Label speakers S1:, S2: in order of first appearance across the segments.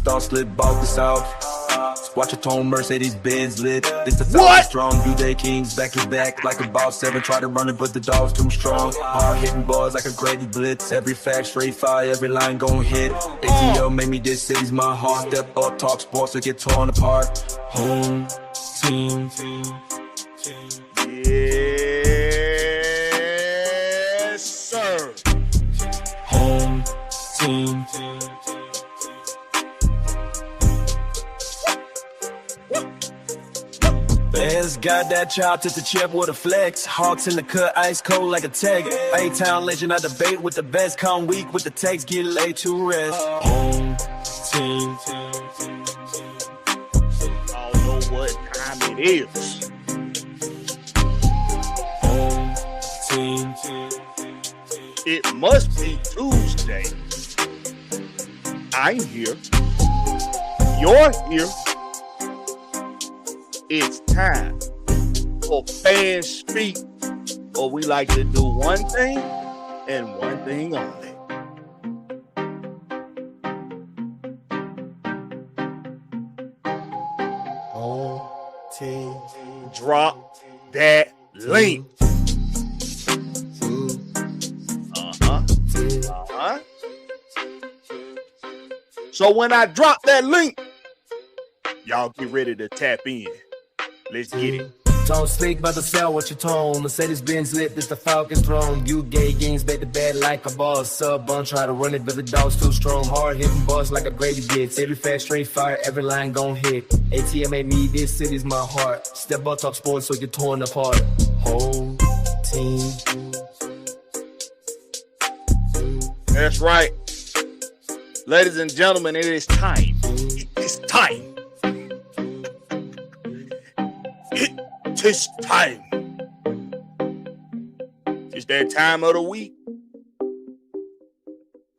S1: superstar slip bought this out. Watch a tone Mercedes Benz lit. This the Falcons strong. You they kings back to back like a boss 7. Try to run it, but the dog's too strong. Hard hitting balls like a Grady blitz. Every fact straight fire, every line gon' hit. ATL made me this city's my heart. Step up, talk sports to get torn apart. Home team.
S2: Yes, sir.
S1: Home team. Fans got that chop to the chip with a flex. Hawks in the cut, ice cold like a tag. A-Town legend, I debate with the best. Come weak with the text, get late to rest. Home team.
S2: I don't know what time it is.
S1: Home team.
S2: It must be Tuesday. I'm here. You're here. It's time for Fans Speak, or we like to do one thing and one thing only.
S1: Home team.
S2: Drop that link. So when I drop that link, y'all get ready to tap in. Let's get it.
S1: Don't speak about the sell what you tone. Mercedes Benz lit, this the Falcons throne. You gay games, bet the bad like a boss. Sub bun, try to run it, but the dog's too strong. Hard hitting balls like a Grady blitz. Every fast straight fire, every line gon' hit. ATM made me, this city's my heart. Step up, talk sports, so you're torn apart. Whole team.
S2: That's right. Ladies and gentlemen, it is time. It's time. It is time. It's that time of the week.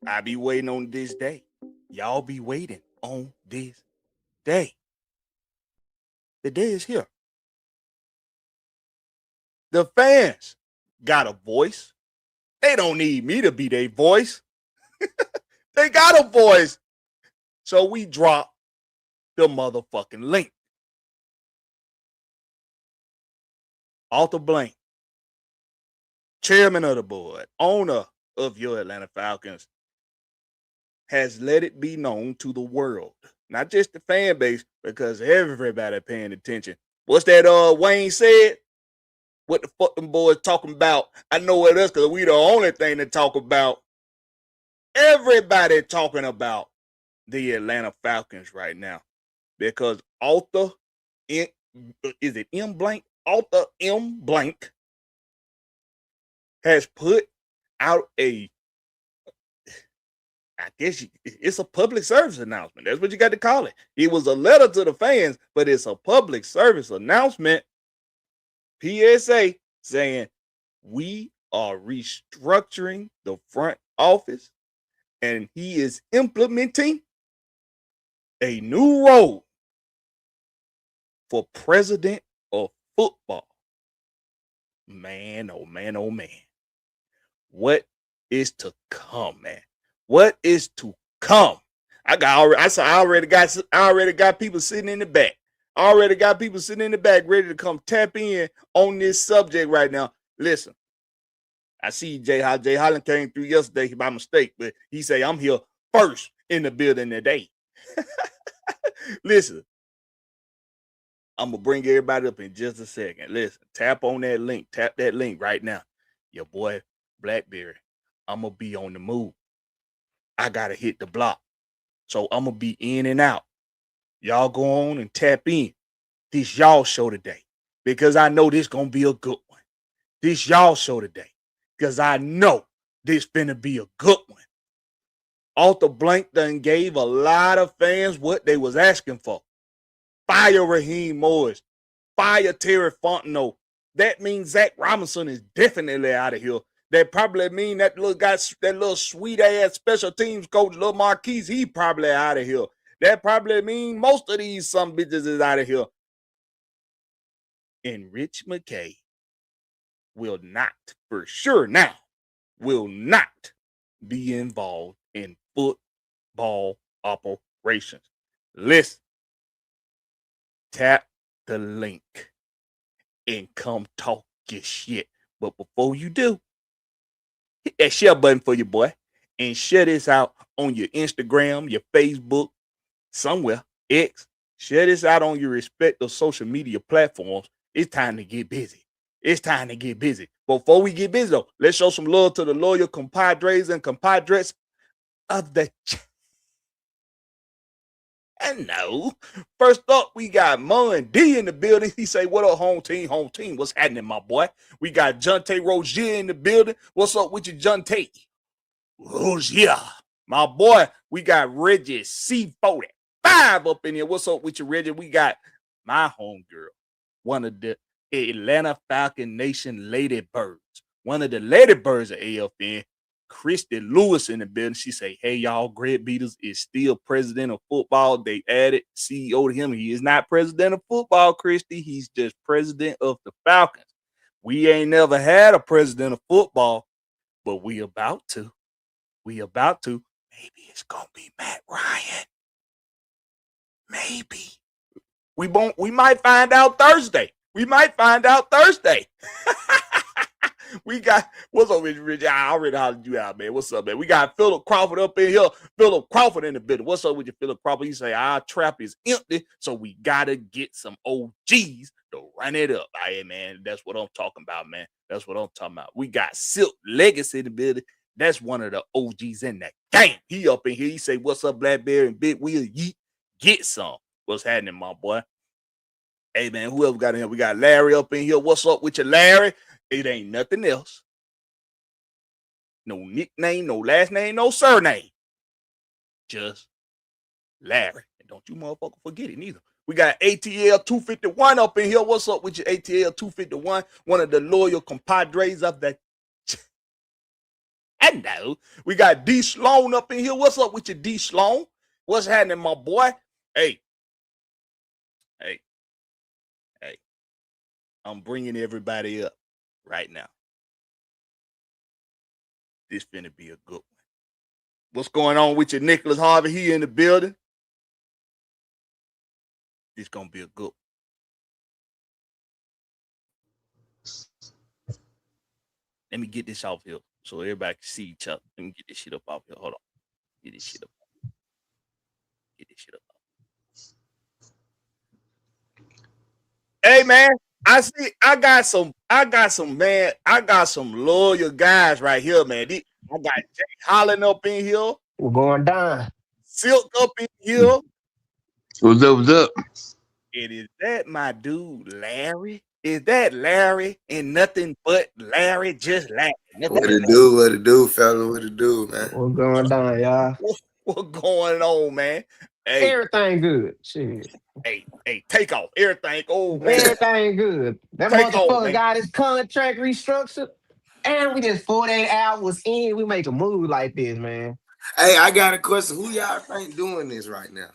S2: I be waiting on this day. Y'all be waiting on this day. The day is here. The fans got a voice. They don't need me to be their voice. They got a voice. So we drop the motherfucking link. Arthur Blank, chairman of the board, owner of your Atlanta Falcons, has let it be known to the world, not just the fan base, because everybody paying attention. What's that Wayne said? What the fuck them boys talking about? I know it is because we the only thing to talk about. Everybody talking about the Atlanta Falcons right now because Arthur, is it M blank? Arthur M blank has put out I guess it's a public service announcement. That's what you got to call it. It was a letter to the fans, but it's a public service announcement. PSA saying we are restructuring the front office and he is implementing a new role for president of football. Man, oh man, oh man. What is to come, man? What is to come? I already got people sitting in the back. I already got people sitting in the back ready to come tap in on this subject right now. Listen, I see Jay Holland came through yesterday by mistake, but he say I'm here first in the building today. Listen, I'm going to bring everybody up in just a second. Listen, tap on that link. Tap that link right now. Your boy, Blakberry, I'm going to be on the move. I got to hit the block. So I'm going to be in and out. Y'all go on and tap in. This y'all show today because I know this going to be a good one. This y'all show today because I know this finna be a good one. Arthur Blank done gave a lot of fans what they was asking for. Fire Raheem Morris. Fire Terry Fontenot. That means Zach Robinson is definitely out of here. That probably mean that little guy, that little sweet ass special teams coach, Lil Marquise, he probably out of here. That probably mean most of these some bitches is out of here. And Rich McKay will not, for sure now, will not be involved in football operations. Listen, tap the link and come talk your shit. But before you do, hit that share button for your boy and share this out on your Instagram, your Facebook, somewhere, X. Share this out on your respective social media platforms. It's time to get busy. It's time to get busy. Before we get busy, though, let's show some love to the loyal compadres and compadres of the And no. First up, we got Mon D in the building. He say, what up, home team? Home team, what's happening, my boy? We got Jonte Rozier in the building. What's up with you, Jonte? Rozier. My boy, we got Reggie C45 up in here. What's up with you, Reggie? We got my homegirl, one of the Atlanta Falcon Nation Ladybirds, one of the Ladybirds of AFN, Christy Lewis in the building. She say, hey, y'all, Greg Beatles is still president of football. They added CEO to him. He is not president of football, Christy. He's just president of the Falcons. We ain't never had a president of football, but we about to. We about to. Maybe it's going to be Matt Ryan. Maybe. We might find out Thursday. We might find out Thursday. We got, what's up with Rich? I already hollered you out, man. What's up, man? We got Philip Crawford up in here. Philip Crawford in the building. What's up with you, Philip Crawford? He say, our trap is empty, so we got to get some OGs to run it up. Hey, man, that's what I'm talking about, man. That's what I'm talking about. We got Silk Legacy in the building. That's one of the OGs in that game. He up in here. He say, what's up, Blackberry and Big Wheel? Yeet. Get some. What's happening, my boy? Hey, man, who else got in here? We got Larry up in here. What's up with you, Larry? It ain't nothing else. No nickname, no last name, no surname. Just Larry. And don't you motherfucker forget it neither. We got ATL 251 up in here. What's up with you, ATL 251? One of the loyal compadres of the... I know. We got D Sloan up in here. What's up with you, D Sloan? What's happening, my boy? Hey. I'm bringing everybody up right now. This finna be a good one. What's going on with you, Nicholas Harvey? He in the building. This gonna be a good one. Let me get this off here so everybody can see each other. Let me get this shit up off here. Hold on. Get this shit up. Get this shit up. Hey, man. I got some loyal guys right here, man. I got Jay Holland up in here.
S3: We're going down.
S2: Silk up in here.
S4: What's up? What's up?
S2: And is that my dude, Larry? Is that Larry and nothing but Larry? Just Larry.
S4: What it do, fella? What it do, man?
S3: We're going down, y'all.
S2: What going on, man? Hey,
S3: everything good. Shit.
S2: Hey, take off. Everything. Oh, man.
S3: Everything good. That
S2: Take
S3: motherfucker
S2: off,
S3: got his contract restructured. And we just 48 hours in, we make a move like this, man.
S4: Hey, I got a question. Who y'all think doing this right now?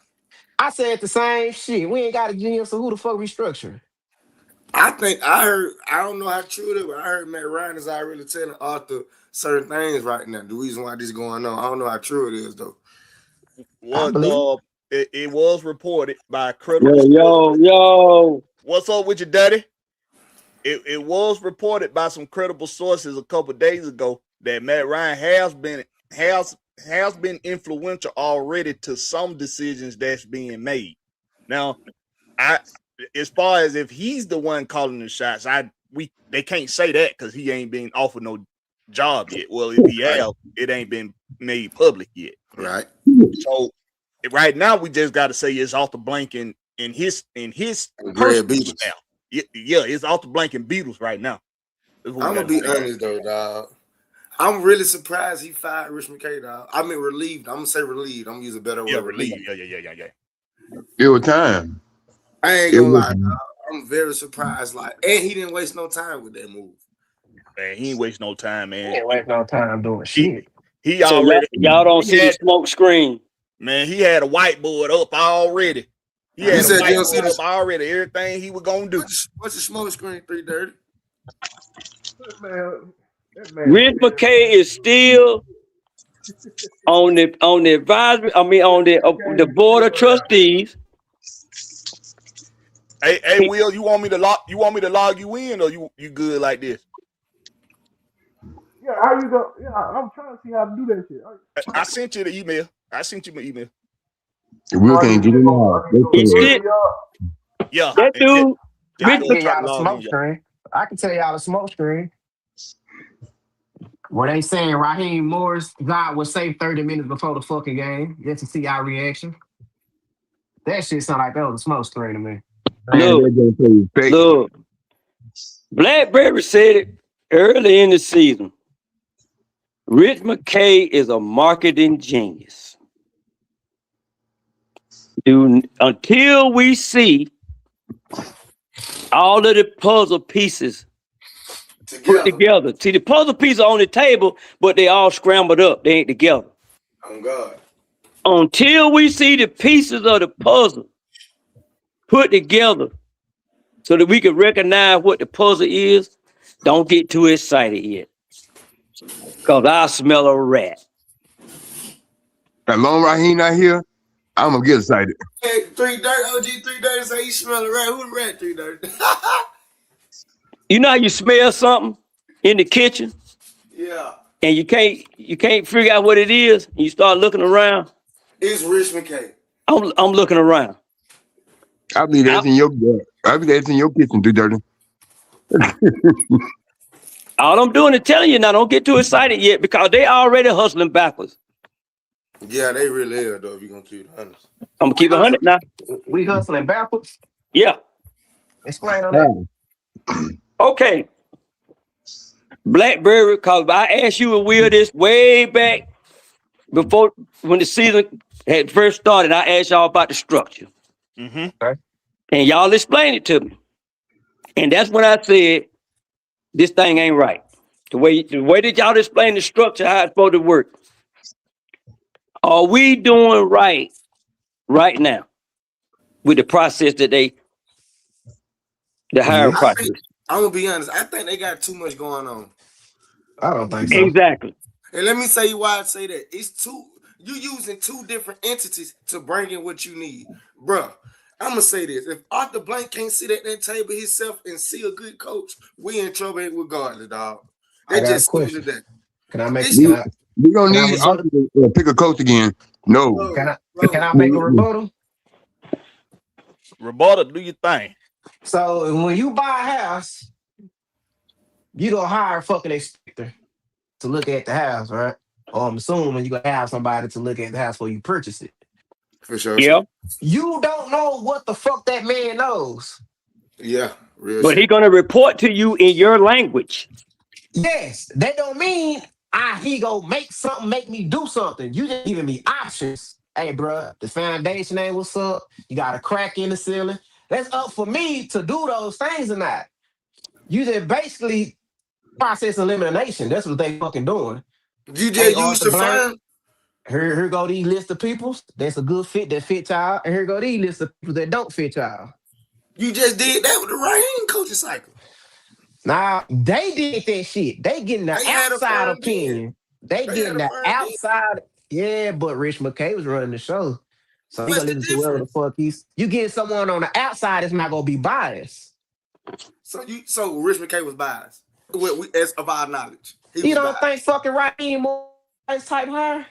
S3: I said the same shit. We ain't got a GM, so who the fuck restructuring?
S4: I don't know how true it is, but I heard Matt Ryan is already telling Arthur certain things right now. The reason why this is going on. I don't know how true it is, though.
S2: It was reported by credible.
S5: Yo.
S2: What's up with you, daddy? It was reported by some credible sources a couple days ago that Matt Ryan has been influential already to some decisions that's being made. Now, as far as if he's the one calling the shots, they can't say that because he ain't been offered no job yet. Well, if he has, it ain't been made public yet.
S4: Right.
S2: So right now, we just got to say it's off the blank in his
S4: Greg Beatles
S2: now. Yeah, it's off the blank in Beatles right now.
S4: I'm gonna be honest though, dog. I'm really surprised he fired Rich McKay, dog. I mean, relieved. I'm gonna say relieved. I'm gonna use a better word.
S2: Relieved. Yeah.
S4: It was time. I ain't gonna lie, dog. I'm very surprised. And he didn't waste no time with that move.
S2: Man, he ain't waste no time, man.
S3: He ain't waste no time doing shit.
S2: He already.
S5: Y'all don't see the smoke screen.
S2: Man, he had a whiteboard up already. He had a whiteboard up already. Everything he was gonna do.
S4: What's the smoke screen? 330.
S5: Rich McKay is still on the advisory. I mean, on the board of trustees.
S2: Hey, Will, you want me to log you in, or you good like this?
S6: Yeah, how you go? Yeah, I'm trying to see how to do that shit.
S2: I sent you the email. I sent you my email.
S7: We can't get in now.
S2: Yeah,
S5: That dude.
S3: I can
S2: Just
S3: get
S2: try
S3: y'all
S2: to
S3: the
S2: log
S3: smoke
S2: in.
S3: screen. I can tell y'all the smoke screen. What they saying, Raheem Morris, God was saved 30 minutes before the fucking game, just to see our reaction. That shit sound like that was a smoke screen to me.
S5: Look. Blakberry said it early in the season. Rich McKay is a marketing genius. Until we see all of the puzzle pieces put together. See, the puzzle pieces are on the table, but they all scrambled up. They ain't together.
S4: Oh God.
S5: Until we see the pieces of the puzzle put together so that we can recognize what the puzzle is, don't get too excited yet. Because I smell a rat.
S7: As long as he not here, I'm gonna get excited.
S4: Hey, 330, OG 330 say you smell a rat. Who the rat 330?
S5: You know how you smell something in the kitchen
S4: Yeah.
S5: and you can't figure out what it is, and you start looking around?
S4: It's Rich McKay.
S5: I'm looking around.
S7: I believe that's in your kitchen, 230.
S5: All I'm doing is telling you now, don't get too excited yet because they already hustling backwards.
S4: Yeah, they really are, though, if you're going to keep it honest.
S5: I'm going to keep it 100 now.
S3: We hustling backwards?
S5: Yeah.
S3: Explain on that.
S5: Okay. Blakberry, because I asked you and Will this way back before when the season had first started. I asked y'all about the structure.
S2: Mm-hmm.
S3: Okay.
S5: And y'all explained it to me. And that's when I said, this thing ain't right. The way that y'all explain the structure, how it's supposed to work. Are we doing right now with the process that the hiring process?
S4: I'm going to be honest. I think they got too much going on.
S3: I don't think so.
S5: Exactly.
S4: And let me say you why I say that. You using two different entities to bring in what you need. Bruh, I'm going to say this. If Arthur Blank can't sit at that table himself and see a good coach, we in trouble regardless, dog. They just
S3: question.
S4: that.
S3: Can I make
S7: We don't need Arthur to pick a coach again. No.
S3: Can I make a rebuttal?
S2: Rebuttal, do your thing.
S3: So when you buy a house, you don't hire a fucking inspector to look at the house, right? Or I'm assuming you're gonna have somebody to look at the house before you purchase it.
S4: For sure.
S5: Yeah.
S3: You don't know what the fuck that man knows.
S4: Yeah, real
S5: But
S4: shit.
S5: he's gonna report to you in your language.
S3: Yes, that don't mean he go make me do something. You just giving me options. Hey, bro, the foundation ain't what's up. You got a crack in the ceiling. That's up for me to do those things or not. You just basically process elimination. That's what they fucking doing.
S4: You just use the firm.
S3: Here go these list of people. That's a good fit that fit y'all. And here go these list of people that don't fit y'all.
S4: You just did that with the Raheem coaching cycle.
S3: Now, they did that shit. They getting the outside opinion. They getting the outside. Yeah, but Rich McKay was running the show. So you gonna listen to whoever the fuck you getting someone on the outside that's not gonna be biased.
S4: So Rich McKay was biased. As of our knowledge.
S3: You don't think fucking Raheem Morris type hire?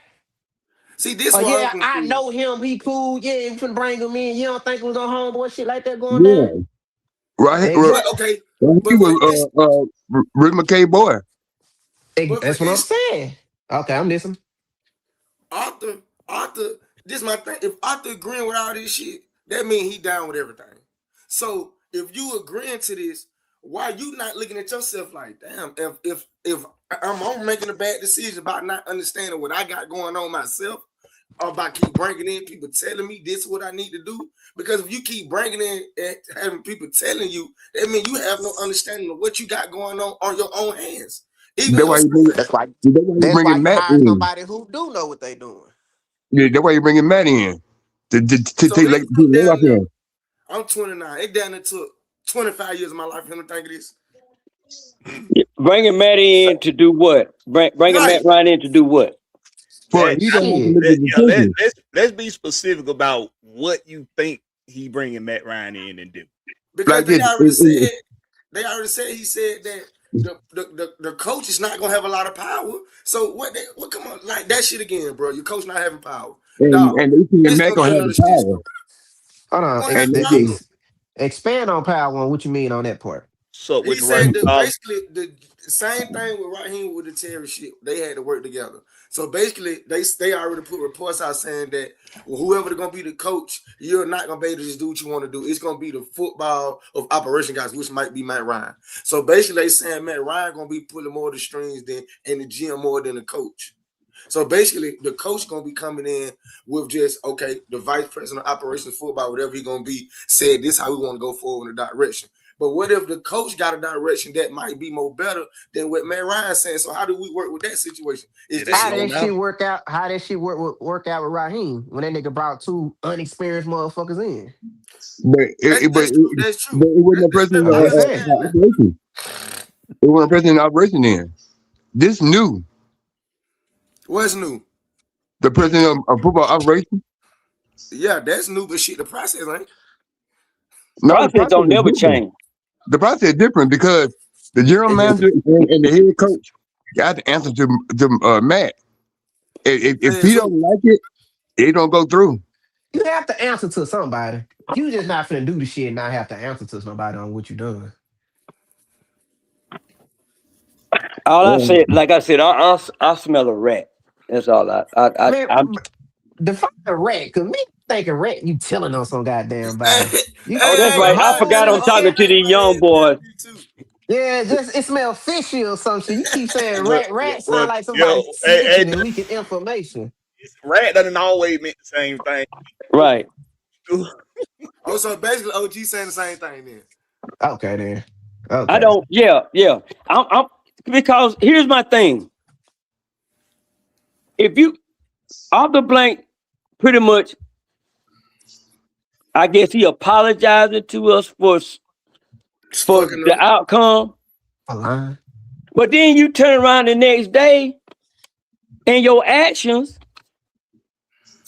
S4: See, this
S3: one. Yeah,
S4: I'm
S3: I know him. He cool. Yeah, you can bring him in. You don't think we're gonna homeboy shit like that going down?
S7: Right.
S4: Okay.
S7: He was Rick McKay boy.
S3: That's what I'm saying. Okay, I'm listening.
S4: Arthur, this is my thing. If Arthur agreeing with all this shit, that means he down with everything. So if you agreeing to this, why you not looking at yourself like, damn, if I'm making a bad decision about not understanding what I got going on myself, or about keep bringing in people telling me this is what I need to do? Because if you keep bringing in and having people telling you, that means you have no understanding of what you got going on your own hands.
S7: That's why you
S3: hire somebody who do know what they doing.
S7: Yeah, that's why you bringing Matt in to take like
S4: I'm 29. It down there took 25 years of my life for him to think of this.
S5: Bringing Matt in to do what? Bringing Matt Ryan in to do what?
S7: For he don't have to make the decision.
S2: Let's be specific about what you think he bringing Matt Ryan in and do.
S4: Because
S7: Like
S4: they
S7: this,
S4: already said he said that the coach is not gonna have a lot of power. So what come on, like that shit again, bro. Your coach not having power.
S7: and they think
S4: It's
S7: Matt
S4: gonna
S7: gonna
S4: be
S7: have the
S4: another shit
S7: power.
S3: Hold on.
S4: Gonna have the
S7: And
S4: power.
S3: Expand on power on what you mean on that part.
S2: So
S4: He said that basically the same thing with Raheem with the Terry shit. They had to work together. So basically, they already put reports out saying that whoever gonna be the coach, you're not gonna be able to just do what you want to do. It's gonna be the football of operation guys, which might be Matt Ryan. So basically, they saying Matt Ryan gonna be pulling more of the strings and the GM more than the coach. So basically, the coach gonna be coming in with just the vice president of operations football, whatever he gonna be, said this how we want to go forward in the direction. But what if the coach got a direction that might be more better than what Matt Ryan saying? So how do we work with that situation?
S3: How that shit work out? How that shit work out with Raheem when that nigga brought two unexperienced motherfuckers in?
S7: But
S4: that's true.
S7: But it wasn't a president of operation. It wasn't a president of operation then. This new.
S4: What's new?
S7: The president of football operation?
S4: Yeah, that's new, but shit, the process ain't.
S7: No,
S5: the process don't never change.
S7: The process is different because the general manager and the head coach got to answer to Matt. If he don't like it, it don't go through.
S3: You have to answer to somebody. You just not finna do the shit and not have to answer to somebody on what you done.
S5: All I said, like I said, I smell a rat. That's all I'm
S3: define a rat, because me think a rat, you telling on some goddamn body.
S5: That's right. I forgot I'm talking to these young boys.
S3: Yeah, it smells fishy or something. You keep saying rat sound like somebody snitching and leaking information.
S2: Rat doesn't always mean the same thing.
S5: Right.
S4: So basically OG saying the same thing then.
S3: Okay then. Okay.
S5: I don't, yeah. I'm because here's my thing. If you off the blank, pretty much, I guess he apologizing to us for the outcome. But then you turn around the next day and your actions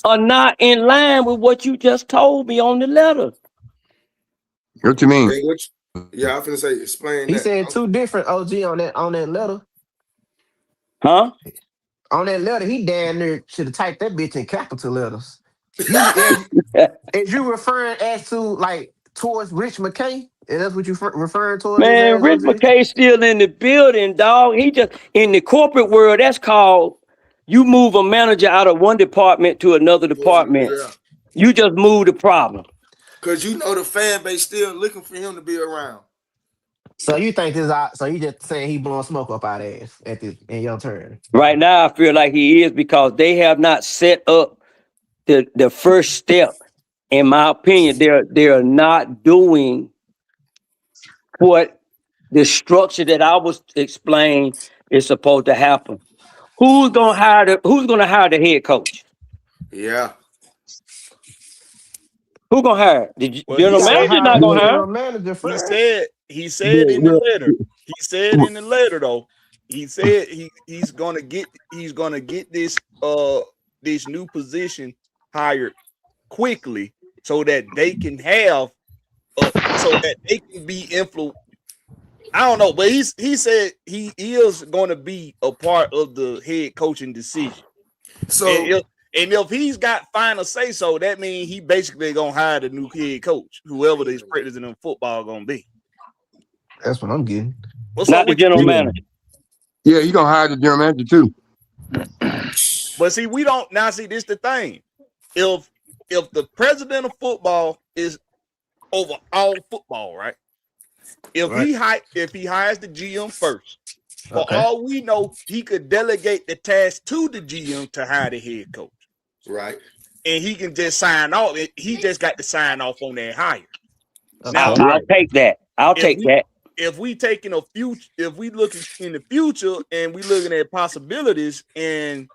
S5: are not in line with what you just told me on the letter.
S7: What you mean?
S4: Yeah, I'm finna say explain.
S3: He said two different OG on that letter.
S5: Huh?
S3: On that letter, he damn near should have typed that bitch in capital letters. Is you referring as to like towards Rich McKay? Is that what you referring towards?
S5: Man, Rich McKay's still in the building, dog. He just in the corporate world. That's called you move a manager out of one department to another department. Yeah. You just move the problem.
S4: Cause you know the fan base still looking for him to be around.
S3: So you think this? So you just saying he blowing smoke up our ass in your turn?
S5: Right now, I feel like he is because they have not set up the first step. In my opinion, they are not doing what the structure that I was explaining is supposed to happen. Who's gonna hire the head coach?
S4: Yeah.
S5: Who gonna hire? The general manager not gonna hire.
S2: He said in the letter. He said in the letter though. He said he's gonna get this this new position hired quickly so that they can have so that they can be influenced. I don't know, but he said he is going to be a part of the head coaching decision. So and if he's got final say so, that means he basically gonna hire the new head coach, whoever this president of football gonna be.
S3: That's what I'm getting.
S5: What's not the general manager?
S7: Yeah, he gonna hire the general manager too.
S2: But see, we don't now see this the thing. If the president of football is over all football, right? If he hires the GM first, for all we know, he could delegate the task to the GM to hire the head coach.
S4: Right.
S2: And he can just sign off. He just got to sign off on that hire.
S5: Now I'll take that. I'll take that.
S2: If we taking if we looking in the future and we looking at possibilities and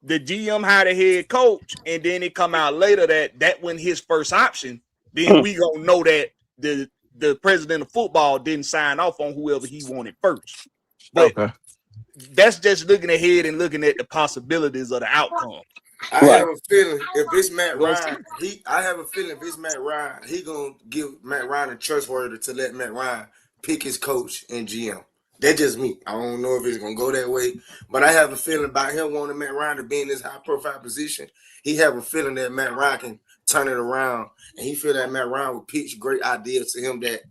S2: the GM hired a head coach and then it come out later that wasn't his first option, then we gonna know that the president of football didn't sign off on whoever he wanted first. But that's just looking ahead and looking at the possibilities of the outcome.
S4: I
S5: Right.
S4: have a feeling if it's Matt
S2: We'll see.
S4: Ryan, I have a feeling if it's Matt Ryan, he gonna give Matt Ryan a trustworthy to let Matt Ryan pick his coach and GM. That's just me. I don't know if it's gonna go that way, but I have a feeling about him wanting Matt Ryan to be in this high profile position. He have a feeling that Matt Ryan can turn it around, and he feel that Matt Ryan will pitch great ideas to him that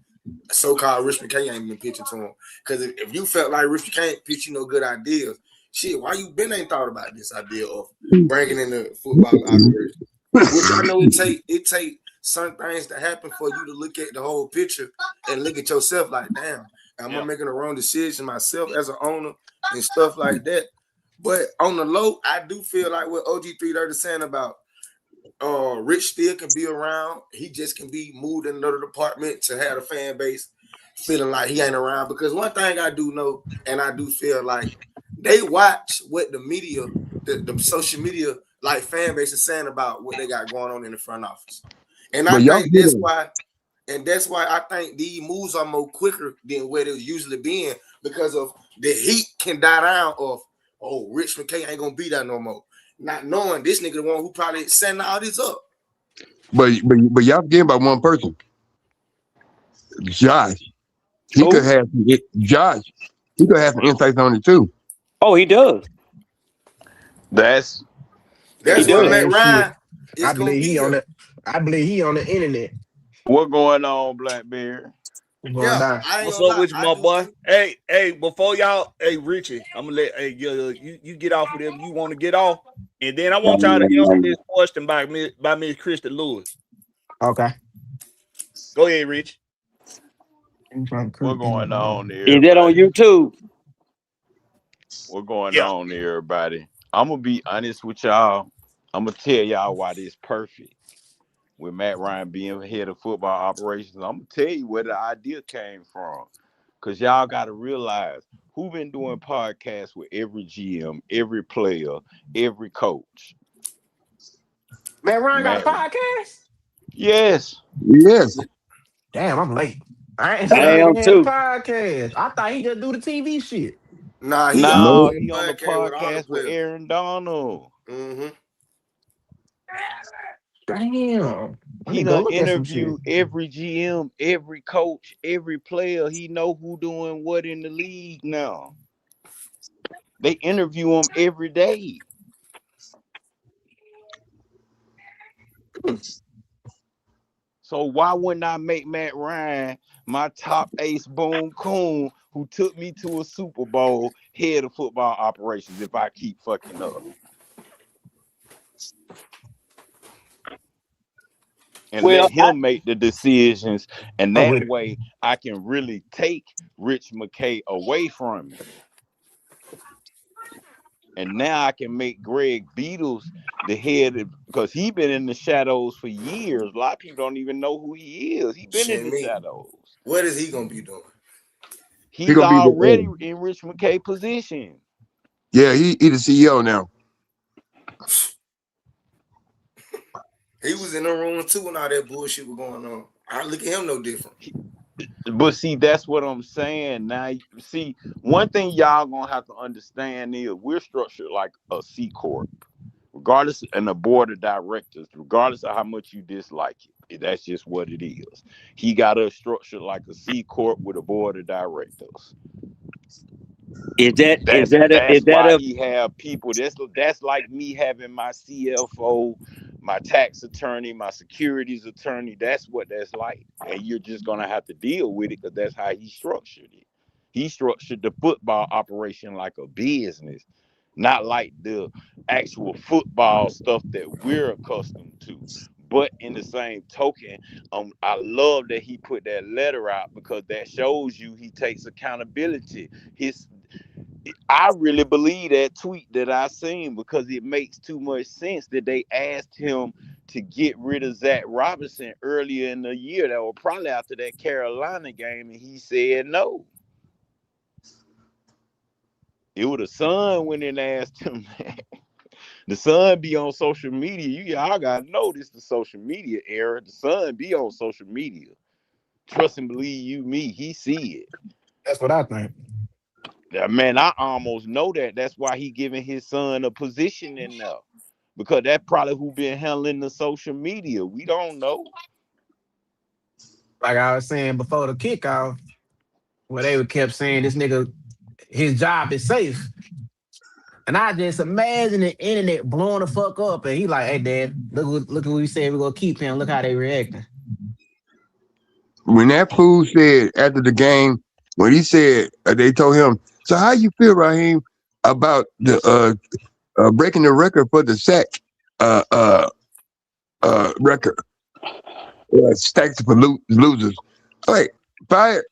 S4: so-called Rich McKay ain't been pitching to him. Because if you felt like Rich McKay ain't pitching no good ideas, shit, why you been ain't thought about this idea of bringing in the football operation? Which I know it take certain things to happen for you to look at the whole picture and look at yourself like, damn, am I making the wrong decision myself as an owner and stuff like that? But on the low, I do feel like what OG330 saying about Rich still can be around. He just can be moved in another department to have a fan base feeling like he ain't around. Because one thing I do know, and I do feel like they watch what the media, the social media, like fan base is saying about what they got going on in the front office. And I think that's why I think these moves are more quicker than what it usually being, because of the heat can die down of, oh, Rich McKay ain't gonna be there no more. Not knowing this nigga the one who probably setting all this up.
S7: But y'all forgetting about one person, Josh. He could have Josh. He could have some insights on it too.
S5: Oh, he does.
S2: That's
S4: what Matt Ryan is
S3: I
S4: gonna
S3: believe
S4: be.
S3: I believe he on the internet.
S2: what going on, Blakberry.
S4: Yeah, I ain't
S2: What's
S4: gonna
S2: up
S4: lie,
S2: with you, my boy? Hey, before y'all, Richie, I'm gonna let you get off with them. You want to get off, and then I want y'all to answer this question by Miss Krista Lewis.
S3: Okay.
S2: Go ahead, Rich.
S8: What going on there?
S5: Is that on YouTube?
S8: What going on there, everybody? I'm gonna be honest with y'all. I'm gonna tell y'all why this perfect. With Matt Ryan being head of football operations, I'm gonna tell you where the idea came from. Cause y'all gotta realize who been doing podcasts with every GM, every player, every coach.
S3: Matt Ryan got a podcast?
S8: Yes.
S3: Damn, I'm late. I ain't
S5: I am
S3: had a
S5: too.
S3: podcast. I thought he just do the TV shit.
S4: Nah,
S8: he on the podcast with
S4: players.
S8: Aaron Donald.
S4: Mm-hmm.
S3: Damn.
S8: He done interview every GM, every coach, every player. He know who doing what in the league now. They interview him every day. So why wouldn't I make Matt Ryan my top ace boom coon who took me to a Super Bowl head of football operations if I keep fucking up? And let him make the decisions, and that way I can really take Rich McKay away from me. And now I can make Greg Beatles the head, because he been in the shadows for years. A lot of people don't even know who he is. He been in the shadows.
S4: What is he gonna be doing?
S8: He's already in Rich McKay position.
S7: Yeah, he the CEO now.
S4: He was in the room too when all that bullshit was going on. I look at him no different.
S8: But see, that's what I'm saying. Now, see, one thing y'all gonna have to understand is we're structured like a C corp, regardless, and a board of directors, regardless of how much you dislike it. That's just what it is. He got us structured like a C corp with a board of directors. That's why he have people. That's like me having my CFO, my tax attorney, my securities attorney. That's what that's like, and you're just gonna have to deal with it because that's how he structured it. He structured the football operation like a business, not like the actual football stuff that we're accustomed to. But in the same token, I love that he put that letter out, because that shows you he takes accountability. I really believe that tweet that I seen, because it makes too much sense that they asked him to get rid of Zach Robinson earlier in the year. That was probably after that Carolina game, and he said no. It was the Sun went in and asked him that. The Sun be on social media. Y'all gotta know this the social media era. The Sun be on social media. Trust and believe you me, he see it.
S3: That's what I think.
S8: Man, I almost know that. That's why he giving his son a position in there. Because that's probably who been handling the social media. We don't know.
S3: Like I was saying before the kickoff, where they kept saying this nigga, his job is safe. And I just imagine the internet blowing the fuck up, and he like, "Hey, Dad, look what we said we're gonna keep him. Look how they reacting."
S7: When that fool said after the game, when he said they told him, "So how you feel, Raheem, about the breaking the record for the sack record, stacks for losers?" Like fire,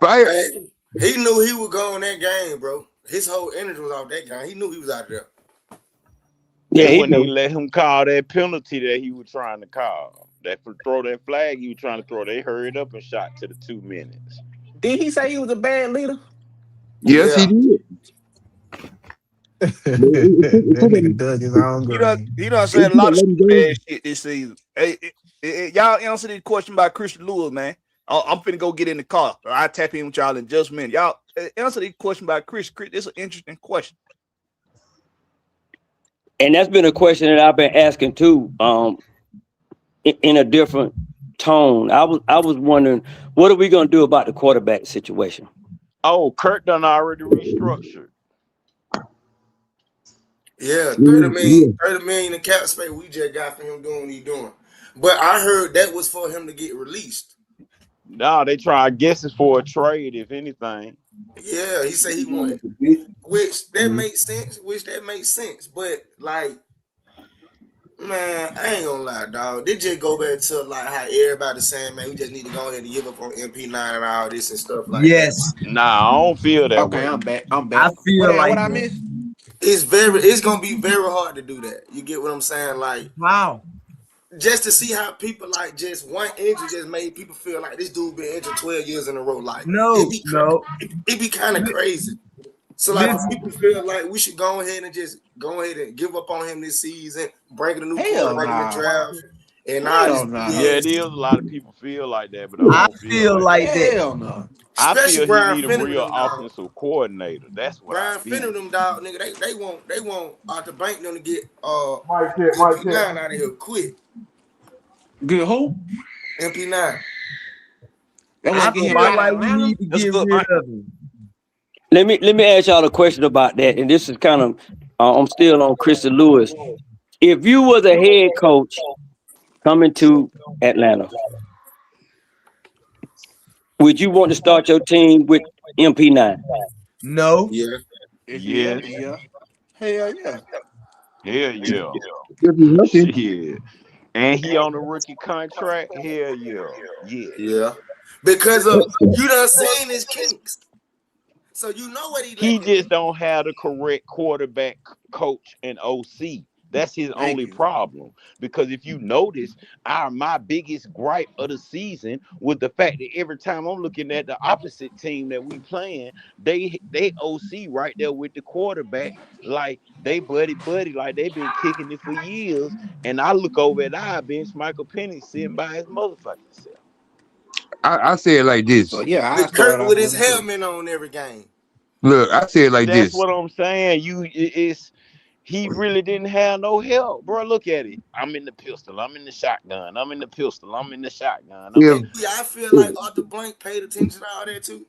S7: fire.
S4: Hey, he knew he was going that game, bro. His whole energy was off that game. He knew he was out of there.
S5: Yeah,
S8: They wouldn't even let him call that penalty that he was trying to call. That throw that flag he was trying to throw. They hurried up and shot to the 2 minutes.
S3: Did he say he was a bad leader?
S7: Yes, he did.
S3: That nigga dug his own grave.
S2: You know, I said a lot of bad shit this season. Y'all answer this question by Christian Lewis, man. I'm finna go get in the car. I'll tap in with y'all in just a minute. Y'all answer this question by Chris. This is an interesting question.
S5: And that's been a question that I've been asking too, in a different tone. I was wondering, what are we gonna do about the quarterback situation?
S8: Oh, Kirk done already restructured.
S4: Yeah, 30 million in cap space we just got for him doing what he doing. But I heard that was for him to get released.
S8: No, they try, I guess it's for a trade, if anything.
S4: Yeah, he said he wanted, which that makes sense. But like, man, I ain't gonna lie, dog. They just go back to like how everybody's saying, man, we just need to go ahead and give up on MP9 and all this and stuff like that.
S8: Nah, I don't feel that way.
S3: I'm back.
S6: I feel like
S3: what I missed?
S4: It's gonna be very hard to do that. You get what I'm saying? Like,
S6: how
S4: just to see how people like just one injury just made people feel like this dude been injured 12 years in a row. Like, it be kind of crazy. So like, people feel like we should go ahead and give up on him this season, bring in a new quarterback in the draft, and all this.
S8: Yeah, it is. A lot of people feel like that, but
S6: I feel like that.
S3: Hell no.
S8: I
S4: Especially
S8: feel
S4: Brian
S8: he need a real offensive coordinator. That's what
S4: Brian
S8: I feel.
S4: Finner, them dog nigga, they want Arthur Bank them to get
S6: MP9
S4: out of here quick.
S3: Good who?
S4: MP9.
S6: I feel like we need to get rid of him.
S5: Let me ask y'all a question about that, and this is kind of I'm still on Christian Lewis. If you was a head coach coming to Atlanta, would you want to start your team with MP9?
S6: No.
S4: Yeah.
S8: Yeah.
S3: Hell yeah.
S8: Hell yeah. Shit. And he on a rookie contract. Hell yeah.
S4: Yeah. Because of you done seen his kinks. So you know what
S8: he just don't have the correct quarterback coach and OC. That's his only problem. Because if you notice, my biggest gripe of the season was the fact that every time I'm looking at the opposite team that we playing, they OC right there with the quarterback, like they buddy, like they've been kicking it for years. And I look over at our bench, Michael Penny sitting by his motherfucking self.
S7: I say it like this.
S3: So yeah,
S4: with Kirk with his helmet on every game.
S7: Look, I say it like this.
S8: That's what I'm saying. He really didn't have no help, bro. Look at it. I'm in the pistol. I'm in the shotgun. I'm in the pistol. I'm in the shotgun.
S4: I feel like Arthur Blank paid attention to all that too.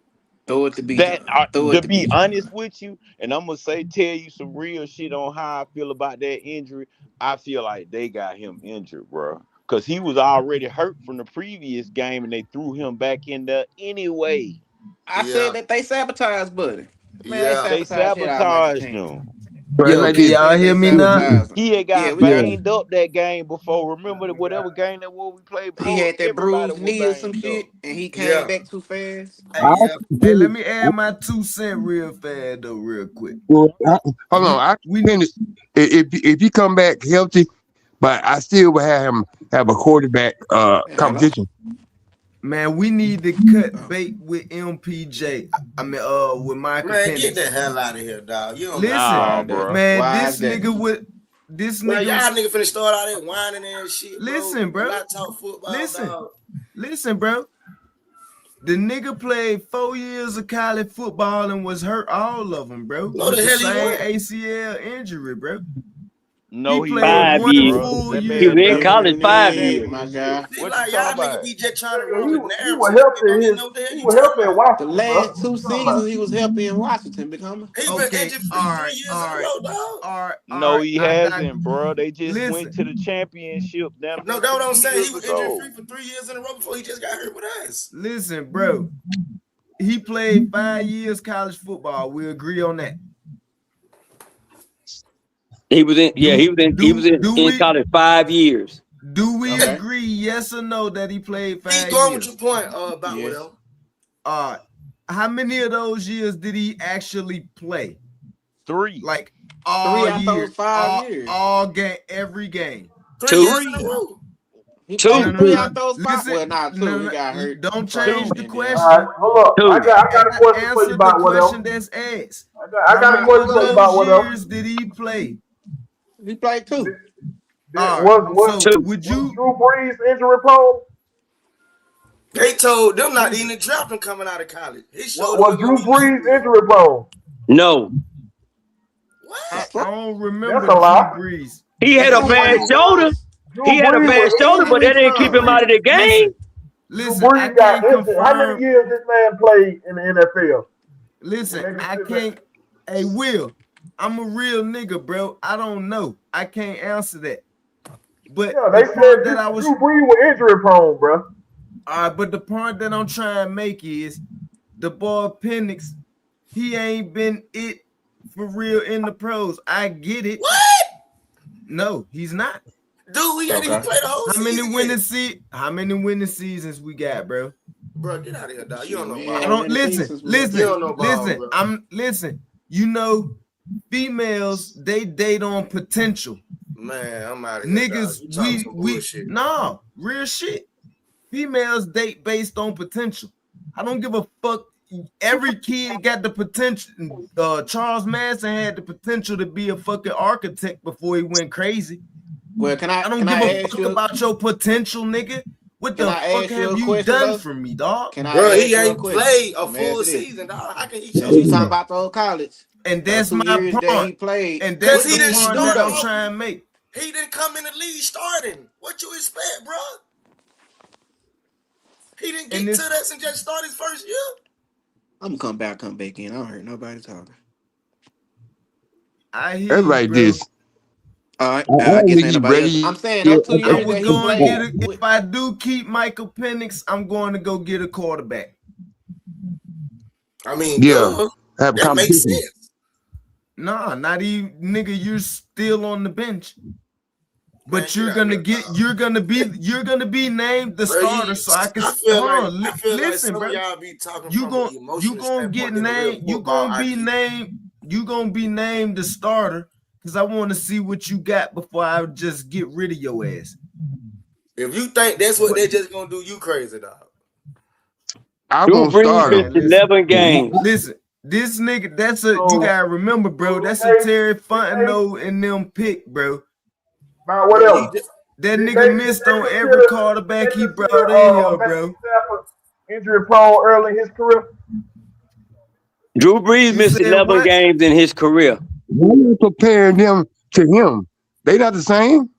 S3: Throw it to be
S8: to be honest with you, and I'm gonna tell you some real shit on how I feel about that injury. I feel like they got him injured, bro, because he was already hurt from the previous game, and they threw him back in there anyway.
S3: I said that they sabotaged Buddy.
S4: Man,
S8: they sabotaged him.
S6: Yo, can y'all hear me now?
S8: He had got banged up that game before. Remember whatever game that we played before?
S3: He had that bruised knee or some shit, and he came back too fast.
S6: Hey, let me add my 2 cents real fast though, real quick.
S7: Well, hold on. If he come back healthy, but I still will have him have a quarterback competition.
S6: Man, we need to cut bait with MPJ. I mean, with Michael Penix.
S4: Get the hell out of here, dog. You don't
S6: listen,
S8: bro.
S6: Man. This nigga with this
S4: bro,
S6: nigga.
S4: Y'all nigga finna start out there whining and shit.
S6: Listen, bro.
S4: Not talk football.
S6: Listen,
S4: dog.
S6: listen, bro. The nigga played 4 years of college football and was hurt all of them, bro.
S4: No,
S6: with
S4: the
S6: the
S4: hell he
S6: same
S4: wasn't.
S6: ACL injury, bro.
S8: No,
S6: He
S8: he
S6: played
S8: wasn't,
S5: 5 years.
S8: bro.
S6: full
S8: That
S5: He
S6: year,
S5: was
S8: man
S5: in
S6: bro.
S8: better
S5: college
S8: than
S5: 5
S8: that.
S5: years.
S3: My guy.
S4: See,
S8: What you
S4: like y'all
S8: talking
S4: niggas
S8: about?
S4: be just trying to
S9: Nigga,
S4: run the
S9: he was
S4: narrative.
S9: healthy
S4: Don't
S9: in
S4: even
S9: his
S4: know what the hell
S9: he
S4: you
S9: was
S4: talking
S9: healthy in
S4: about.
S3: The
S9: Washington, bro.
S3: last
S9: What you
S3: 2
S9: talking about?
S3: seasons he was healthy in Washington, becoming.
S4: He been
S6: Okay,
S4: injured free
S6: all
S4: 3
S6: right,
S4: years
S6: all
S4: in a
S6: right,
S4: row, dog.
S6: all right, all
S8: No,
S6: right.
S8: he
S6: I got
S8: hasn't, bro. They just went to
S6: listen,
S8: the championship damn
S4: No,
S8: near
S4: that's what
S8: 2
S4: I'm saying. He
S8: years
S4: was injured
S8: ago.
S4: free for 3 years in a row before he just got hurt with us.
S6: listen, bro. He played 5 years college football. We agree on that.
S5: He was in, yeah, he was in
S6: we
S5: college 5 years.
S6: do we
S3: Okay.
S6: agree, yes or no, that he played 5
S4: Keep going with
S6: years?
S4: your point about
S3: Yes.
S4: whatever.
S6: How many of those years did he actually play?
S8: 3.
S6: Like
S3: 3
S6: all
S3: out
S6: year,
S3: those 5 years.
S6: all game, every game.
S4: 3
S5: Two.
S4: years in a row.
S3: He
S5: Two.
S3: played
S6: No, no,
S3: 3
S6: no.
S3: out those 5.
S6: Listen,
S3: Well, not 2.
S6: no,
S3: He
S6: no,
S3: got hurt.
S6: don't
S3: the first
S6: change
S3: one,
S6: the
S3: and then-
S9: All
S6: question.
S9: right, hold up.
S5: Two.
S9: I got a question for you
S6: Answer
S9: about
S6: the
S9: whatever.
S6: question that's asked.
S9: I got a
S6: How
S9: question
S6: many
S9: for you
S6: of
S9: about
S6: those
S9: whatever.
S6: years did he play?
S3: He played 2.
S6: All
S9: Was
S6: right. So
S5: Two.
S6: would you?
S9: Drew Brees injury prone?
S4: They told them not even to draft him coming out of college. He showed
S9: Was
S4: them
S9: Drew Brees injury prone?
S5: No.
S6: I
S4: What?
S6: don't remember
S9: That's a lie.
S6: Drew Brees.
S5: He had a
S9: Drew
S5: bad
S9: Brees-
S5: shoulder.
S9: Drew
S5: He had a
S9: Brees
S5: bad
S9: was
S5: shoulder, but that didn't keep him out of the game.
S9: Drew
S6: Listen, I
S9: Brees got
S6: can't
S9: injured. How many
S6: confirm.
S9: years this man played in the NFL?
S6: Listen, I can't. Hey, Will, I'm a real nigga, bro. I don't know. I can't answer that. But
S9: Yeah, they
S6: the
S9: said
S6: point that I was,
S9: Drew Brees was injury prone, bro.
S6: but the point that I'm trying to make is the boy Penix, he ain't been it for real in the pros. I get it.
S4: What?
S6: No, he's not.
S4: Dude, we ain't even played the whole
S6: How many
S4: season yet.
S6: How many winning seasons we got, bro?
S4: Bro, get out of here, dog. You don't know
S3: Man,
S6: I
S4: ball.
S6: don't
S3: winning
S6: listen.
S3: seasons we
S6: Listen.
S4: You don't know ball,
S6: Listen.
S4: bro.
S6: Listen. You know, females they date on potential.
S4: Man, I'm out of here,
S6: Niggas,
S4: dog. You talking some bullshit.
S6: no real shit. Females date based on potential. I don't give a fuck. Every kid got the potential. Charles Manson had the potential to be a fucking architect before he went crazy.
S3: Well, I
S6: don't give a fuck about your potential, nigga. What the fuck have you done for me, dog?
S4: Bro, he ain't played a full season, dog. How can he show
S3: you talking about those college?
S6: And that's my point.
S3: That he played.
S6: And that's
S4: he
S6: the
S4: didn't
S6: point
S4: start
S6: that I'm
S4: off.
S6: trying to make.
S4: He didn't come in the league starting. What you expect, bro? He didn't get to that and just start his first year.
S3: I'm gonna come back in. I don't hear nobody talking.
S6: I hear
S7: That's
S6: you,
S7: like
S6: bro.
S7: this.
S3: All right,
S7: I
S3: I guess
S7: hear
S3: ain't
S7: you,
S3: nobody
S7: brother.
S3: else. I'm saying those 2 years that he played.
S6: If I do keep Michael Penix, I'm going to go get a quarterback.
S4: I mean,
S7: Yeah, have
S4: that makes
S7: competition.
S4: sense.
S6: Nah, not even nigga. You're still on the bench, but
S4: Man,
S6: you're gonna be named the starter. So I can listen,
S4: some
S6: bro.
S4: of y'all be talking
S6: You
S4: from
S6: gonna
S4: an emotional
S6: get
S4: standpoint than a real
S6: named. You
S4: football
S6: gonna be
S4: IQ.
S6: named. You gonna be named the starter because I want to see what you got before I just get rid of your ass.
S4: If you think that's what they're just gonna do, you crazy, dog.
S7: I'm gonna start him.
S5: 11 games.
S6: Listen, this nigga, you gotta remember, bro. That's a Terry Fontenot and them pick, bro.
S9: About what else?
S6: That nigga missed on every quarterback he brought in here, bro.
S9: Injury prone early in his career.
S5: Drew Brees missed 11 games in his career.
S7: Why are you comparing them to him? They not the same.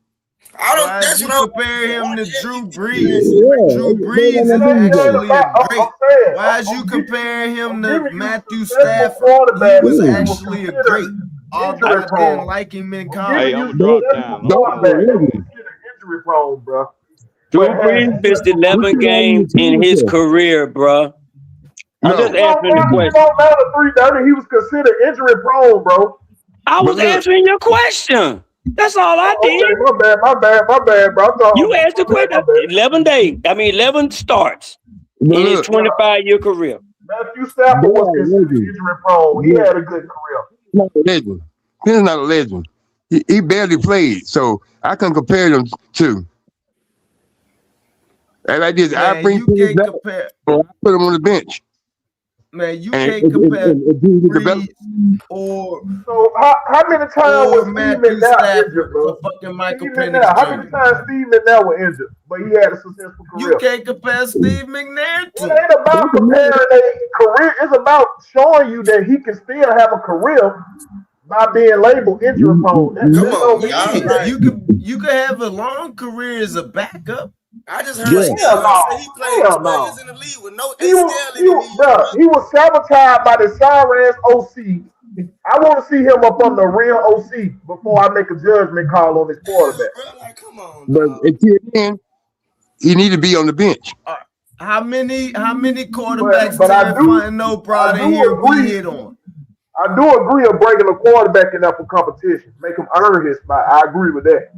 S6: Why you compare him to Drew Brees? Drew Brees is actually great. Why is you comparing him to Matthew Stafford? He was actually a great. Although I didn't like him in college.
S8: Hey, I'm gonna drop down.
S9: Injury prone, bro.
S5: Drew Brees missed 11 games in his career, bro. I'm just answering the question.
S9: It don't matter 330. He was considered injury prone, bro.
S5: I was answering your question. That's all I did.
S9: Okay, my bad, bro.
S5: You asked the question. 11 starts in his 25-year career.
S9: Matthew Stafford was considered injury prone. He had a good career.
S7: Not a legend. He's not a legend. He barely played, so I can compare them to. And I did. I bring Penix back. I put him on the bench.
S6: Man, you can't compare Breeze or
S9: So how many times was Steve
S6: Matthew
S9: McNair
S6: Stafford
S9: injured, bro?
S6: to fucking Michael
S9: Steve
S6: Penix
S9: McNair. How many
S6: Jr.?
S9: times Steve McNair was injured, but he had a successful career?
S6: You can't compare Steve McNair
S9: It
S6: to.
S9: ain't about comparing a career. It's about showing you that he can still have a career by being labeled injury prone. That
S4: Come on,
S9: don't mean
S4: y'all.
S9: anything.
S6: You could have a long career as a backup.
S4: I just heard Steelers say he played 12 years in the league with no ACL in the league.
S9: Bro, he was sabotaged by the Sirens OC. I want to see him up on the real OC before I make a judgment call on his quarterback.
S4: Bro, like, come on,
S7: But until then, he need to be on the bench.
S6: How many quarterbacks
S9: But I
S6: Terry
S9: do-
S6: Fontenot brought in here we hit on?
S9: I do agree of breaking a quarterback in that for competition. Make him earn his spot. I agree with that.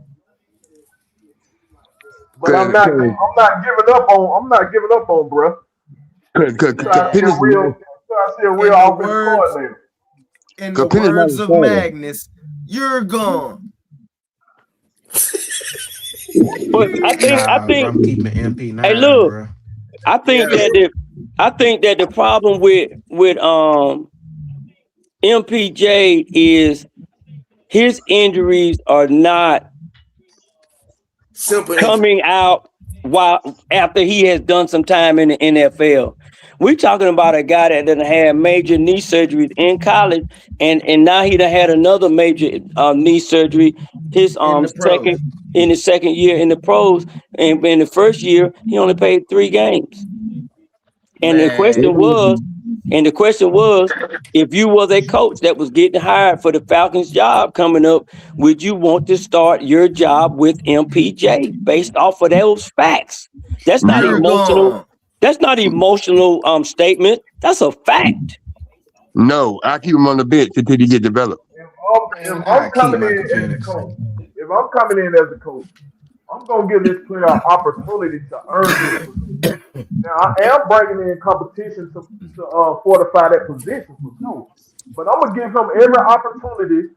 S9: But I'm not giving up on, bro. I see a real offensive coordinator.
S6: In the words of Magnus, you're gone.
S5: But I think
S3: I'm keeping MP9.
S5: Hey, look,
S3: bro.
S5: I think that the problem with MPJ is his injuries are not coming out after he has done some time in the NFL. We're talking about a guy that done had major knee surgeries in college, and now he done had another major knee surgery his second year in the pros, and in the first year he only played 3 games. And the question was, if you was a coach that was getting hired for the Falcons job coming up, would you want to start your job with MPJ based off of those facts? That's not emotional. That's not emotional statement. That's a fact.
S7: No, I keep him on the bench until he get developed.
S9: If I'm coming in as a coach, I'm gonna give this player an opportunity to earn his position. Now I am bringing in competition to fortify that position for sure, but I'm gonna give him every opportunity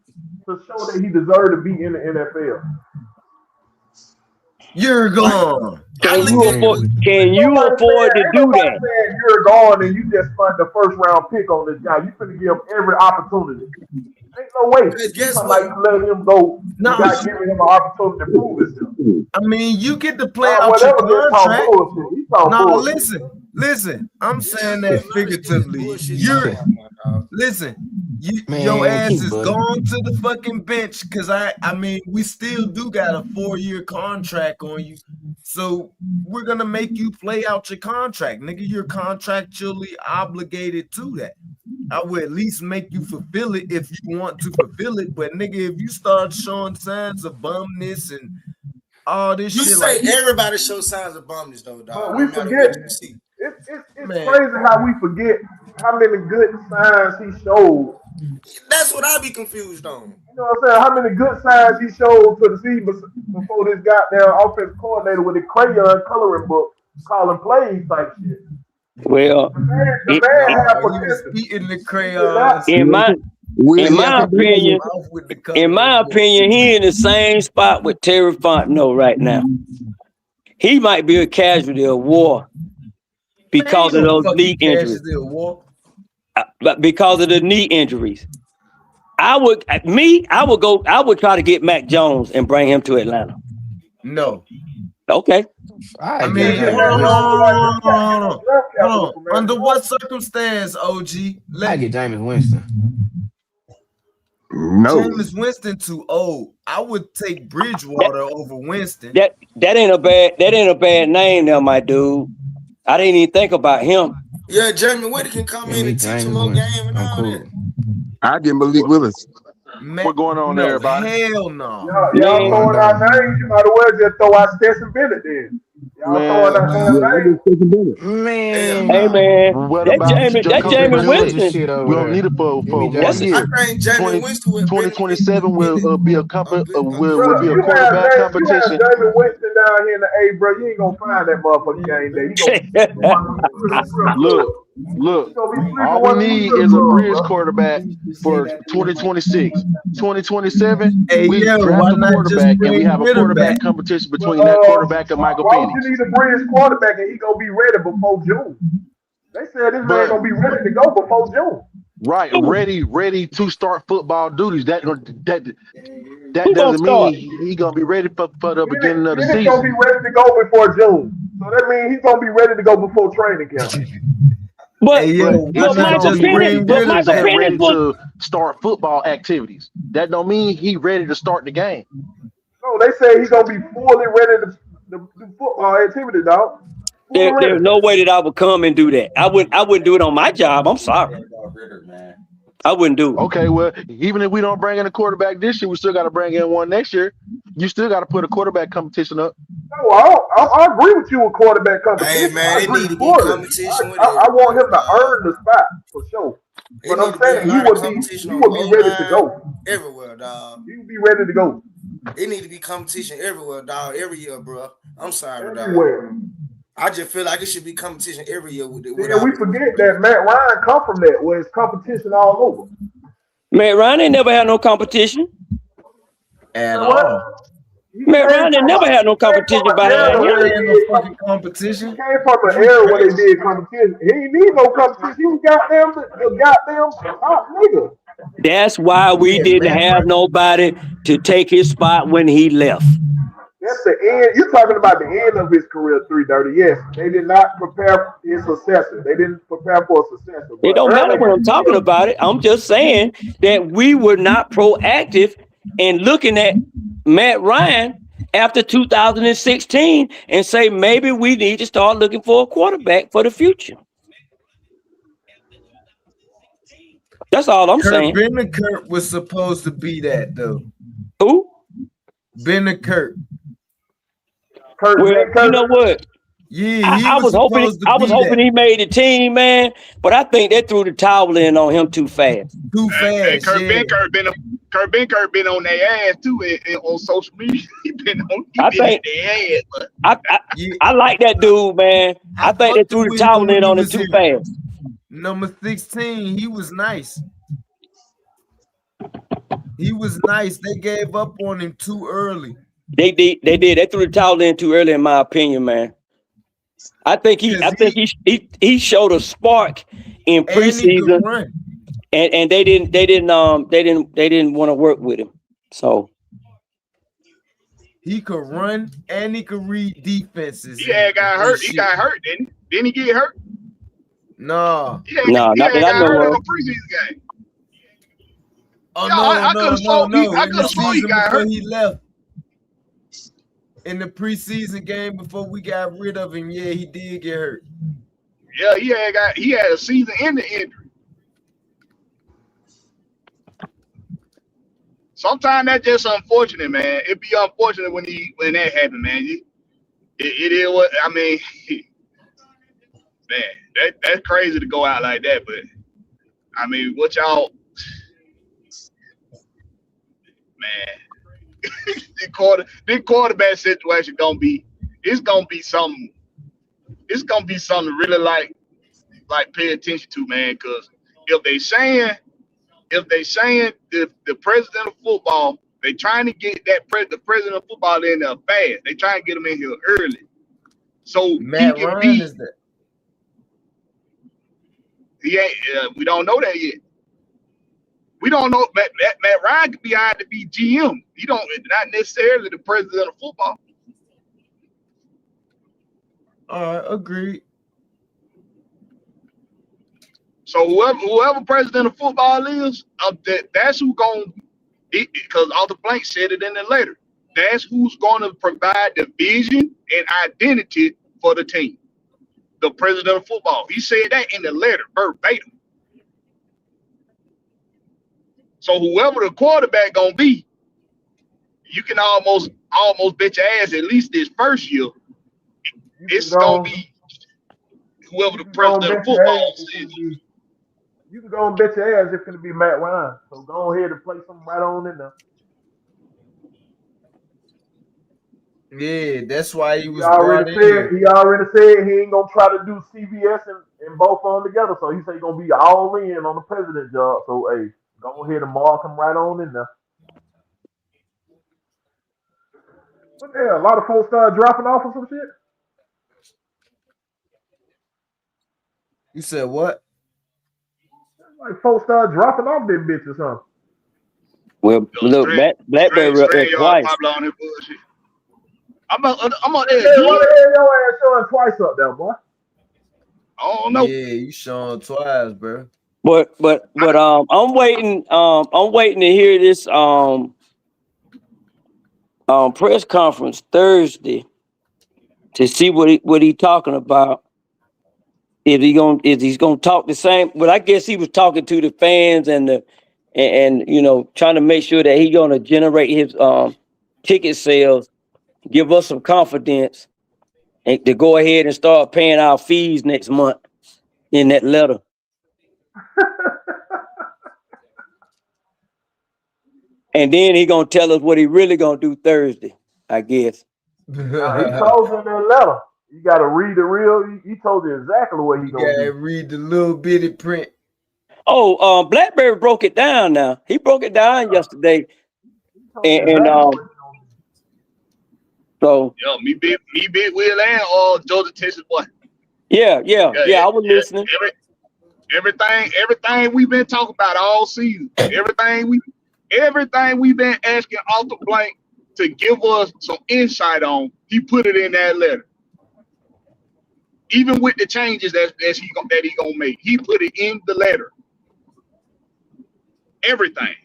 S9: to show that he deserves to be in the NFL.
S6: You're gone.
S5: Can you afford to do that?
S9: You're gone and you just spent the first round pick on this guy. You finna give him every opportunity. Ain't no way. Somebody let him go. You got giving him an opportunity to prove himself.
S6: I mean, you get to play out your contract. No, listen. I'm saying that figuratively. Your ass is going to the fucking bench because I mean, we still do got a 4-year contract on you. So we're gonna make you play out your contract, nigga. You're contractually obligated to that. I would at least make you fulfill it if you want to fulfill it. But nigga, if you start showing signs of bumness and all this shit,
S4: you say everybody shows signs of bumness though, dog.
S9: But we forget. It's crazy how we forget how many good signs he showed.
S4: That's what I be confused on.
S9: You know what I'm saying? How many good signs he showed to the season before this goddamn offensive coordinator with a crayon coloring book calling plays type shit.
S5: Well,
S9: the man had potential.
S6: Eating the crayons.
S5: In my opinion, he in the same spot with Terry Fontenot right now. He might be a casualty of war because of those knee injuries. But because of the knee injuries, I would try to get Mac Jones and bring him to Atlanta.
S6: No.
S5: Okay.
S6: I mean, hold on. Under what circumstance, OG?
S3: I get Jameis Winston.
S7: No.
S6: Jameis Winston too old. I would take Bridgewater over Winston.
S5: That ain't a bad name now, my dude. I didn't even think about him.
S4: Yeah, Jeremy Whittaker can come in and teach him a game and all that.
S7: I didn't believe Willis.
S8: What's going on, everybody?
S6: Hell no.
S9: Y'all throwing out names. You might as well just throw out Stetson Bennett then. Y'all throwing out names.
S3: Man.
S5: Hey, man.
S8: What
S5: That
S8: about
S5: Jameis Winston.
S8: We don't need it for 1 year.
S4: I think Jameis Winston
S8: 2027 will be a quarterback competition.
S9: You have Jameis Winston down here in the A, bro. You ain't gonna find that motherfucker game there.
S8: Look. All we need is a bridge quarterback for 2026. 2027, we draft a quarterback and we have a quarterback competition between that quarterback and Michael Penix.
S9: You need a bridge quarterback and he gonna be ready before June. They said this man gonna be ready to go before June.
S10: Right, ready to start football duties. That
S5: Who gonna
S10: doesn't
S5: start?
S10: mean he gonna be ready for the beginning of the
S9: Penix gonna
S10: season.
S9: be ready to go before June. So that means he's gonna be ready to go before training camp.
S5: But
S6: Hey, yo,
S10: But
S6: why
S10: he
S5: but
S10: said
S6: not
S10: gonna
S5: Michael
S6: just
S10: be ready.
S5: Penix,
S6: bring
S5: but
S10: He
S6: Ridder
S5: Michael
S10: said
S6: back?
S5: Penix
S10: ready
S5: was
S10: to start football activities. That don't mean he ready to start the game.
S9: No, they say he's gonna be fully ready to do football activity, dog. Fully
S5: there's
S9: ready.
S5: no way that I would come and do that. I wouldn't do it on my job. I'm sorry. I wouldn't do it.
S10: Okay, well, even if we don't bring in a quarterback this year, we still got to bring in one next year. You still got to put a quarterback competition up.
S9: No, I agree with you with quarterback competition.
S4: Hey man,
S9: I
S4: it
S9: agree
S4: need to be
S9: fully.
S4: competition with
S9: I want him
S4: everywhere,
S9: to
S4: dog.
S9: earn the spot for sure.
S4: It
S9: But
S4: need
S9: I'm
S4: to be a
S9: saying
S4: lot of competition
S9: he
S4: on the
S9: would be
S4: O
S9: ready to
S4: line
S9: go.
S4: everywhere, dog.
S9: He would be ready to go
S4: It need to be competition everywhere, dog. Every year, bro. I'm sorry, dog.
S9: everywhere.
S4: I just feel like it should be competition every year with
S9: Then
S4: our
S9: we forget that Matt Ryan come from that, where it's competition all over.
S5: Matt Ryan ain't never had no competition.
S6: At
S9: Man, what?
S6: all.
S9: He
S5: Matt
S9: came
S5: Ryan ain't
S9: from
S5: never had no
S9: he came from
S5: competition
S9: an era
S5: behind
S9: where
S5: him.
S9: they
S6: Ain't no
S9: did
S6: fucking
S9: he
S6: competition.
S9: came from an
S6: You
S9: era where they
S6: crazy?
S9: did competition. He ain't need no competition. He was goddamn top nigga.
S5: That's why we
S6: Yeah,
S5: didn't
S6: Matt
S5: have
S6: Ryan.
S5: nobody to take his spot when he left.
S9: That's the end. You're talking about the end of his career, 330. Yes, they did not prepare his successor. They didn't prepare for a successor.
S5: It
S9: But
S5: don't matter
S9: early
S5: what
S9: in
S5: I'm
S9: his
S5: talking
S9: career,
S5: about it. I'm just saying that we were not proactive in looking at Matt Ryan after 2016 and say maybe we need to start looking for a quarterback for the future. That's all I'm
S6: Kurt
S5: saying.
S6: Benninger was supposed to be that though.
S5: Who?
S6: Benninger.
S9: Kurt
S5: Well, you know
S9: Benkert,
S5: what?
S6: Yeah, he
S5: I
S6: was
S5: was hoping
S6: supposed to
S5: I was
S6: be
S5: hoping
S6: that.
S5: he made the team, man. But I think they threw the towel in on him too fast.
S6: Too
S8: And
S6: fast, yeah.
S8: Kurt Benkert been on their ass too on social media. he been
S5: I
S8: in
S5: think
S8: their ass. But
S5: I I,
S6: Yeah,
S5: I like that dude, man.
S6: I
S5: I think they
S6: fucked
S5: threw the
S6: with him
S5: towel
S6: when
S5: in
S6: he
S5: on him
S6: was
S5: too
S6: here.
S5: fast.
S6: Number 16, he was nice. He was nice. They gave up on him too early.
S5: They did. They threw the towel in too early, in my opinion, man. I think
S6: Cause
S5: he showed a spark in
S6: he could
S5: preseason,
S6: run.
S5: and they didn't want to work with him. So
S6: He could run and he could read defenses
S8: he had got
S6: and
S8: hurt. He
S6: shit.
S8: got hurt, didn't he? Didn't he get hurt?
S6: No.
S5: no,
S8: He
S5: not
S8: had
S5: that I
S8: got hurt
S5: know
S8: in
S5: of.
S8: the preseason game.
S6: Oh
S8: Yeah,
S6: no,
S8: I could have swore I
S6: In
S8: could
S6: the
S8: have swore he
S6: season
S8: got
S6: before
S8: hurt.
S6: he left. In the preseason game before we got rid of him, yeah, he did get hurt.
S8: Yeah, he had a season-ending injury. Sometimes that's just unfortunate, man. It'd be unfortunate when that happened, man. It is what I mean. Man, that's crazy to go out like that. But I mean, what y'all, man, the quarterback situation it's gonna be something. It's gonna be something to really like pay attention to, man. Because if they saying the president of football, they trying to get the president of football in there fast. They trying to get him in here early, so he
S6: Matt
S8: can
S6: Ryan
S8: be.
S6: is that.
S8: He ain't. We don't know that yet. We don't know. Matt Ryan could be hired to be GM. He don't not necessarily the president of football.
S6: All right, agreed.
S8: So whoever president of football is, that's who going. Because Arthur Blank said it in the letter. That's who's going to provide the vision and identity for the team. The president of football. He said that in the letter verbatim. So whoever the quarterback gonna be, you can almost bet your ass at least this first year, it's gonna be whoever the president of football is.
S9: You can go and bet your ass it's gonna be Matt Ryan. So go ahead and play something right on in there.
S6: Yeah, that's why he
S9: He
S6: was brought
S9: already
S6: in
S9: said
S6: here.
S9: he already said he ain't gonna try to do CBS and both of them together. So he said he gonna be all in on the president job. So hey, go ahead and mark him right on in there. But yeah, a lot of folks started dropping off or some shit.
S6: You said what?
S9: Like folks start dropping off them bitches, huh?
S5: Well, look, Blakberry up there twice.
S11: Probably on his bullshit. I'm out there
S9: Hey,
S11: again.
S9: what the hell your ass showing twice up there, boy?
S11: I don't know.
S6: Yeah, you showing twice, bro.
S5: But I'm waiting to hear this press conference Thursday to see what he talking about. If he's gonna talk the same, but I guess he was talking to the fans and you know, trying to make sure that he gonna generate his ticket sales, give us some confidence, and to go ahead and start paying our fees next month in that letter. And then he gonna tell us what he really gonna do Thursday, I guess.
S9: He told you in that letter. You gotta read the real. He told you exactly what he gonna do.
S6: Read the little bitty print.
S5: Oh, Blakberry broke it down. Now he broke it down yesterday, and so
S11: yo, me big Will and Georgia Texas boy.
S5: Yeah, I was listening.
S11: Everything we've been talking about all season, everything we've been asking Arthur Blank to give us some insight on, he put it in that letter. Even with the changes that he gonna make, he put it in the letter. Everything.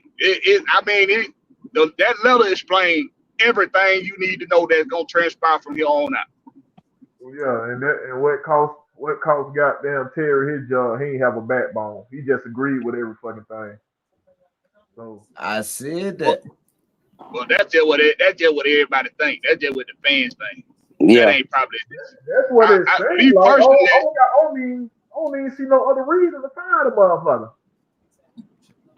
S11: That letter explained everything you need to know that's gonna transpire from here on out.
S9: Well, yeah, and what cost goddamn Terry his job? He ain't have a backbone. He just agreed with every fucking thing. So
S6: I said that.
S11: Well, that's just what everybody think. That's just what the fans think.
S5: Yeah,
S11: that ain't probably.
S9: That's what it seems like. I don't even see no other reason to fire the motherfucker.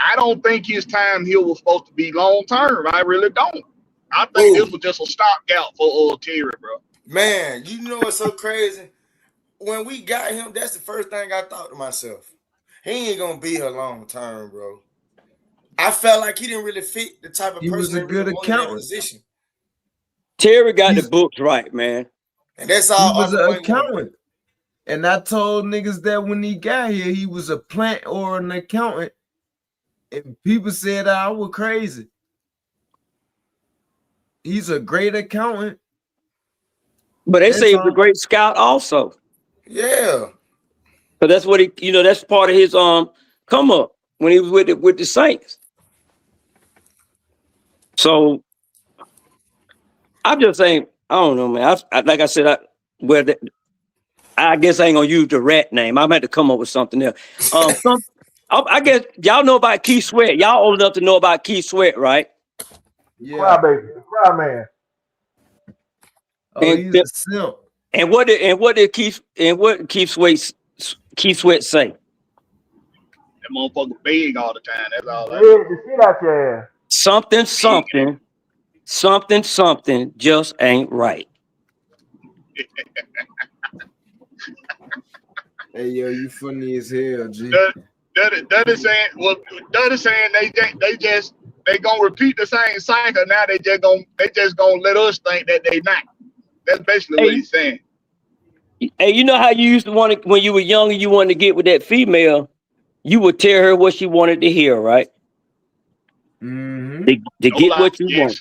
S11: I don't think his time here was supposed to be long term. I really don't. I think this was just a stopgap for Terry, bro.
S4: Man, you know what's so crazy? When we got him, that's the first thing I thought to myself. He ain't gonna be here long term, bro. I felt like he didn't really fit the type of person
S6: was a
S4: that
S6: good
S4: really wanted that
S6: accountant.
S4: position.
S5: Terry got the books right, man.
S4: And that's all.
S6: He was an accountant. And I told niggas that when he got here, he was a plant or an accountant. And people said I was crazy. He's a great accountant.
S5: But they say he was a great scout also.
S4: Yeah.
S5: But that's what that's part of his come up when he was with the Saints. So I'm just saying, I don't know, man. Like I said, I guess I ain't gonna use the rat name. I'm gonna have to come up with something else. I guess y'all know about Keith Sweat. Y'all old enough to know about Keith Sweat, right?
S9: Yeah. Cry baby, cry man.
S6: Oh, he's a simp.
S5: And what did Keith Sweat say?
S11: That motherfucker big all the time. That's all.
S9: The shit out your ass.
S5: Something just ain't right.
S6: Hey yo, you funny as hell, G.
S11: That is saying they gonna repeat the same cycle. Now they just gonna let us think that they not. That's basically what he's saying.
S5: Hey, you know how you used to want to, when you were young and you wanted to get with that female, you would tell her what she wanted to hear, right?
S6: Mm-hmm.
S5: To get what you want.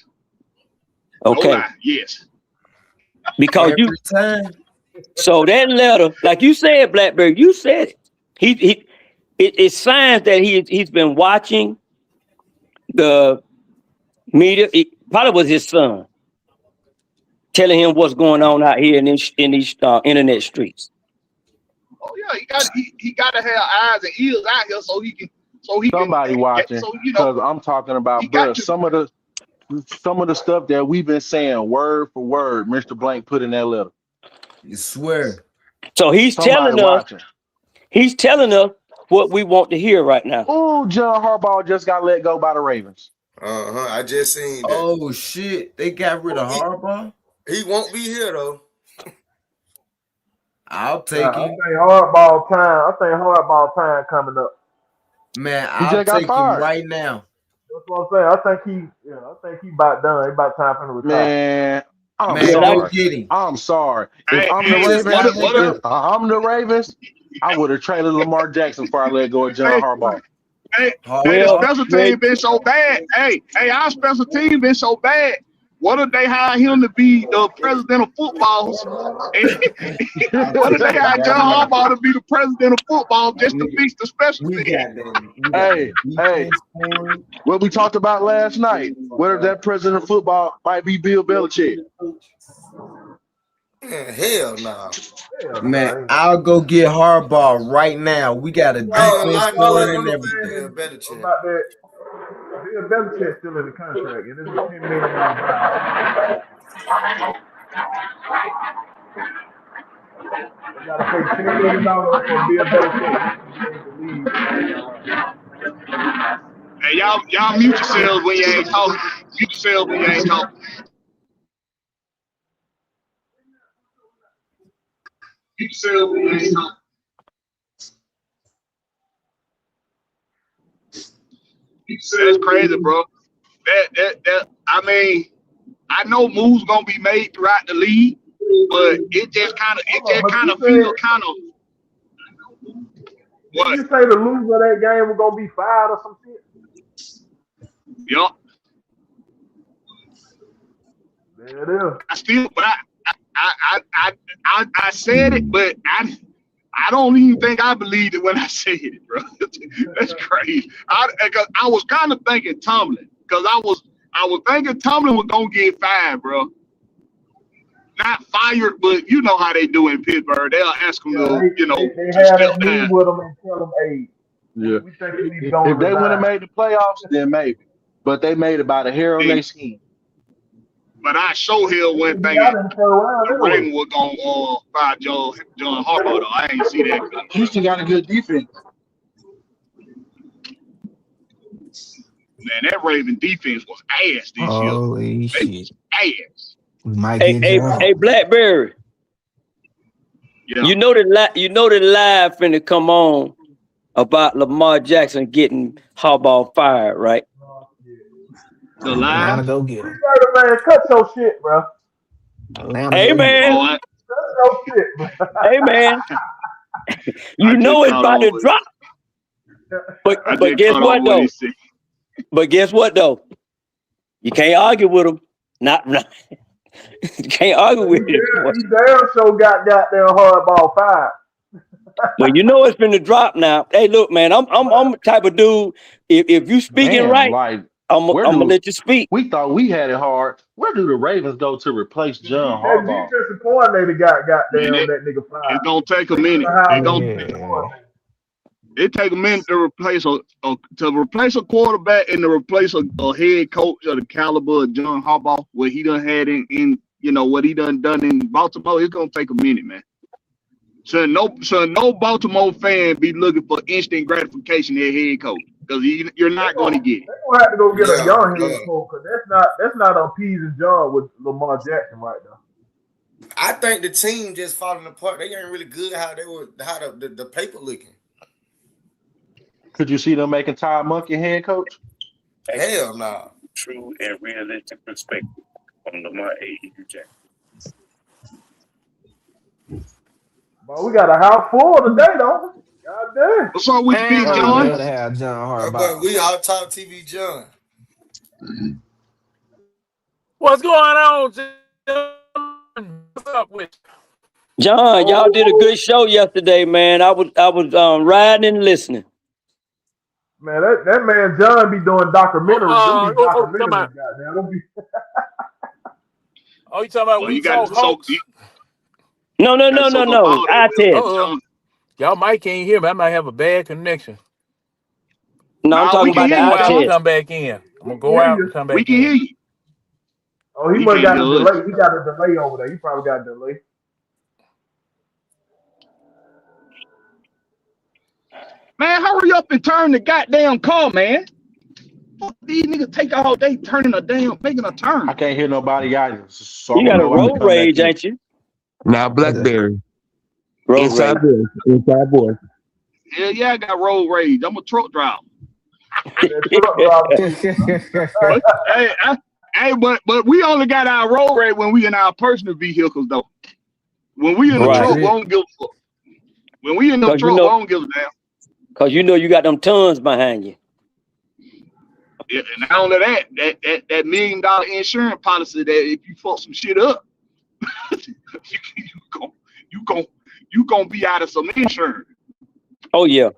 S5: Okay.
S11: No lie, yes.
S5: Because
S6: every time.
S5: So that letter, like you said, Blakberry, you said it. It's signs that he's been watching the media. It probably was his son telling him what's going on out here in these internet streets.
S11: Oh yeah, he got to have eyes and ears out here so he can.
S10: Somebody watching, because I'm talking about, bro, some of the stuff that we've been saying word for word, Mr. Blank put in that letter.
S6: You swear.
S5: So he's telling us what we want to hear right now.
S10: Oh, John Harbaugh just got let go by the Ravens.
S4: I just seen that.
S6: Oh shit, they got rid of Harbaugh.
S4: He won't be here though.
S6: I'll take it.
S9: I think hardball time coming up.
S6: Man, I'll take him right now.
S9: That's what I'm saying. I think he about done. It's about time for him to retire.
S10: Man, I'm sorry. If I'm the Ravens, I would have traded Lamar Jackson before I let go of John Harbaugh.
S11: Hey, the special team been so bad. Hey, our special team been so bad. What if they hire him to be the president of football? What if they hire John Harbaugh to be the president of football just to fix the special team?
S10: Hey, what we talked about last night, what if that president of football might be Bill Belichick?
S4: Hell no.
S6: Man, I'll go get Harbaugh right now. We got a defense going and everything.
S9: About that, Bill Belichick still in the contract, and it's a $10 million buyout. They gotta pay $10 million for Bill Belichick.
S11: Hey, y'all mute yourselves when you ain't talking. Mute yourselves when you ain't talking. Mute yourselves when you ain't talking. That's crazy, bro. That I mean, I know moves gonna be made throughout the league, but it just kind of feels kind of. What?
S9: Did you say the loser of that game was gonna be fired or some shit?
S11: Yup.
S9: There it is.
S11: I still, but I said it, but I don't even think I believed it when I said it, bro. That's crazy. I was kind of thinking Tomlin, because I was thinking Tomlin was gonna get fired, bro. Not fired, but you know how they do in Pittsburgh. They'll ask him to,
S9: they
S11: to
S9: have
S11: step
S9: that meeting
S11: down.
S9: with them and tell them, hey,
S10: Yeah.
S9: we think you need to
S10: If
S9: go
S10: they would have
S9: resign.
S10: made the playoffs, then maybe. But they made about a hair on their skin.
S11: But I sure hell went thinking the Ravens were gonna fire John Harbaugh, though. I ain't see that coming.
S10: Houston got a good defense.
S11: Man, that Raven defense was ass this year.
S3: Holy shit.
S11: Ass.
S3: We might
S5: Hey,
S3: get
S5: Blakberry.
S11: Yeah.
S5: You know the live finna come on about Lamar Jackson getting Harbaugh fired, right?
S11: The live?
S3: Go get him.
S9: Man, cut your shit, bro.
S5: Hey, man.
S9: Cut your shit, bro.
S5: Hey, man. You know it's about to drop. But guess what, though? But guess what, though? You can't argue with him. Not you can't argue with him.
S9: He damn sure got goddamn Hardball fired.
S5: But you know it's been to drop now. Hey, look, man, I'm the type of dude. If you speaking right,
S10: like,
S5: I'm gonna let you speak.
S10: We thought we had it hard. Where do the Ravens go to replace John
S9: That
S10: Harbaugh?
S9: defensive coordinator got goddamn that nigga fired.
S11: It's gonna take a minute. It take a minute to replace a quarterback and to replace a head coach of the caliber of John Harbaugh, what he done had in what he done in Baltimore. It's gonna take a minute, man. So no Baltimore fan be looking for instant gratification at head coach, because you're not going to get it.
S9: They're gonna have to go get a young head coach, because that's not appeasing John with Lamar Jackson right now.
S4: I think the team just falling apart. They ain't really good how the paper looking.
S10: Could you see them making Todd Monkey head coach?
S4: Hell no.
S12: True and realistic perspective on Lamar Jackson.
S9: But we got a house full today, don't we? God damn.
S11: What's wrong with Big John?
S3: Have John
S4: But we all talk TV John.
S12: What's going on, John? What's up with you?
S5: John, y'all did a good show yesterday, man. I was riding and listening.
S9: Man, that man John be doing documentaries.
S12: Oh, you talking about we talk hoax?
S5: No. I tell.
S12: Y'all might can't hear me. I might have a bad connection.
S5: No, I'm talking about the eye test.
S12: Come back in. I'm gonna go out and come back in.
S11: We can hear you.
S9: Oh, he must got a delay. He got a delay over there. He probably got a delay.
S11: Man, hurry up and turn the goddamn car, man. Fuck, these niggas take all day making a turn.
S10: I can't hear nobody either. So
S5: you got a road rage, ain't you?
S7: Now, Blakberry.
S5: Inside
S7: voice.
S11: Yeah, I got road rage. I'm a truck driver. But we only got our road rage when we in our personal vehicles, though. When we in the truck, we don't give a fuck. When we in the truck, I don't give a damn.
S5: Cause you know you got them tons behind you.
S11: Yeah, and not only that $1 million insurance policy that if you fuck some shit up, you gonna be out of some insurance.
S5: Oh yeah.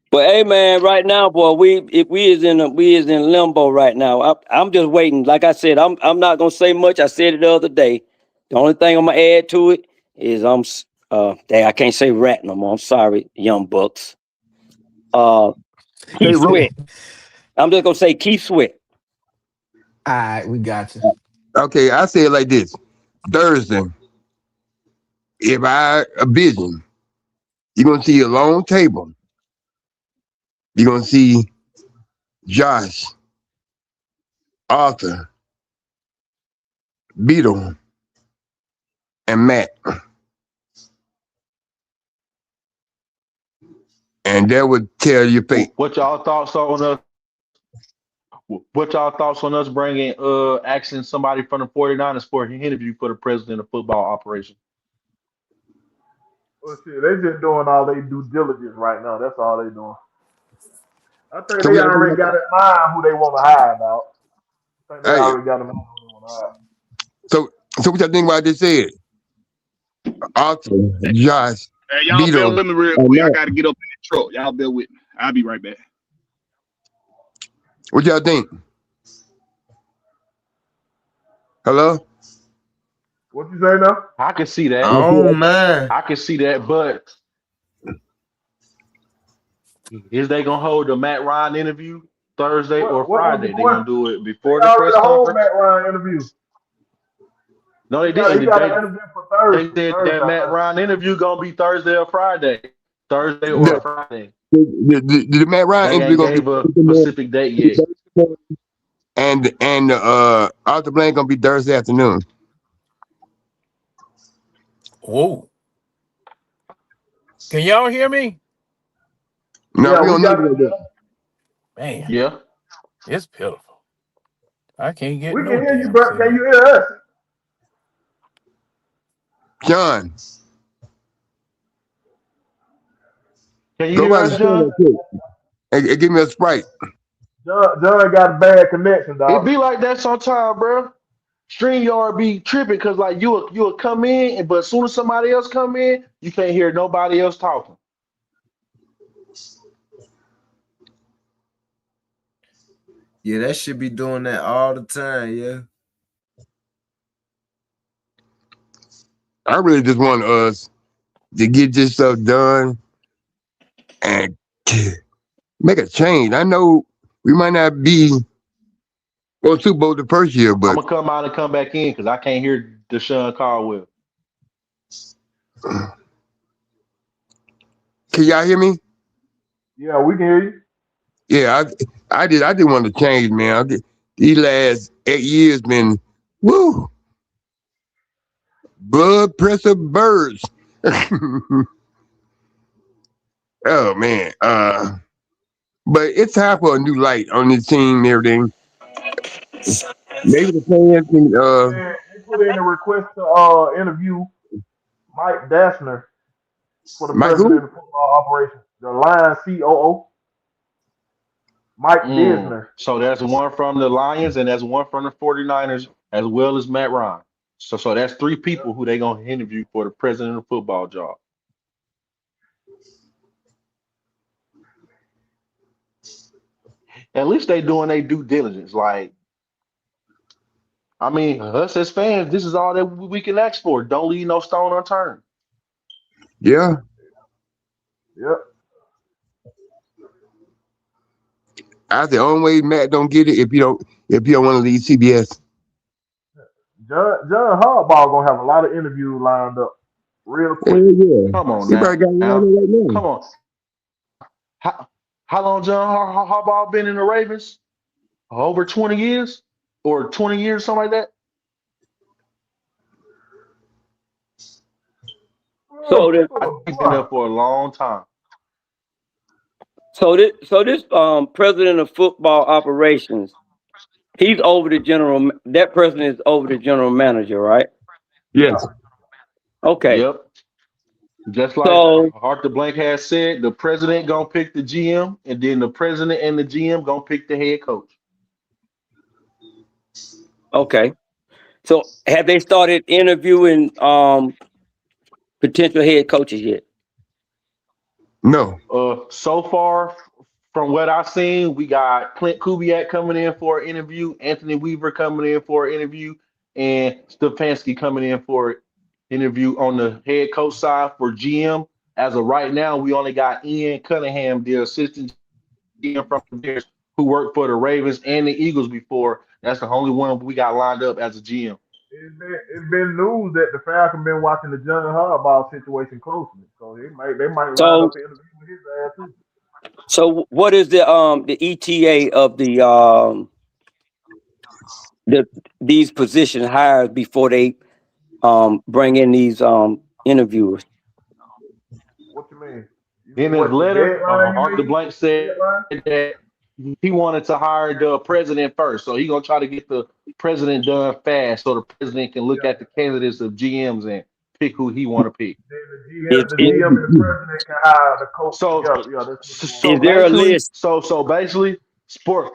S5: But hey man, right now, boy, we is in limbo right now. I'm just waiting. Like I said, I'm not gonna say much. I said it the other day. The only thing I'm gonna add to it is I can't say rat no more. I'm sorry, young bucks. Keith Sweat. I'm just gonna say Keith Sweat.
S3: All right, we got you.
S7: Okay, I say it like this. Thursday, if I a vision, you're gonna see a long table. You're gonna see Josh, Arthur, Beetle, and Matt. And that would tell your fate.
S10: What y'all thoughts on us? What y'all thoughts on us bringing asking somebody from the 49ers for an interview for the president of football operation?
S9: Well, shit, they just doing all they due diligence right now. That's all they doing. I think they already got in mind who they want to hire now. I think they already got in mind who they want to hire.
S7: So what y'all think about this said? Arthur, Josh,
S11: hey, y'all bear with me real quick. I got to get up in the truck. Y'all bear with me. I'll be right back.
S7: What y'all think? Hello?
S9: What you say now?
S10: I can see that.
S6: Oh man,
S10: I can see that, but is they gonna hold the Matt Ryan interview Thursday or Friday? They gonna do it before the press conference?
S9: Matt Ryan interview.
S10: No, they didn't. They said that Matt Ryan interview gonna be Thursday or Friday. Thursday or Friday.
S7: The Matt Ryan interview
S10: gonna be a specific date yet.
S7: And Arthur Blank gonna be Thursday afternoon.
S12: Whoa. Can y'all hear me?
S7: No, we don't know that.
S12: Man.
S10: Yeah.
S12: It's pitiful. I can't get
S9: We can hear you, but can you hear us?
S7: John.
S10: Can you hear us, John?
S7: Hey, give me a Sprite.
S9: John got a bad connection, dog.
S10: It be like that sometimes, bro. StreamYard be tripping because like you'll come in, but as soon as somebody else come in, you can't hear nobody else talking.
S6: Yeah, that should be doing that all the time, yeah.
S7: I really just want us to get this stuff done and make a change. I know we might not be on Super Bowl the first year, but
S10: I'm gonna come out and come back in because I can't hear Deshaun Caldwell.
S7: Can y'all hear me?
S9: Yeah, we can hear you.
S7: Yeah, I did want to change, man. These last 8 years been blood pressure birds. Oh man. But it's time for a new light on this team and everything. Maybe the fans can
S9: they put in a request to interview Mike Dassner for the president of football operations, the Lions COO. Mike Dassner.
S10: So that's one from the Lions and that's one from the 49ers, as well as Matt Ryan. So that's 3 people who they gonna interview for the president of football job. At least they doing their due diligence. Like, I mean, us as fans, this is all that we can ask for. Don't leave no stone unturned.
S7: Yeah.
S9: Yep.
S7: I the only way Matt don't get it if you don't want to leave CBS.
S9: John Harbaugh gonna have a lot of interviews lined up real quick.
S7: Yeah.
S10: Come on,
S7: he now.
S10: Come on. How long John Harbaugh been in the Ravens? Over 20 years or 20 years, something like that.
S5: So
S10: he's been there for a long time.
S5: So this president of football operations, he's over the general. That person is over the general manager, right?
S7: Yes.
S5: Okay.
S10: Yep. Just like
S5: So
S10: Arthur Blank has said, the president gonna pick the GM, and then the president and the GM gonna pick the head coach.
S5: okay. So have they started interviewing potential head coaches yet?
S7: No.
S10: So far, from what I've seen, we got Clint Kubiak coming in for an interview, Anthony Weaver coming in for an interview, and Stefanski coming in for an interview on the head coach side for GM. As of right now, we only got Ian Cunningham, the assistant GM from the Bears, who worked for the Ravens and the Eagles before. That's the only one we got lined up as a GM.
S9: It's been news that the Falcons been watching the John Harbaugh situation closely, so they might line
S5: So
S9: up an interview with his ass too.
S5: so what is the ETA of the these position hires before they bring in these interviewers?
S9: What you mean?
S10: In his
S9: What the
S10: letter,
S9: deadline? You
S10: Arthur
S9: mean
S10: Blank said
S9: deadline?
S10: that he wanted to hire the president first. So he's gonna try to get the president done fast so the president can look
S9: Yeah.
S10: at the candidates of GMs and pick who he want to pick.
S9: Then
S5: Is
S9: the GM and the president can hire the coach
S10: So
S9: together. Yeah, that's what's
S10: so
S5: is
S9: going on.
S5: there a
S10: basically
S5: list?
S10: so basically sport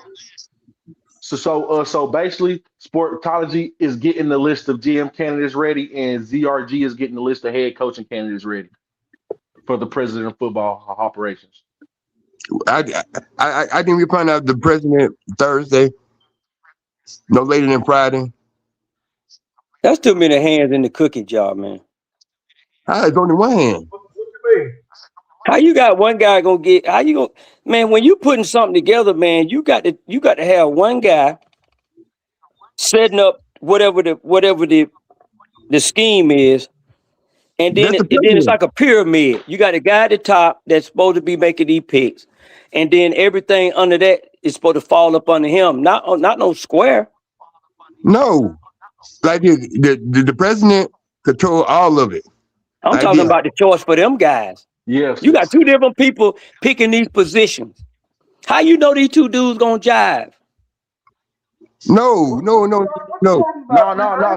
S10: so basically Sportology is getting the list of GM candidates ready, and ZRG is getting the list of head coaching candidates ready for the president of football operations.
S7: I think we find out the president Thursday, no later than Friday.
S5: That's too many hands in the cookie jar, man.
S7: It's only one hand.
S9: What you mean?
S5: How you got one guy gonna get? How you gonna, man? When you putting something together, man, you got to have one guy setting up whatever the scheme is, and then
S7: That's the
S5: it's
S7: president.
S5: like a pyramid. You got a guy at the top that's supposed to be making these picks, and then everything under that is supposed to fall up under him. Not no square.
S7: No, like the president control all of it.
S5: I'm
S7: Like
S5: talking
S7: this.
S5: about the choice for them guys.
S10: Yes.
S5: You got two different people picking these positions. How you know these two dudes gonna jive?
S7: No.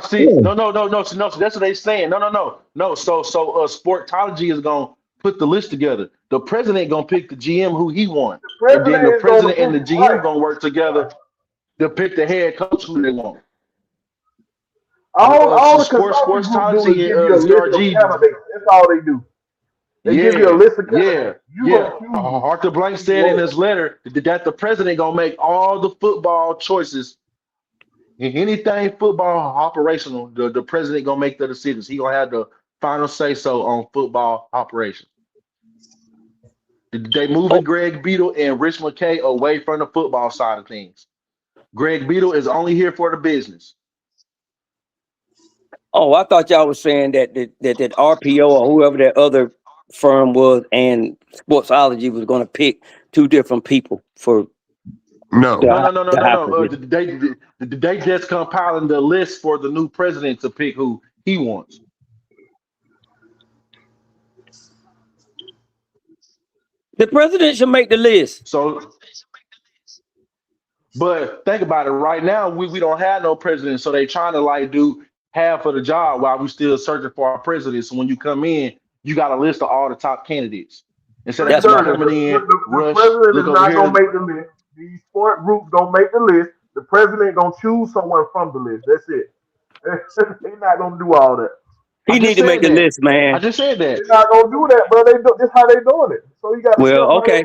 S10: See, no. So that's what they saying. No. So Sportology is gonna put the list together. The president gonna pick the GM who he wants, and then the president and the GM gonna work together to pick the head coach who they want.
S9: All the consulting groups do is give you a list of candidates. That's all they do. They give you a list of candidates.
S10: Arthur Blank said in his letter that the president gonna make all the football choices. Anything football operational, the president gonna make the decisions. He gonna have the final say so on football operations. They moving Greg Beadle and Rich McKay away from the football side of things. Greg Beadle is only here for the business.
S5: Oh, I thought y'all was saying that RPO or whoever that other firm was and Sportsology was going to pick two different people for.
S10: No. They just compiling the list for the new president to pick who he wants.
S5: The president should make the list.
S10: So, but think about it. Right now, we don't have no president, so they trying to do half of the job while we still searching for our president. So when you come in, you got a list of all the top candidates. Instead of coming in,
S9: the president is not gonna make the list. These sport groups gonna make the list. The president gonna choose someone from the list. That's it. They're not gonna do all that.
S5: He need to make the list, man.
S10: I just said that.
S9: They're not gonna do that, bro. This how they doing it. So you got to.
S5: Well, okay.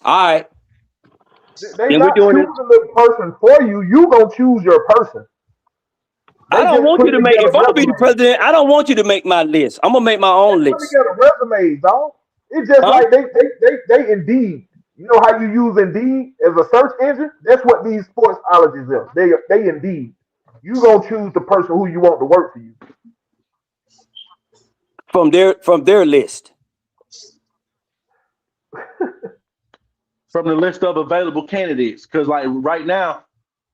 S5: All right.
S9: They not choosing the person for you. You gonna choose your person.
S5: I don't want you to make. If I'm gonna be the president, I don't want you to make my list. I'm gonna make my own list.
S9: They got resumes, dog. It's just like they Indeed. You know how you use Indeed as a search engine? That's what these Sportsologies are. They Indeed. You gonna choose the person who you want to work for you
S5: from their list.
S10: From the list of available candidates, because right now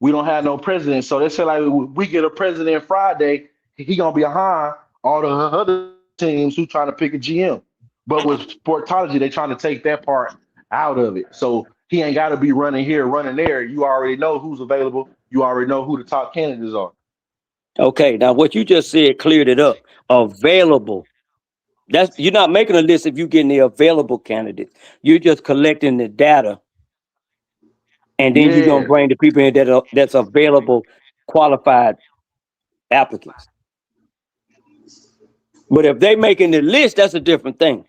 S10: we don't have no president. So they say we get a president Friday, he gonna be behind all the other teams who trying to pick a GM. But with Sportology, they trying to take that part out of it. So he ain't got to be running here, running there. You already know who's available. You already know who the top candidates are.
S5: Okay, now what you just said cleared it up. Available. You're not making a list if you're getting the available candidates. You're just collecting the data, and then you're gonna
S10: Yeah,
S5: bring the people in that's available, qualified applicants. But if they making the list, that's a different thing.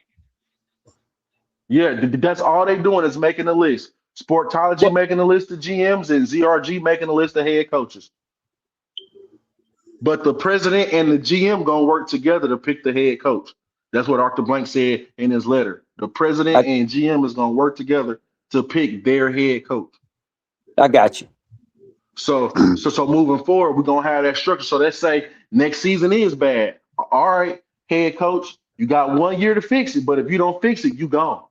S10: yeah, that's all they doing is making a list. Sportology
S5: What
S10: making a list of GMs and ZRG making a list of head coaches. But the president and the GM gonna work together to pick the head coach. That's what Arthur Blank said in his letter. The president
S5: I,
S10: and GM is gonna work together to pick their head coach.
S5: I got you.
S10: So moving forward, we're gonna have that structure. So let's say next season is bad. All right, head coach, you got 1 year to fix it, but if you don't fix it, you gone.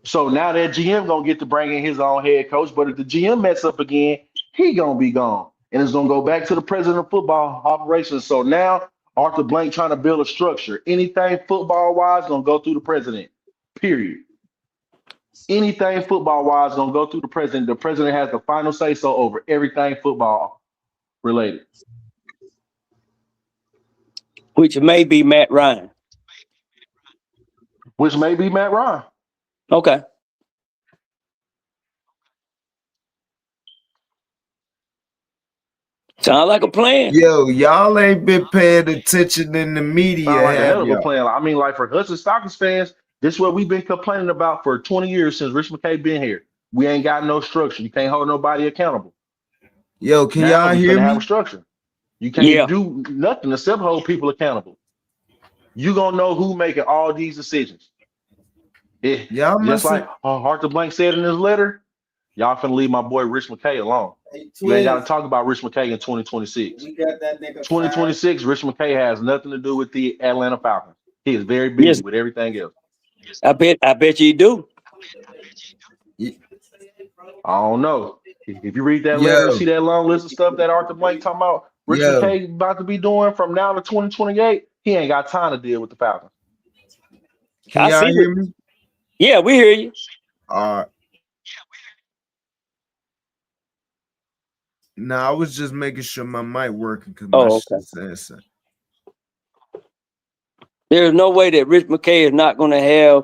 S10: So now that GM gonna get to bring in his own head coach, but if the GM mess up again, he gonna be gone. And it's gonna go back to the president of football operations. So now Arthur Blank trying to build a structure. Anything football wise gonna go through the president. Period. Anything football wise gonna go through the president. The president has the final say so over everything football related.
S5: Which may be Matt Ryan.
S10: Which may be Matt Ryan.
S5: Okay. Sound like a plan.
S6: Yo, y'all ain't been paying attention in the media,
S10: Sound like a hell
S6: have
S10: of a
S6: y'all?
S10: plan. I mean, like for us as Falcons fans, this is what we've been complaining about for 20 years since Rich McKay been here. We ain't got no structure. You can't hold nobody accountable.
S6: Yo, can
S10: Now
S6: y'all
S10: we
S6: hear
S10: finna have
S6: me?
S10: a structure. You can't
S5: Yeah.
S10: do nothing except hold people accountable. You gonna know who making all these decisions.
S6: Y'all
S10: Just
S6: must
S10: like Arthur Blank said in his letter, y'all finna leave my boy Rich McKay alone. You ain't got to talk about Rich McKay in 2026.
S4: We got that nigga
S10: 2026, Rich McKay has nothing to do with the Atlanta Falcons. He is very busy
S5: Yes.
S10: with everything else.
S5: I bet you do.
S10: I don't know. If you read that letter and
S6: Yo,
S10: see that long list of stuff that Arthur Blank talking about, Rich
S6: yo,
S10: McKay about to be doing from now to 2028, he ain't got time to deal with the Falcons.
S6: can
S5: I
S6: y'all
S5: see
S6: hear
S5: it.
S6: me?
S5: Yeah, we hear you.
S6: Nah, I was just making sure my mic working because my
S5: Oh,
S6: shit
S5: okay.
S6: saying something.
S5: There's no way that Rich McKay is not going to have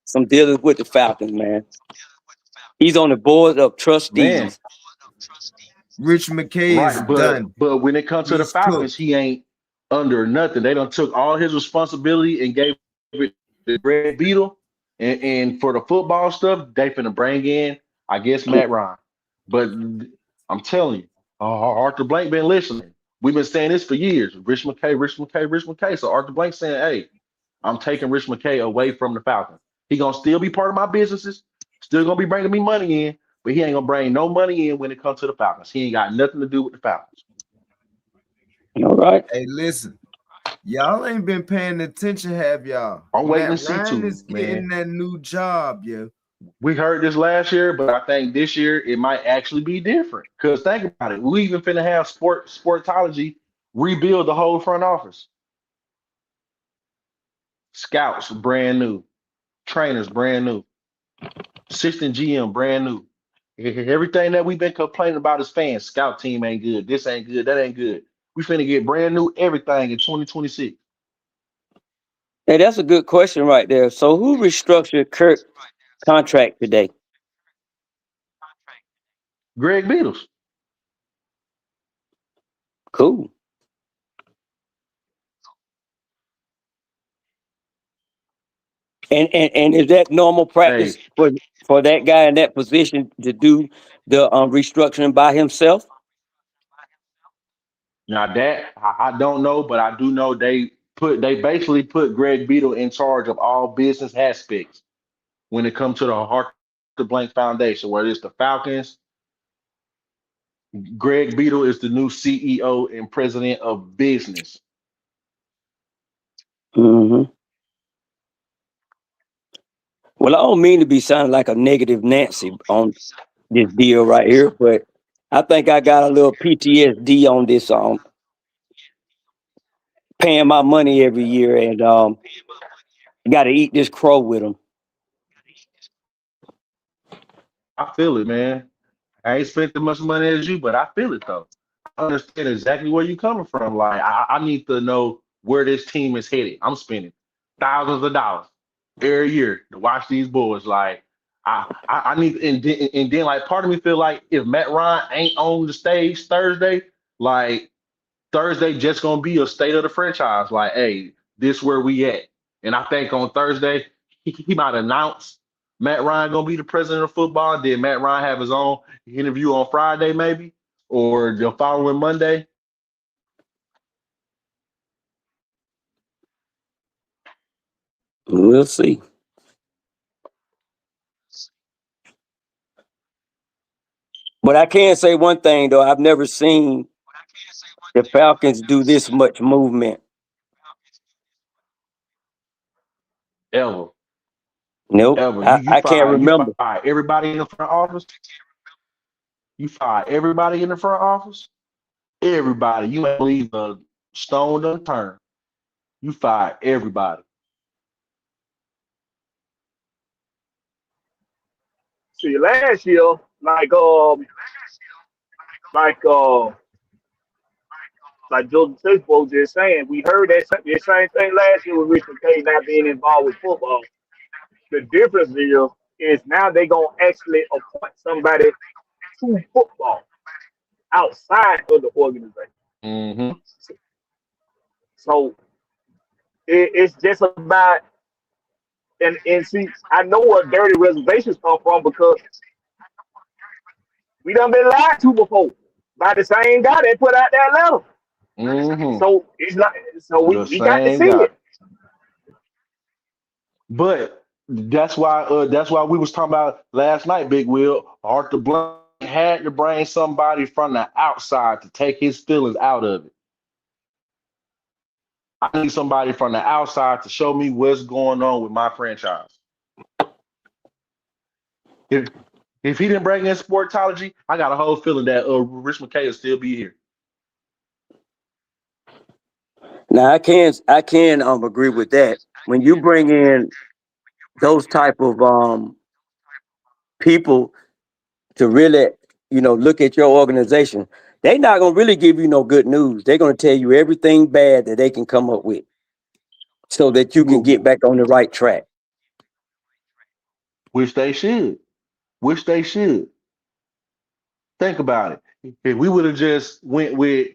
S5: some dealings with the Falcons, man. He's on the board of trustees.
S10: Man,
S6: Rich McKay is
S10: right,
S6: done.
S10: but when it comes to the
S6: He's cooked.
S10: Falcons, he ain't under nothing. They done took all his responsibility and gave it to Greg Beadle, and for the football stuff, they finna bring in, I guess, Matt Ryan. But I'm telling you, Arthur Blank been listening. We've been saying this for years. Rich McKay, Rich McKay, Rich McKay. So Arthur Blank saying, hey, I'm taking Rich McKay away from the Falcons. He gonna still be part of my businesses, still gonna be bringing me money in, but he ain't gonna bring no money in when it comes to the Falcons. He ain't got nothing to do with the Falcons.
S5: All right.
S6: Hey, listen, y'all ain't been paying attention, have y'all?
S10: I'm waiting
S6: Matt
S10: to see
S6: Ryan
S10: too,
S6: is getting that new job, yo.
S10: We heard this last year, but I think this year it might actually be different. Because think about it, we even finna have sportology rebuild the whole front office. Scouts brand new, trainers brand new, assistant GM brand new. Everything that we've been complaining about as fans, scout team ain't good, this ain't good, that ain't good. We finna get brand new everything in 2026.
S5: Hey, that's a good question right there. So who restructured Kirk's contract today?
S10: Greg Beatles.
S5: Cool. And is that normal practice for that guy in that position to do the restructuring by himself?
S10: Now that I don't know, but I do know they basically put Greg Beadle in charge of all business aspects when it comes to the Arthur Blank Foundation, whether it's the Falcons. Greg Beadle is the new CEO and president of business.
S5: Mm-hmm. Well, I don't mean to be sounding like a negative Nancy on this deal right here, but I think I got a little PTSD on this paying my money every year and got to eat this crow with them.
S10: I feel it, man. I ain't spent as much money as you, but I feel it though. understand exactly where you're coming from. Like, I need to know where this team is headed. I'm spending thousands of dollars every year to watch these boys. Like, I need, and then like part of me feel like if Matt Ryan ain't on the stage Thursday, like Thursday just gonna be a state of the franchise. Like, hey, this where we at. And I think on Thursday he might announce Matt Ryan gonna be the president of football. Then Matt Ryan have his own interview on Friday, maybe, or the following Monday.
S5: We'll see. But I can say one thing though, I've never seen the Falcons do this much movement.
S10: Ever.
S5: Nope.
S10: Ever. You
S5: I can't remember.
S10: fire everybody in the front office. You fire everybody in the front office. Everybody. You ain't leave a stone unturned. You fire everybody.
S11: See, last year, like like Jordan Chase was just saying, we heard the same thing last year with Richard K not being involved with football. The difference is now they gonna actually appoint somebody to football outside of the organization.
S10: Mm-hmm.
S11: So it's just about and see, I know where dirty reservations come from because we done been lied to before by the same guy that put out that letter.
S10: Mm-hmm.
S11: So it's not. So
S10: The
S11: we got to
S10: same
S11: see
S10: guy.
S11: it.
S10: But that's why we was talking about last night, Big Will. Arthur Blank had to bring somebody from the outside to take his feelings out of it. I need somebody from the outside to show me what's going on with my franchise. If if he didn't bring in sportology, I got a whole feeling that Rich McKay will still be here.
S5: Now I can agree with that. When you bring in those type of people to really, look at your organization, they're not gonna really give you no good news. They're gonna tell you everything bad that they can come up with so that you can get back on the right track.
S10: Which they should. Which they should. Think about it. If we would have just went with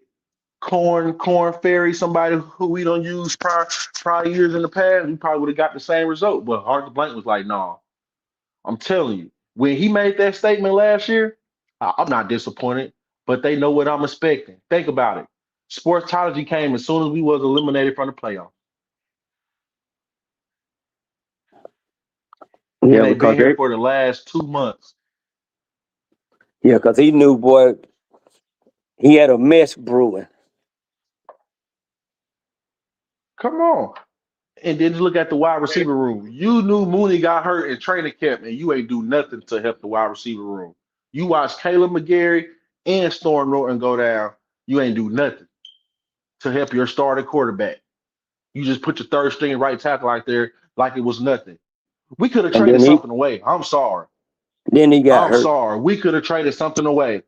S10: Corn Ferry, somebody who we don't use prior years in the past, we probably would have got the same result. But Arthur Blank was like, no, I'm telling you, when he made that statement last year, I'm not disappointed, but they know what I'm expecting. Think about it. Sportology came as soon as we was eliminated from the playoffs.
S5: Yeah,
S10: And they've
S5: because
S10: been here for the last 2 months.
S5: Yeah, because he knew, boy, he had a mess brewing.
S10: Come on. And then just look at the wide receiver room. You knew Mooney got hurt in training camp, and you ain't do nothing to help the wide receiver room. You watched Caleb McGarry and Storm Norton go down. You ain't do nothing to help your starting quarterback. You just put your third string right tackle out there like it was nothing. We could have
S5: And
S10: traded something away. I'm sorry.
S5: Then he got
S10: I'm
S5: hurt.
S10: sorry. We could have traded something away.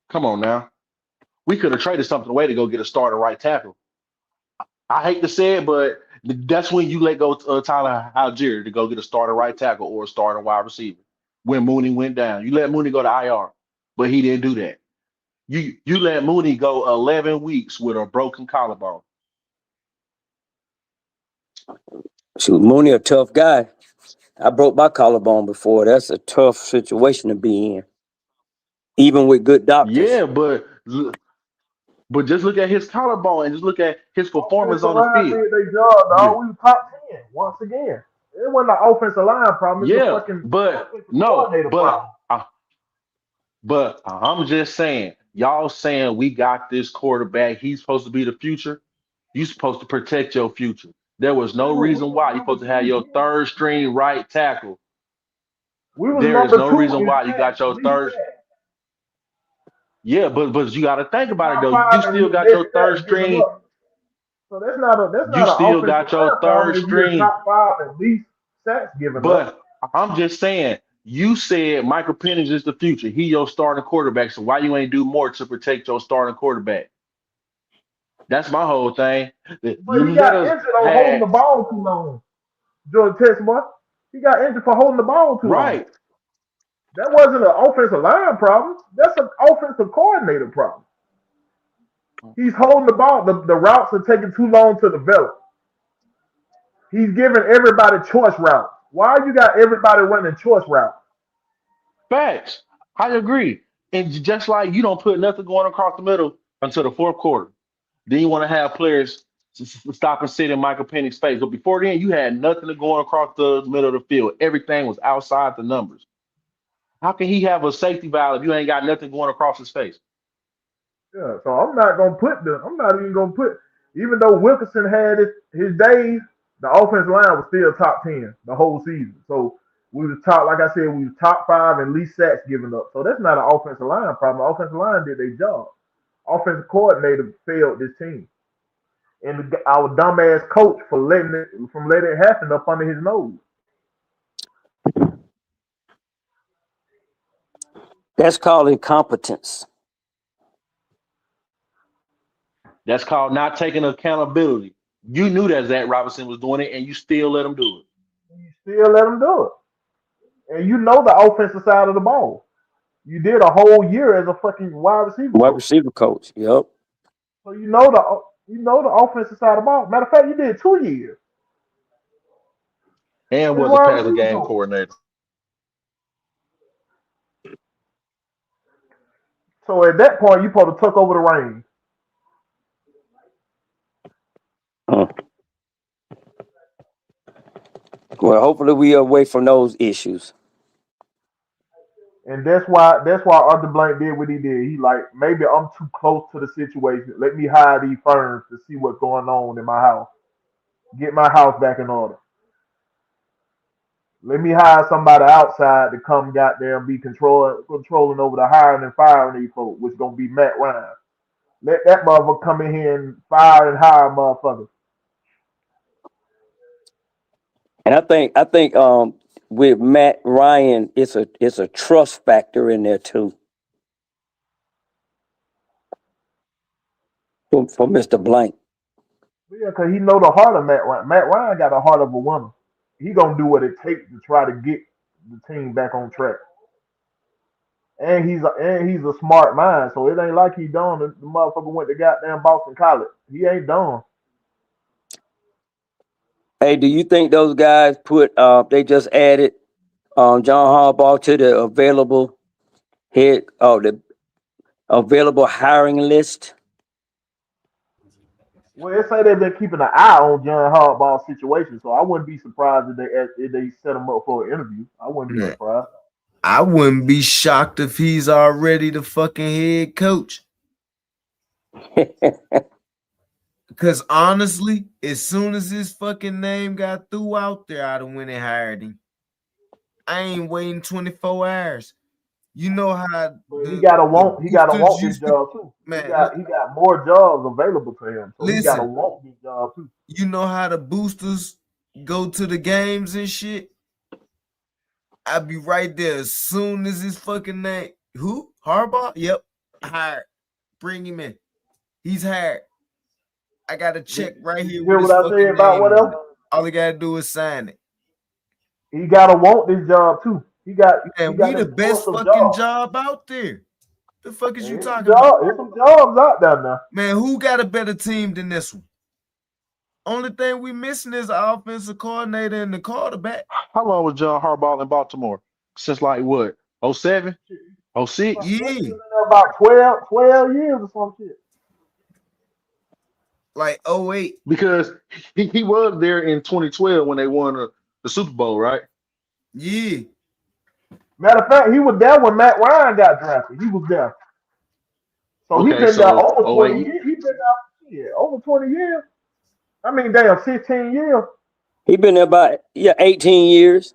S10: Come on now. We could have traded something away to go get a starter right tackle. I hate to say it, but that's when you let go Tyler Algier to go get a starter right tackle or a starter wide receiver. When Mooney went down, you let Mooney go to IR, but he didn't do that. You let Mooney go 11 weeks with a broken collarbone.
S5: Shoot, Mooney a tough guy. I broke my collarbone before. That's a tough situation to be in, even with good doctors.
S10: Yeah, but just look at his collarbone and just look at his performance
S9: Offensive
S10: on the
S9: line
S10: field.
S9: did their job, dog. We were top 10 once again. It wasn't the offensive line problem. It's the
S10: Yeah,
S9: fucking
S10: but
S9: offensive
S10: no,
S9: coordinator problem.
S10: but I'm just saying, y'all saying we got this quarterback. He's supposed to be the future. You supposed to protect your future. There was no reason why you're supposed to have your third string right tackle.
S9: We was
S10: There is
S9: number
S10: no
S9: 2
S10: reason
S9: in
S10: why you got
S9: sacks,
S10: your
S9: lead
S10: third.
S9: sacks.
S10: Yeah, but you got to think about it
S9: Top
S10: though.
S9: 5
S10: You
S9: and
S10: still got
S9: net
S10: your third
S9: sacks giving
S10: string.
S9: up. So that's not
S10: You
S9: an
S10: still
S9: offensive
S10: got your
S9: line
S10: third
S9: problem if you're
S10: string.
S9: top 5 at least sacks giving up.
S10: But I'm just saying, You said Michael Penix is the future. He your starting quarterback. So why you ain't do more to protect your starting quarterback? That's my whole thing.
S9: But he got injured on holding the ball too long. Jordan Texmore. He got injured for holding the ball too long. That wasn't an offensive line problem. That's an offensive coordinator problem. He's holding the ball. The routes are taking too long to develop. He's giving everybody choice routes. Why you got everybody running choice routes?
S10: Facts. I agree. And just like you don't put nothing going across the middle until the fourth quarter. Then you want to have players stop and sit in Michael Penix's face. But before then, you had nothing going across the middle of the field. Everything was outside the numbers. How can he have a safety valve if you ain't got nothing going across his face?
S9: Yeah, so I'm not even gonna put, even though Wilkerson had his days, the offensive line was still top 10 the whole season. So we was top, like I said, we was top 5 and least sacks given up. So that's not an offensive line problem. The offensive line did their job. Offensive coordinator failed this team. And our dumbass coach for letting it happen up under his nose.
S5: That's called incompetence.
S10: That's called not taking accountability. You knew that Zach Robinson was doing it, and you still let him do it.
S9: And you know the offensive side of the ball. You did a whole year as a fucking wide receiver
S5: coach. Yep.
S9: So you know the offensive side of the ball. Matter of fact, you did 2 years.
S10: And was a passing game coordinator.
S9: So at that point, you supposed to took over the reins.
S5: Well, hopefully we are away from those issues.
S9: And that's why Arthur Blank did what he did. He like, maybe I'm too close to the situation. Let me hire these firms to see what's going on in my house. Get my house back in order. Let me hire somebody outside to come goddamn be controlling over the hiring and firing these folks, which is gonna be Matt Ryan. Let that motherfucker come in here and fire and hire motherfuckers.
S5: And I think with Matt Ryan, it's a trust factor in there too. For Mr. Blank.
S9: Yeah, because he know the heart of Matt Ryan. Matt Ryan got the heart of a winner. He gonna do what it takes to try to get the team back on track. And he's a smart mind, so it ain't like he dumb. The motherfucker went to goddamn Boston College. He ain't dumb.
S5: Hey, do you think those guys they just added John Harbaugh to the available hiring list?
S9: Well, they say they've been keeping an eye on John Harbaugh's situation, so I wouldn't be surprised if they set him up for an interview. I wouldn't be surprised.
S6: I wouldn't be shocked if he's already the fucking head coach. Because honestly, as soon as his fucking name got threw out there, I'd have went and hired him. I ain't waiting 24 hours. You know how
S9: he gotta want this job too. Man, he got more jobs available to him. So he gotta want this job too.
S6: You know how the boosters go to the games and shit? I'd be right there as soon as his fucking name. Who? Harbaugh? Yep. Hired. Bring him in. He's hired. I got a check right here.
S9: You hear what I say about what else?
S6: All he gotta do is sign it.
S9: He gotta want this job too. We
S6: the best fucking job out there. The fuck is you talking about?
S9: There's some jobs out there now.
S6: Man, who got a better team than this one? Only thing we missing is the offensive coordinator and the quarterback.
S10: How long was John Harbaugh in Baltimore? Since like what? 07? 06?
S6: Yeah.
S9: About 12 years or some shit.
S6: Like 08.
S10: Because he was there in 2012 when they won the Super Bowl, right?
S6: Yeah.
S9: Matter of fact, he was there when Matt Ryan got drafted. He was there. So he's been there over 20 years. He's been there over 20 years. I mean, damn, 15 years.
S5: He been there about 18 years.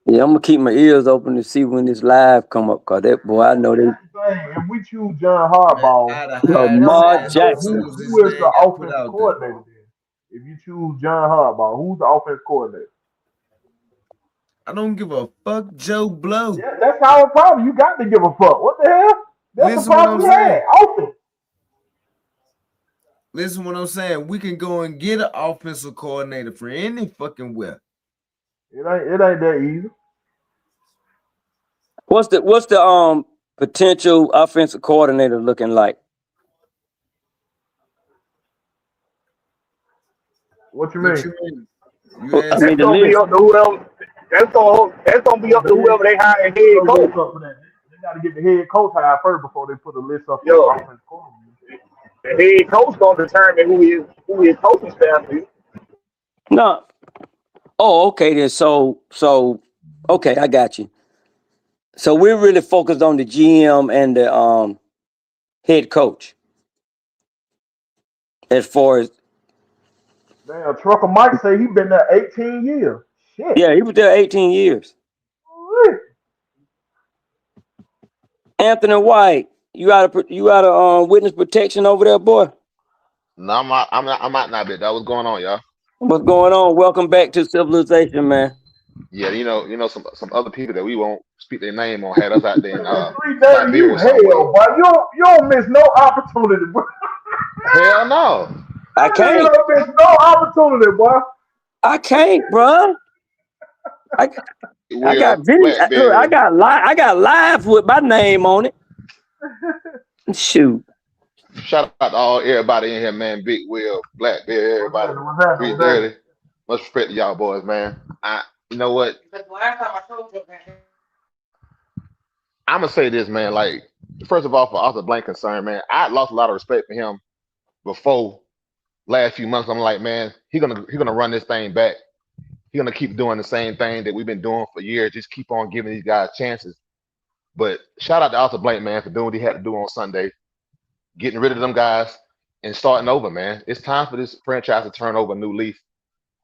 S5: Yeah, I'm gonna keep my ears open to see when this live come up, cause that boy, I know they.
S9: If we choose John Harbaugh,
S5: Lamar Jackson,
S9: who is the offensive coordinator? If you choose John Harbaugh, who's the offense coordinator?
S6: I don't give a fuck, Joe Blow.
S9: Yeah, that's our problem. You got to give a fuck. What the hell? That's
S6: Listen
S9: the
S6: what
S9: problem
S6: I'm
S9: we
S6: saying.
S9: had. Offense.
S6: Listen what I'm saying. We can go and get an offensive coordinator for any fucking where.
S9: It ain't that easy.
S5: What's the potential offensive coordinator looking like?
S9: What you
S6: What
S9: mean?
S6: you mean?
S5: I mean
S11: That's
S5: the
S11: gonna be
S5: list.
S11: up to whoever. That's gonna be up to whoever they hire head coach.
S9: Up for that. They got to get the head coach hired first before they put a list up for
S11: Yo,
S9: offense coordinator.
S11: the head coach gonna determine who his coaching staff is.
S5: No. Oh, okay then. So okay, I got you. So we're really focused on the GM and the head coach as far as
S9: Damn, Trucker Mike say he been there 18 years. Shit.
S5: yeah, he was there 18 years. Anthony White, you got a witness protection over there, boy.
S13: No, I'm out now, bit. That was going on, y'all.
S5: What's going on? Welcome back to civilization, man.
S13: Yeah, some other people that we won't speak their name on had us out there in
S9: 3 days, you
S13: Siberia somewhere.
S9: hell, boy. You don't miss no opportunity, bro.
S13: Hell no.
S5: I can't.
S9: You don't miss no opportunity, boy.
S5: I can't, bro. I got video. Look, I got live with my name on it. Shoot.
S13: Shout out to everybody in here, man. Big Will, Blakberry, everybody.
S9: What's that?
S13: Much respect to y'all boys, man. You know what? I'm gonna say this, man. Like, first of all, for Arthur Blank concern, man, I lost a lot of respect for him before last few months. I'm like, man, he's gonna run this thing back. He's gonna keep doing the same thing that we've been doing for years. Just keep on giving these guys chances. But shout out to Arthur Blank, man, for doing what he had to do on Sunday, getting rid of them guys and starting over, man. It's time for this franchise to turn over a new leaf.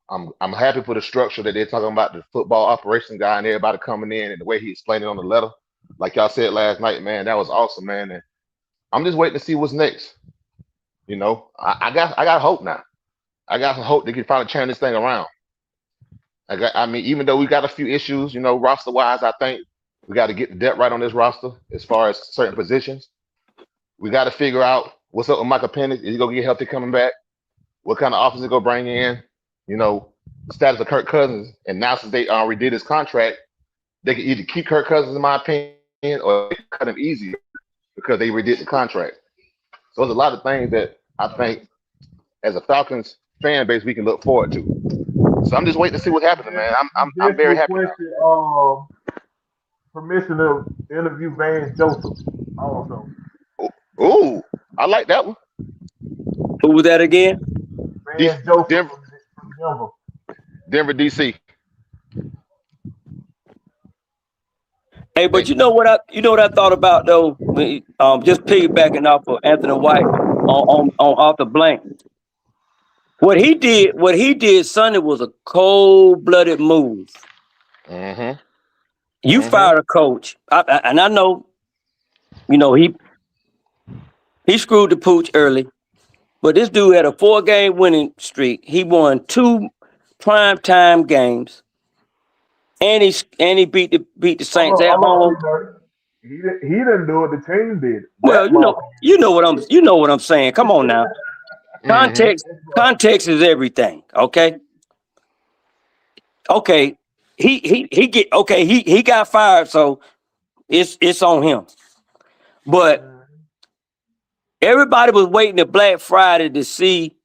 S13: I'm happy for the structure that they're talking about, the football operation guy and everybody coming in and the way he explained it on the letter. Like y'all said last night, man, that was awesome, man. And I'm just waiting to see what's next. You know, I got hope now. I got some hope they can finally turn this thing around. I mean, even though we got a few issues, roster wise, I think we got to get the depth right on this roster as far as certain positions. We got to figure out what's up with Michael Penix. Is he gonna get healthy coming back? What kind of offense he gonna bring in? The status of Kirk Cousins. And now since they redid his contract, they can either keep Kirk Cousins, in my opinion, or they can cut him easier because they redid the contract. So there's a lot of things that I think, as a Falcons fan base, we can look forward to. So I'm just waiting to see what happens, man. I'm very happy.
S9: Permission to interview Vance Joseph also.
S13: Ooh, I like that one.
S5: Who was that again?
S9: Vance Joseph from Denver.
S13: Denver, DC.
S5: Hey, but you know what I thought about though? Just piggybacking off of Anthony White on Arthur Blank. What he did Sunday was a cold-blooded move.
S13: Mm-hmm.
S5: You fired a coach, and I know, he screwed the pooch early, but this dude had a 4-game winning streak. He won 2 primetime games, and he beat the Saints at home.
S9: He didn't do it. The team did.
S5: Well, you know what I'm saying. Come on now. Context is everything. Okay. Okay. He got fired, so it's on him. But everybody was waiting to Black Friday to see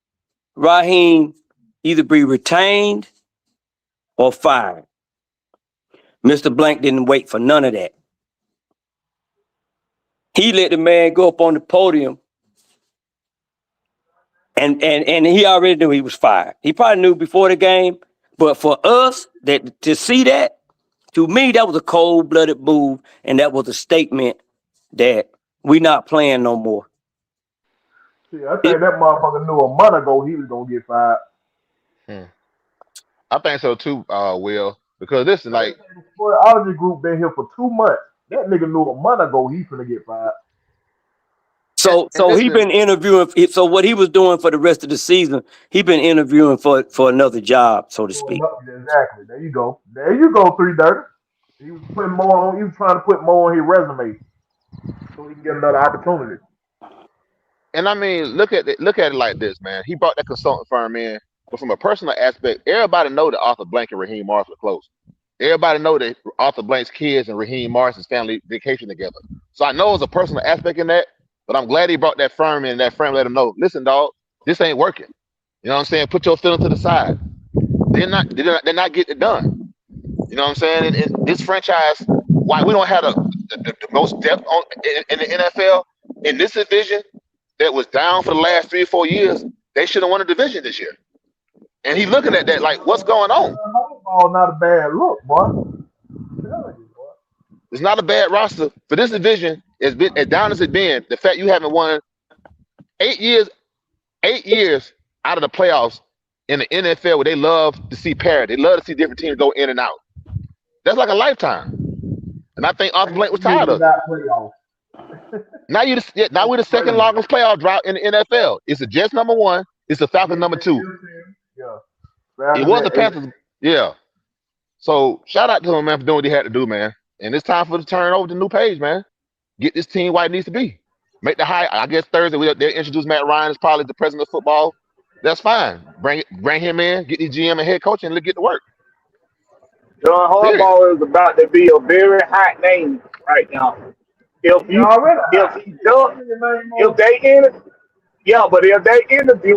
S5: Raheem either be retained or fired. Mr. Blank didn't wait for none of that. He let the man go up on the podium, and he already knew he was fired. He probably knew before the game, but for us to see that, to me, that was a cold-blooded move, and that was a statement that we not playing no more.
S9: See, I think that motherfucker knew a month ago he was gonna get fired.
S13: I think so too, Will, because this is like
S9: the sportology group been here for 2 months. That nigga knew a month ago he finna get fired.
S5: So he
S13: listen,
S5: been interviewing. So what he was doing for the rest of the season, he been interviewing for another job, so to speak.
S9: Exactly. There you go. There you go, 330. He was putting more on. He was trying to put more on his resume so he can get another opportunity.
S13: and I mean, look at it like this, man. He brought that consultant firm in, but from a personal aspect, everybody know that Arthur Blank and Raheem Morris were close. Everybody know that Arthur Blank's kids and Raheem Morris's family vacation together. So I know it's a personal aspect in that, but I'm glad he brought that firm in. And that firm let him know, listen, dog, this ain't working. You know what I'm saying? Put your feelings to the side. They're not getting it done. You know what I'm saying? And this franchise, why we don't have the most depth in the NFL in this division that was down for the last 3 or 4 years, they should have won a division this year. And he looking at that like, what's going on?
S9: Ball not a bad look, boy.
S13: It's not a bad roster for this division. It's been as down as it's been. The fact you haven't won 8 years out of the playoffs in the NFL, where they love to see parity. They love to see different teams go in and out. That's like a lifetime. And I think Arthur Blank was tired of it. Now we're the second longest playoff drought in the NFL. It's the Jets number 1. It's the Falcons number 2.
S9: Yeah.
S13: It was the Panthers. Yeah. So shout out to him, man, for doing what he had to do, man. And it's time for the turn over to the new page, man. Get this team where it needs to be. Make the high. I guess Thursday they'll introduce Matt Ryan as probably the president of football. That's fine. Bring him in, get the GM and head coach, and let's get to work.
S12: John Harbaugh is about to be a very hot name right now. If they interview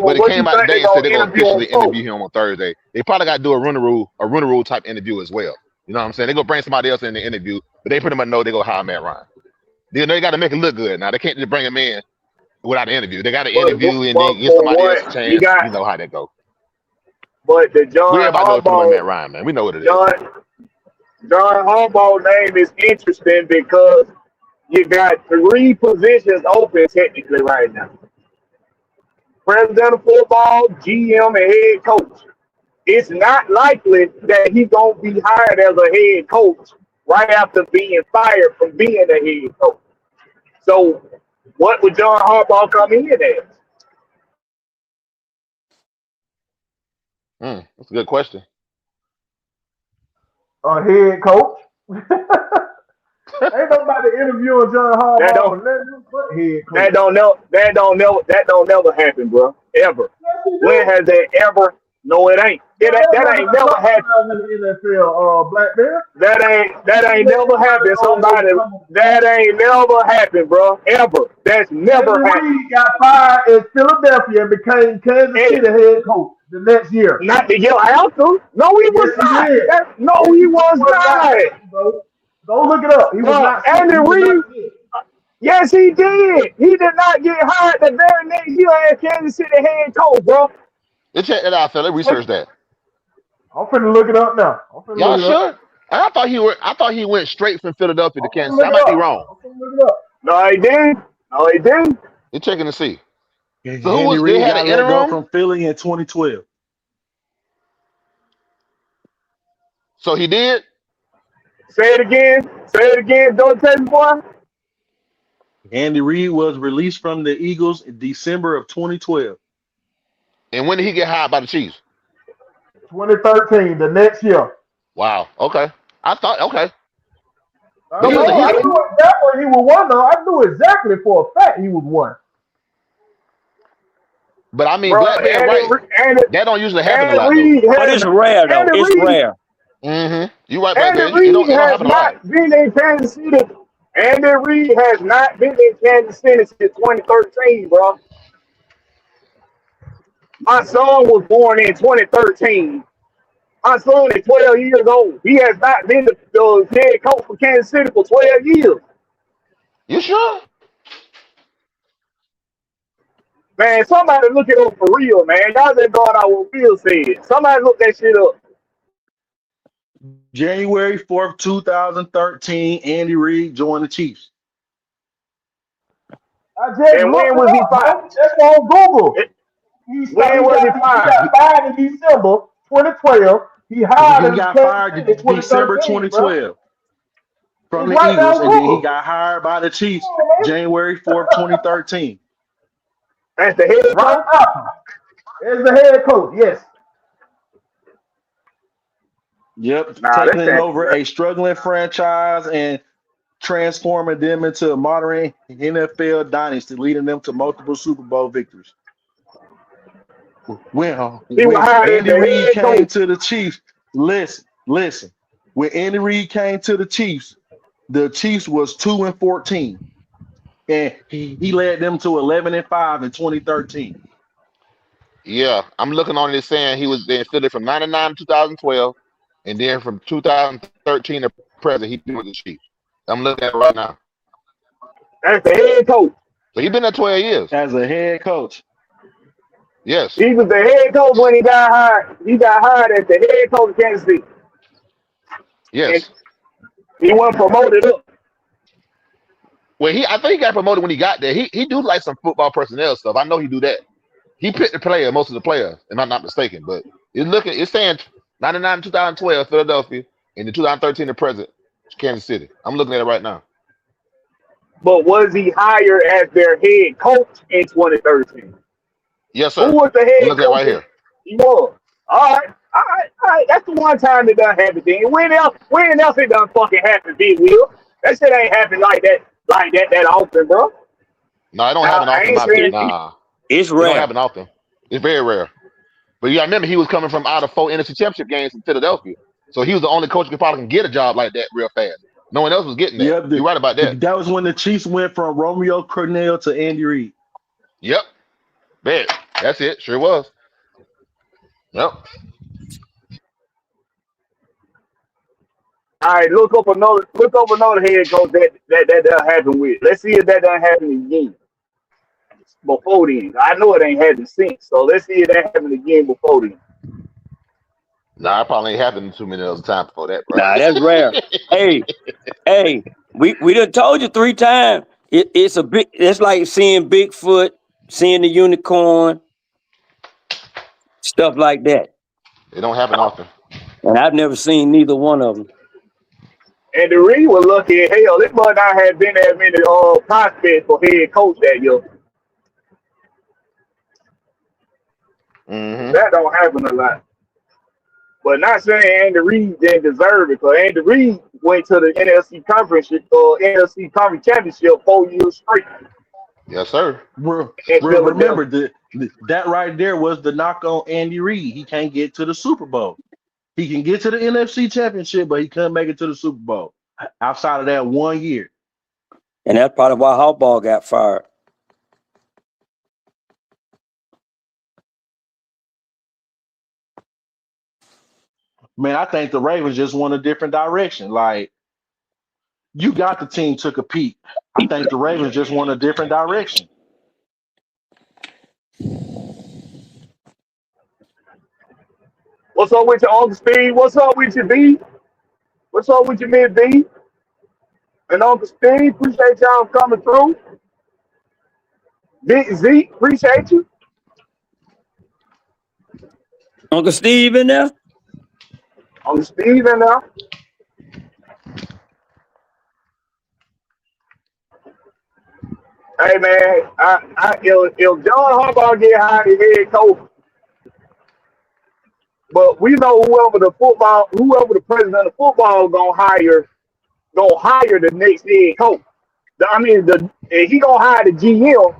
S12: him,
S13: but it came out today and said they're gonna officially interview him on Thursday. They probably got to do a runner rule type interview as well. You know what I'm saying? They're gonna bring somebody else in the interview, but they pretty much know they're gonna hire Matt Ryan. They got to make it look good. Now they can't just bring him in without an interview. They got to interview and then give somebody else a chance. You know how that go.
S12: But the John
S13: Harbaugh, Matt Ryan, man, we know what it is.
S12: John Harbaugh's name is interesting because you got 3 positions open technically right now: president of football, GM, and head coach. It's not likely that he's gonna be hired as a head coach right after being fired from being a head coach. So, what would John Harbaugh come in as?
S13: That's a good question.
S9: Head coach. Ain't nobody interviewing John Harbaugh. That
S12: don't never happen, bro. Ever. When has that ever? No, it ain't. That ain't never happened in the NFL. Blakberry. That ain't never happened. That ain't never happened, bro. Ever. That's never happened.
S9: He got fired in Philadelphia and became Kansas City head coach the next year.
S12: Not the year after. No, he was not. No, he was not.
S9: Go look it up. He was not.
S12: Andy Reid. Yes, he did. He did not get hired the very next year as Kansas City head coach, bro.
S13: Let's check that out, fella. Research that.
S9: I'm finna look it up now.
S13: Y'all sure? I thought he went straight from Philadelphia to Kansas City. I might be wrong.
S12: No, he didn't.
S13: You're checking to see.
S10: So who was they had an interim from Philly in 2012.
S13: So he did.
S12: Say it again. Don't tell me, boy.
S10: Andy Reid was released from the Eagles in December of 2012.
S13: And when did he get hired by the Chiefs?
S9: 2013, the next year.
S13: Wow. Okay. I thought. Okay.
S9: I knew exactly he was one. Though I knew exactly for a fact he was one.
S13: But I mean, Blakberry, right? That don't usually happen a lot.
S5: But it's rare, though. It's rare.
S13: You right, Blakberry.
S12: Andy Reid has not been in Kansas City. Andy Reid has not been in Kansas City since 2013, bro. My son was born in 2013. My son is 12 years old. He has not been the head coach for Kansas City for 12 years.
S13: You sure?
S12: Man, somebody look it up for real, man. Y'all just going out what Will said. Somebody look that shit up.
S10: January 4th, 2013, Andy Reid joined the Chiefs.
S12: And when was he fired?
S9: That's on Google.
S12: When was he fired?
S9: He got fired in December 2012. He hired him.
S10: He got fired in December 2012. from
S9: He's
S10: the
S9: right
S10: Eagles,
S9: down
S10: and then he
S9: Google.
S10: got hired by the Chiefs
S9: Come on, man.
S10: January 4th, 2013.
S12: That's the head
S9: Right
S12: coach.
S9: now. As the head coach, yes.
S10: Yep,
S12: Nah,
S10: taking
S12: that's that.
S10: over a struggling franchise and transforming them into a modern NFL dynasty, leading them to multiple Super Bowl victories.
S12: He was
S10: When
S12: hired as
S10: Andy
S12: the
S10: Reid
S12: head
S10: came
S12: coach.
S10: to the Chiefs, listen. When Andy Reid came to the Chiefs was 2-14, and he led them to 11-5 in 2013.
S13: Yeah, I'm looking on it saying he was in Philly from 99 to 2012, and then from 2013 to present, he's been with the Chiefs. I'm looking at it right now.
S12: That's the head coach.
S13: So he's been there 12 years.
S10: As a head coach.
S13: Yes.
S12: He was the head coach when he got hired. He got hired as the head coach of Kansas City.
S13: Yes.
S12: And he wasn't promoted up.
S13: Well, I think he got promoted when he got there. He do like some football personnel stuff. I know he do that. He picked most of the players, if I'm not mistaken. But it's saying 99 to 2012 Philadelphia, and the 2013 to present Kansas City. I'm looking at it right now.
S12: But was he hired as their head coach in 2013?
S13: Yes, sir.
S12: Who was the
S13: I'm
S12: head
S13: looking at it
S12: coach?
S13: right here.
S12: He was. All right. That's the one time it done happen. Then when else it done fucking happen, Big Will? That shit ain't happen like that often, bro.
S13: No, it don't happen
S12: I
S13: often.
S12: ain't saying
S13: Nah,
S5: It's
S13: it don't
S5: rare.
S13: happen often. It's very rare. But you got to remember, he was coming from out of 4 NFC Championship games in Philadelphia, so he was the only coach who probably can get a job like that real fast. No one else was getting that.
S10: Yep,
S13: You're right about that.
S10: That was when the Chiefs went from Romeo Cornell to Andy Reid.
S13: Yep. Bet. That's it. Sure was. Yep.
S12: all right, look up another head coach that done happen with. Let's see if that done happen again. Before then. I know it ain't happened since. So let's see if that happened again before then.
S13: Nah, it probably ain't happened too many other times before that, bro.
S5: Nah, that's rare. Hey, we done told you 3 times. It's like seeing Bigfoot, seeing the unicorn, stuff like that.
S13: It don't happen often.
S5: And I've never seen neither one of them.
S12: And the Reed was lucky as hell. This must not have been as many prospects for head coach that year.
S13: Mm-hmm.
S12: That don't happen a lot. But not saying Andy Reid didn't deserve it, because Andy Reid went to the NFC Conference Championship 4 years straight.
S13: Yes, sir.
S10: Remember, that right there was the knock on Andy Reid. He can't get to the Super Bowl. He can get to the NFC Championship, but he couldn't make it to the Super Bowl outside of that 1 year.
S5: And that's probably why Harbaugh got fired.
S10: Man, I think the Ravens just went a different direction. Like, you got the team to compete. I think the Ravens just went a different direction.
S12: What's up with your Uncle Steve? What's up with you, B? What's up with you, Mid B? And Uncle Steve, appreciate y'all coming through. Big Z, appreciate you.
S5: Uncle Steve in there?
S12: Uncle Steve in there. Hey man, if John Harbaugh get hired as head coach, but we know whoever the president of football gonna hire the next head coach. He gonna hire the GM,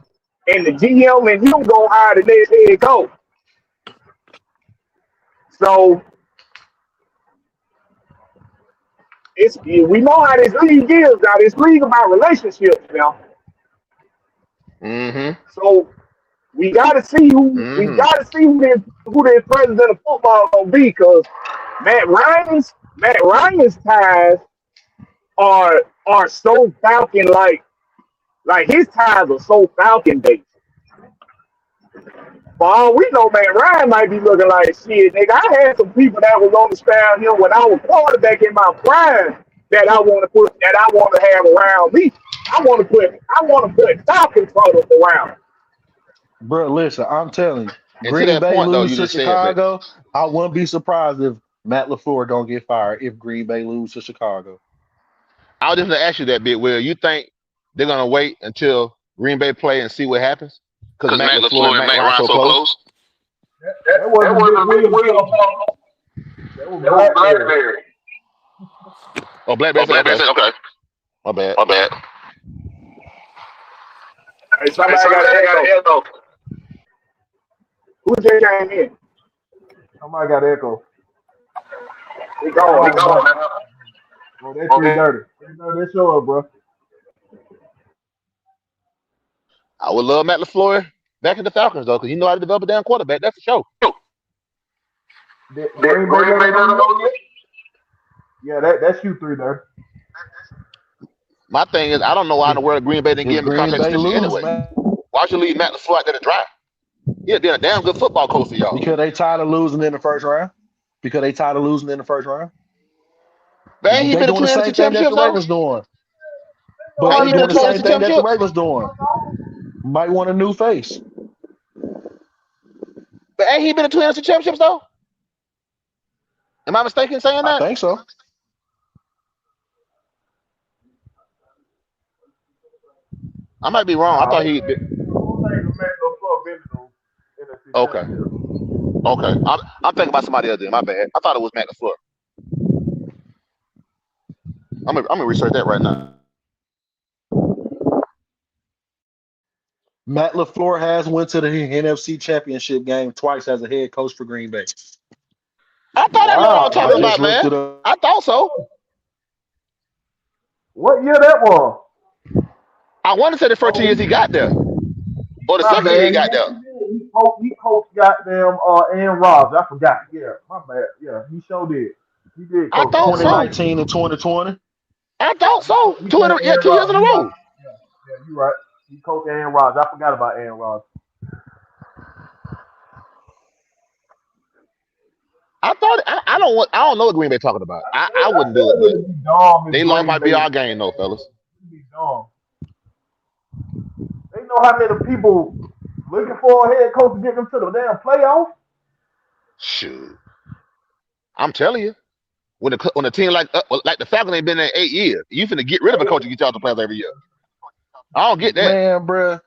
S12: and the GM and him gonna hire the next head coach. So we know how this league is now. This league about relationships now.
S13: Mm-hmm.
S12: So we gotta see who this president of football gonna be, because Matt Ryan's ties are so Falcon like his ties are so Falcon based. For all we know, Matt Ryan might be looking like shit, nigga. I had some people that was on the staff here when I was quarterback in my prime that I want to have around me. I want to put Falcon products around.
S10: Bro, listen, I'm telling you,
S13: And
S10: Green
S13: to that
S10: Bay
S13: point, though,
S10: lose
S13: you
S10: to
S13: just said that.
S10: Chicago. I wouldn't be surprised if Matt LaFleur don't get fired if Green Bay lose to Chicago.
S13: I was just gonna ask you that bit. Will you think they're gonna wait until Green Bay play and see what happens? Because Matt LaFleur and Matt Ryan so close.
S9: That wasn't Vic Williams. That was Blakberry.
S13: Oh, Blakberry. Okay. My bad.
S12: Hey, somebody got an echo. Who just came in?
S9: Somebody got echo.
S12: We going, man.
S9: Oh, that's 330. 330, let's show up, bro.
S13: I would love Matt LaFleur back in the Falcons though, because he know how to develop a damn quarterback. That's for sure.
S9: Green Bay yeah, that's you 330.
S13: My thing is, I don't know why in the world Green Bay didn't give him a contract extension anyway.
S10: Man.
S13: Why should you leave Matt LaFleur out there to dry? He'd be a damn good football coach for y'all.
S10: Because they tired of losing in the first round.
S13: Man, he been to 2 NFC championships,
S10: the Ravens doing.
S13: But he doing the same thing that the
S10: Ravens doing. Might want a new face.
S13: But ain't he been to 2 NFC championships though? Am I mistaken in saying that?
S10: I think so.
S13: I might be wrong. I thought he. Okay. I'm thinking about somebody else. My bad. I thought it was Matt LaFleur. I'm gonna research that right now.
S10: Matt LaFleur has went to the NFC Championship game twice as a head coach for Green Bay.
S13: I thought I know what I'm talking about, man. I thought so.
S9: What year that was?
S13: I want to say the first 2 years he got there, or the second year he got there.
S9: He coached goddamn Aaron Rodgers. I forgot. Yeah, my bad. Yeah, he sure did. He did.
S13: I thought
S10: 2019 and 2020.
S13: I thought so. 2 years in a row.
S9: Yeah, you're right. He coached Aaron Rodgers. I forgot about Aaron Rodgers.
S13: I thought I don't know what Green Bay talking about. I wouldn't do it. But they might be our game though, fellas.
S9: They know how many people looking for a head coach to get them to the damn playoffs.
S13: Shoot, I'm telling you, when a team like the Falcons ain't been there 8 years, you finna get rid of a coach and get y'all to playoffs every year. I don't get that,
S10: man, bro.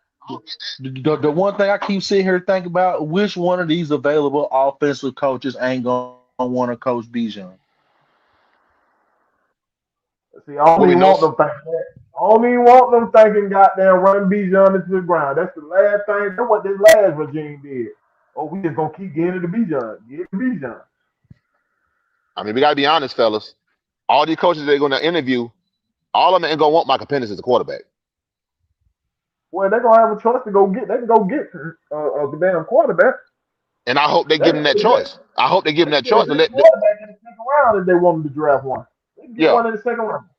S10: The one thing I keep sitting here thinking about, which one of these available offensive coaches ain't gonna want to coach Bijan?
S9: See, I don't even want them thinking that. I don't even want them thinking goddamn running Bijan into the ground. That's the last thing. That's what this last regime did. Oh, we just gonna keep getting to Bijan. Get Bijan.
S13: I mean, we gotta be honest, fellas. All these coaches they're gonna interview, all of them ain't gonna want Michael Penix as a quarterback.
S9: Well, they're gonna have a choice to go get. They can go get a damn quarterback.
S13: And I hope they give them that choice. I hope they give them that choice to let
S9: quarterback in the second round if they want them to draft one. They can get one in the second round.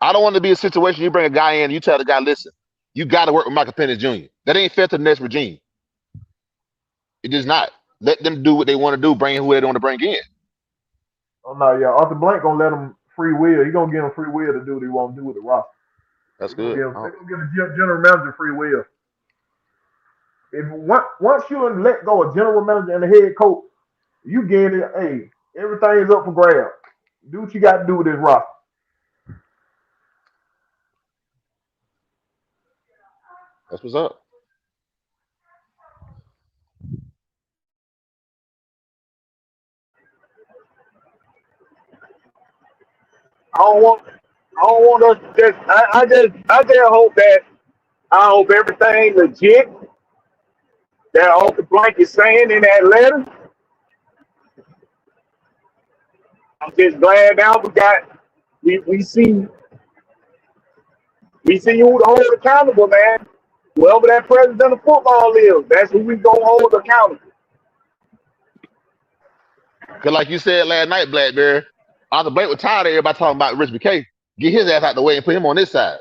S13: I don't want to be a situation you bring a guy in and you tell the guy, listen, you got to work with Michael Penix Jr. That ain't fair to the next regime. It is not. Let them do what they want to do, bring who they want to bring in.
S9: Oh, no, yeah. Arthur Blank going to let them free will. He's going to give them free will to do what he want to do with the roster.
S13: That's good.
S9: They're going to give the general manager free will. If once you let go of general manager and the head coach, you get it. Hey, everything is up for grabs. Do what you got to do with this roster.
S13: That's what's up.
S12: I don't want us to just. I just hope everything legit that Arthur Blank is saying in that letter. I'm just glad now we see who to hold accountable, man. Whoever that president of football is, that's who we gonna hold accountable.
S13: Because like you said last night, Blakberry, Arthur Blank was tired of everybody talking about Rich McKay. Get his ass out the way and put him on this side.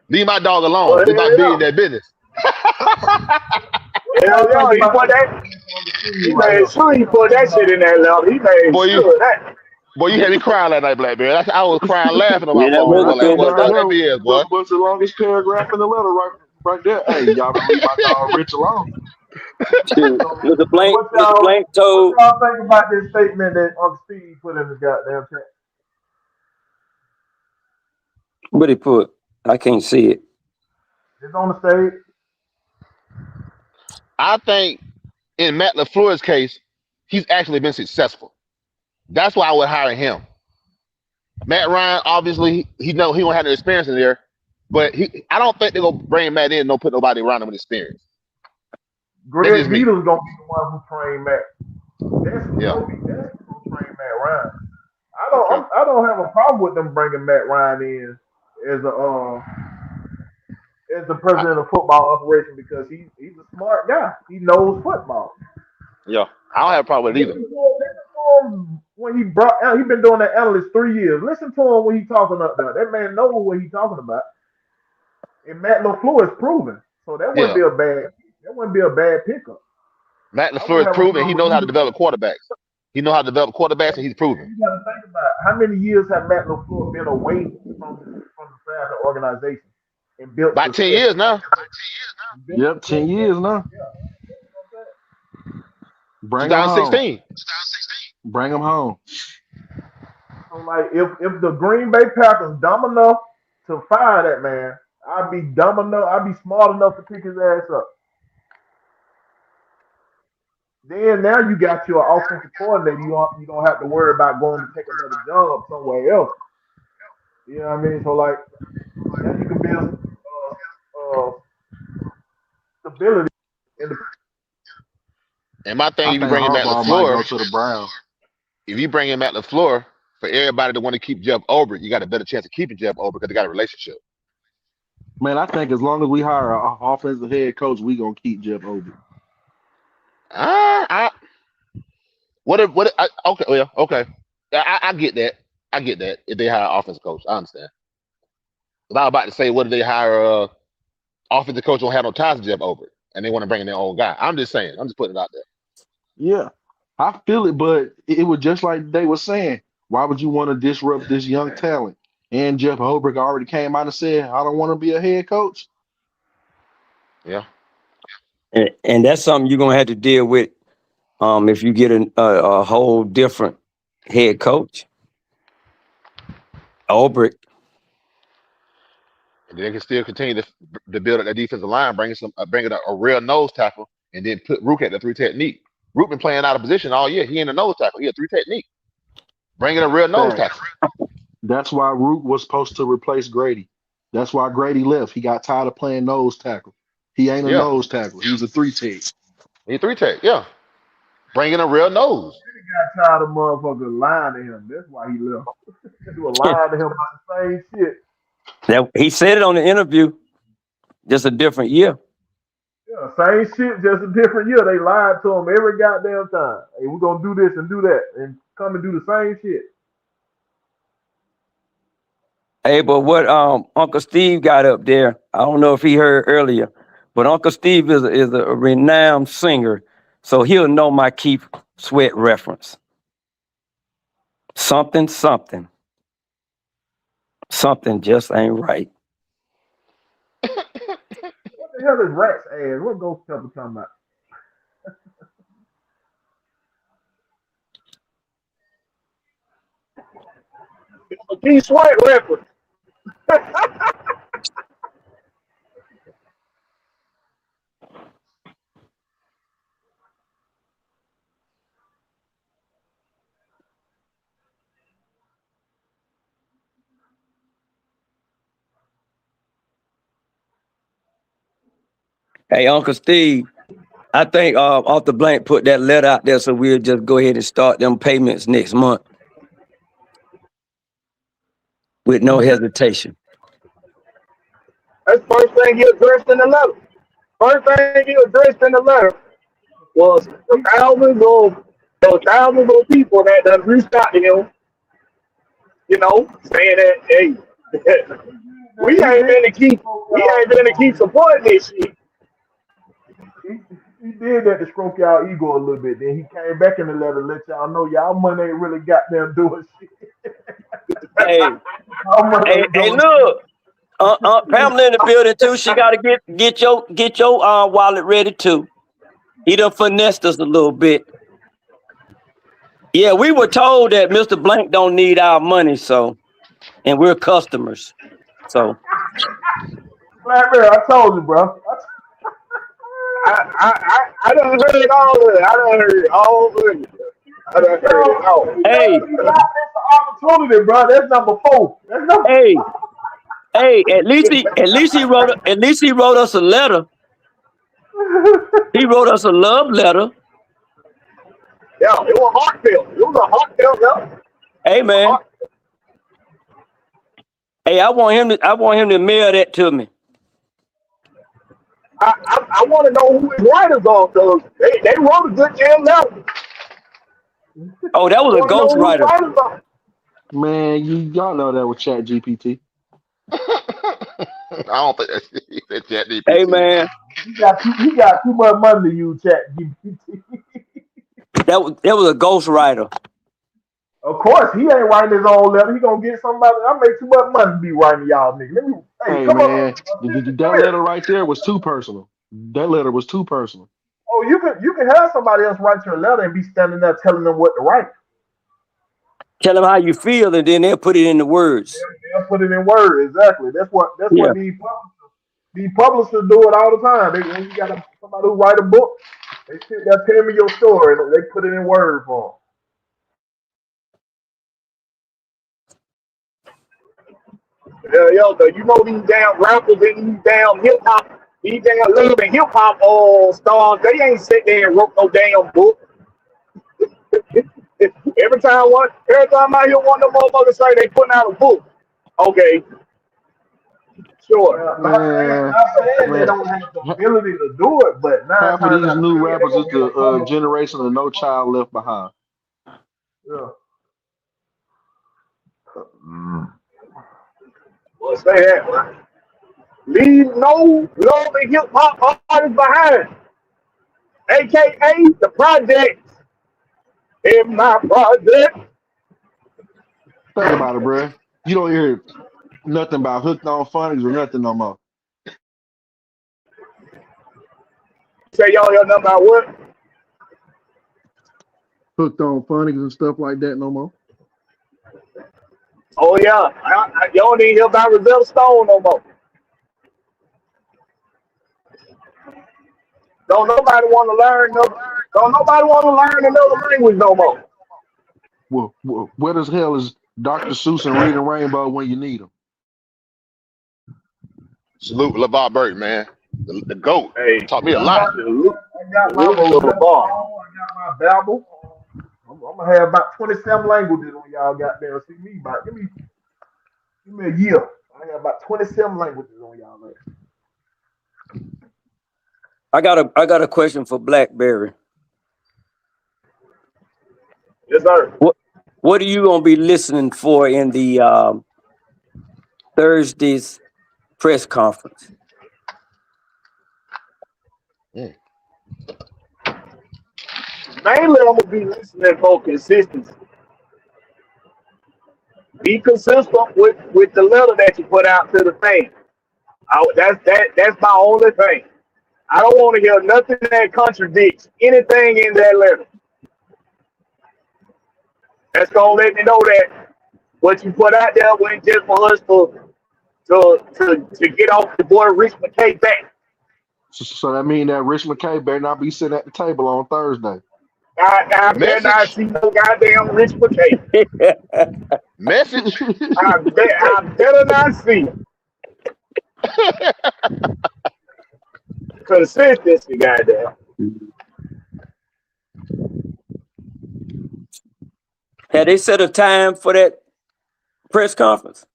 S13: Leave my dog alone. It's about being that business.
S12: Hell yeah, he made sure he put that shit in that level. He made sure of that.
S13: Boy, you had me crying last night, Blakberry. I was crying laughing about
S10: what's the longest paragraph in the letter right there? Hey, y'all can leave my dog Rich alone.
S5: With the blank
S9: What
S5: toe.
S9: y'all think about this statement that Uncle Steve put in his goddamn chat?
S5: What he put? I can't see it.
S9: It's on the stage.
S13: I think in Matt LaFleur's case, he's actually been successful. That's why I would hire him. Matt Ryan, obviously, he don't have no experience in there, but I don't think they're gonna bring Matt in and don't put nobody around him with experience.
S9: Greg Beadle's gonna be the one who trained Matt. That's who's
S13: Yeah.
S9: gonna train Matt Ryan. I don't have a problem with them bringing Matt Ryan in as the president of football operation because he's a smart guy. He knows football.
S13: Yeah, I don't have a problem with it either.
S9: Listen to him when he been doing that analyst 3 years. Listen to him when he talking up there. That man knows what he's talking about. And Matt LaFleur is proven. So that wouldn't be a bad pickup.
S13: Matt LaFleur is proven. He knows how to develop quarterbacks. He knows how to develop quarterbacks, and he's proven.
S9: You got to think about how many years have Matt LaFleur been away from the Falcons organization and built
S13: about 10 years now.
S10: Yep, 10 years now. Bring
S13: 2016.
S10: Bring him home.
S9: So like, if the Green Bay Packers dumb enough to fire that man, I'd be dumb enough. I'd be smart enough to pick his ass up. Then now you got your offensive coordinator. You don't have to worry about going to take another job somewhere else. You know what I mean? So like, now you can build stability in the.
S13: And my thing, if you bring in Matt LaFleur,
S10: to the Browns.
S13: If you bring in Matt LaFleur, for everybody that want to keep Jeff Ulbrich, you got a better chance of keeping Jeff Ulbrich because they got a relationship.
S10: Man, I think as long as we hire an offensive head coach, we gonna keep Jeff Ulbrich.
S13: Okay. I get that. I get that. If they hire an offensive coach, I understand. But I was about to say, what if they hire offensive coach don't have no ties to Jeff Ulbrich and they want to bring in their own guy? I'm just saying. I'm just putting it out there.
S10: Yeah, I feel it, but it was just like they were saying. Why would you want to disrupt this young talent? And Jeff Ulbrich already came out and said, I don't want to be a head coach.
S13: Yeah.
S5: And that's something you're going to have to deal with if you get a whole different head coach. Ulbrich.
S13: And they can still continue to build up that defensive line, bring in a real nose tackle, and then put Rook at the 3 technique. Rook been playing out of position all year. He ain't a nose tackle. He a 3 technique. Bring in a real nose tackle.
S10: That's why Rook was supposed to replace Grady. That's why Grady left. He got tired of playing nose tackle. He ain't a nose tackle. He's a 3 tech.
S13: He's a 3 tech, yeah. Bring in a real nose.
S9: He got tired of motherfuckers lying to him. That's why he left. They were lying to him about the same shit.
S5: He said it on the interview. Just a different year.
S9: Yeah, same shit, just a different year. They lied to him every goddamn time. Hey, we're gonna do this and do that, and come and do the same shit.
S5: Hey, but what Uncle Steve got up there, I don't know if he heard earlier, but Uncle Steve is a renowned singer, so he'll know my Keith Sweat reference. Something just ain't right.
S9: What the hell is rat's ass? What Ghost Pepper talking about?
S12: Keith Sweat reference.
S5: Hey, Uncle Steve, I think off the blank put that letter out there, so we'll just go ahead and start them payments next month with no hesitation.
S12: That's the first thing you addressed in the letter. First thing you addressed in the letter was the thousands of people that done reached out to him, saying that, hey, we ain't gonna keep supporting this shit.
S9: He did that to stroke y'all ego a little bit. Then he came back in the letter and let y'all know y'all money ain't really got them doing shit.
S5: Hey, look, Pamela in the building too. She got to get your wallet ready too. He done finessed us a little bit. Yeah, we were told that Mr. Blank don't need our money, and we're customers. So
S9: Blakberry, I told you, bro.
S12: I done heard all of it. I done heard all of it. I done heard it all.
S5: hey,
S9: You got this opportunity, bro. That's number 4. That's number.
S5: hey, hey, at least he wrote us a letter. He wrote us a love letter.
S12: Yeah, it was heartfelt. It was a heartfelt letter.
S5: Hey man. Hey, I want him to mail that to me.
S12: I want to know who his writers are, because they wrote a good damn letter.
S5: Oh, that was a ghostwriter.
S10: Man, y'all know that was Chat GPT.
S13: I don't think that's Chat GPT.
S5: Hey man,
S9: he got too much money to use Chat GPT.
S5: that was a ghostwriter.
S9: Of course, he ain't writing his own letter. He gonna get somebody. I make too much money to be writing y'all niggas.
S10: Hey
S9: come
S10: man,
S9: on.
S10: that letter right there was too personal. That letter was too personal.
S9: Oh, you can have somebody else write your letter and be standing there telling them what to write.
S5: Tell them how you feel, and then they'll put it in the words.
S9: They'll put it in words. Exactly. That's what these publishers do it all the time. When you got somebody who write a book, they sit there tell me your story, and they put it in word form.
S12: Yo, you know these damn rappers and these damn hip hop, these damn love and hip hop stars, they ain't sit there and wrote no damn book. Every time I hear one of them motherfuckers say they putting out a book, okay, sure.
S9: Not saying they don't have the ability to do it, but
S10: half of these new rappers is the generation of No Child Left Behind.
S9: Yeah.
S12: Well, say that, man. Leave no love and hip hop artists behind, aka the projects. In my project.
S10: Think about it, bro. You don't hear nothing about Hooked on Phonics or nothing no more.
S12: Say y'all hear nothing about what?
S10: Hooked on Phonics and stuff like that no more.
S12: Oh yeah, y'all didn't hear about Rosetta Stone no more. Don't nobody want to learn another language no more.
S10: Well, where the hell is Dr. Seuss and Reading Rainbow when you need them?
S13: Salute LeVar Burton, man. The GOAT.
S12: Hey,
S13: taught me a lot.
S9: I got my Rosetta Stone, I got my Babel. I'm gonna have about 27 languages on y'all got there. See me about give me a year. I got about 27 languages on y'all there.
S5: I got a question for Blakberry.
S12: Yes, sir.
S5: What are you gonna be listening for in the Thursday's press conference?
S12: Mainly, I'm gonna be listening for consistency. Be consistent with the letter that you put out to the fans. That's my only thing. I don't want to hear nothing that contradicts anything in that letter. That's gonna let me know that what you put out there wasn't just for us to get off the boy Rich McKay back.
S10: So that means that Rich McKay better not be sitting at the table on Thursday.
S12: I better not see no goddamn Rich McKay.
S13: Message.
S12: I better not see. Consistency, goddamn.
S5: Had they set a time for that press conference?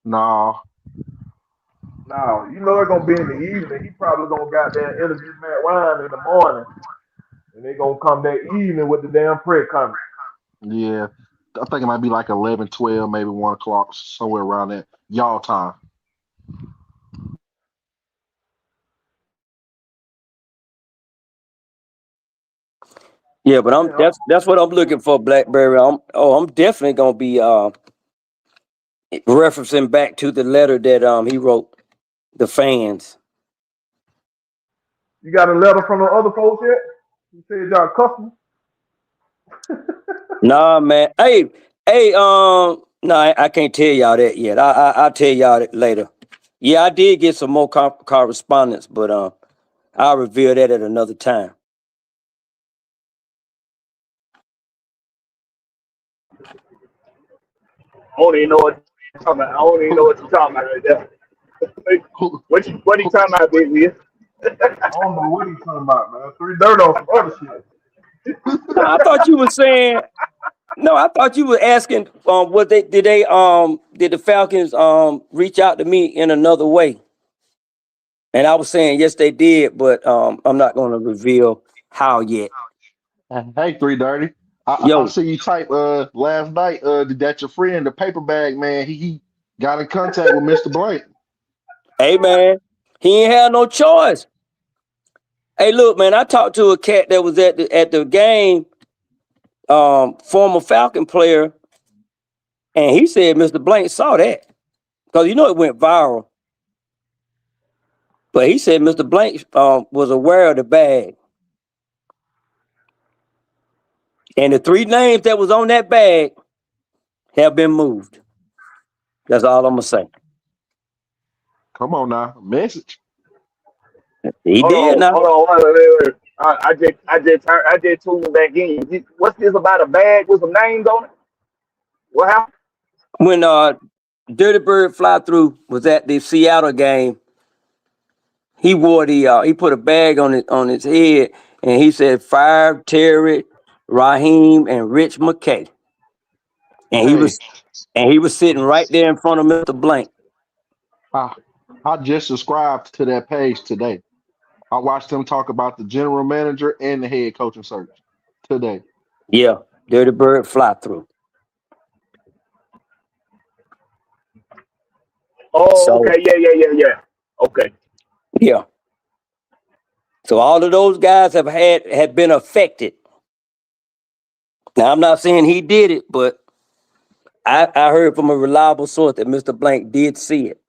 S10: No,
S9: you know it's gonna be in the evening. He probably gonna goddamn interview Matt Ryan in the morning, and they gonna come that evening with the damn press conference.
S10: yeah. I think it might be like 11, 12, maybe 1 o'clock, somewhere around that. Y'all time.
S5: Yeah, but that's what I'm looking for, Blakberry. I'm definitely gonna be referencing back to the letter that he wrote the fans.
S9: You got a letter from the other folks yet? You said y'all customers?
S5: Nah, man. Hey, No, I can't tell y'all that yet. I'll tell y'all that later. Yeah, I did get some more correspondence, but I'll reveal that at another time.
S12: I don't even know what you're talking about. I don't even know what you're talking about right there. What are you talking about, baby?
S9: I don't know what he's talking about, man. 3 dirt on some other shit.
S5: No, I thought you were saying. No, I thought you were asking. What did the Falcons reach out to me in another way? And I was saying yes, they did, but I'm not going to reveal how yet.
S10: Hey, 330. I
S5: Yo,
S10: see you type last night that your friend, the paper bag man, he got in contact with Mr. Blank.
S5: hey man, he ain't had no choice. Hey, look, man, I talked to a cat that was at the game, former Falcon player, and he said Mr. Blank saw that because it went viral. But he said Mr. Blank was aware of the bag, and the 3 names that was on that bag have been moved. That's all I'm gonna say.
S10: Come on now, message.
S5: He did now.
S12: Hold on, wait. I just tuned back in. What's this about a bag with some names on it? What happened?
S5: When Dirty Bird Fly Through was at the Seattle game, he wore he put a bag on his head, and he said fire Terry, Raheem, and Rich McKay. And
S10: Hey,
S5: he was sitting right there in front of Mr. Blank.
S10: I just subscribed to that page today. I watched him talk about the general manager and the head coaching search today.
S5: Yeah, Dirty Bird Fly Through.
S12: Oh,
S5: So
S12: okay, yeah. Okay.
S5: yeah. So all of those guys have been affected. Now I'm not saying he did it, but I heard from a reliable source that Mr. Blank did see it.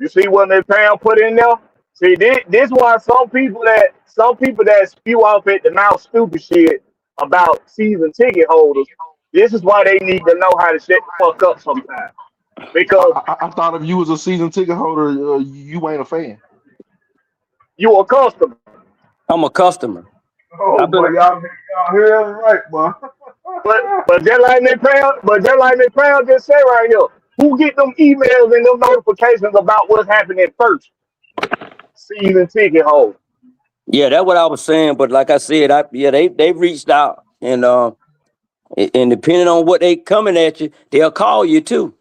S12: You see what the town put in there? See, this why some people that spew off at the mouth stupid shit about season ticket holders. This is why they need to know how to shut the fuck up sometimes. Because
S10: I thought if you was a season ticket holder, you ain't a fan.
S12: you a customer.
S5: I'm a customer.
S9: Oh, boy, y'all hear that right, boy.
S12: But just like Nick Pound just said right here, who get them emails and them notifications about what's happening first? Season ticket holder.
S5: Yeah, that's what I was saying. But like I said, they reached out, and depending on what they coming at you, they'll call you too.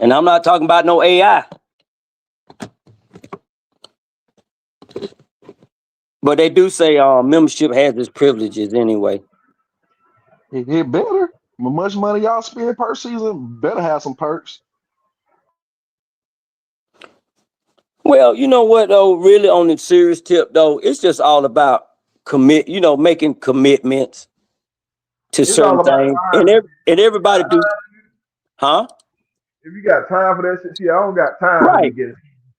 S5: And I'm not talking about no AI. But they do say membership has its privileges anyway.
S10: It better. How much money y'all spend per season, better have some perks.
S5: Well, you know what though, really on the serious tip though, it's just all about making commitments to
S9: It's all
S5: certain
S9: about
S5: things.
S9: time.
S5: And everybody do, huh?
S9: If you got time for that shit, see, I don't got time to be
S5: Right.
S9: getting.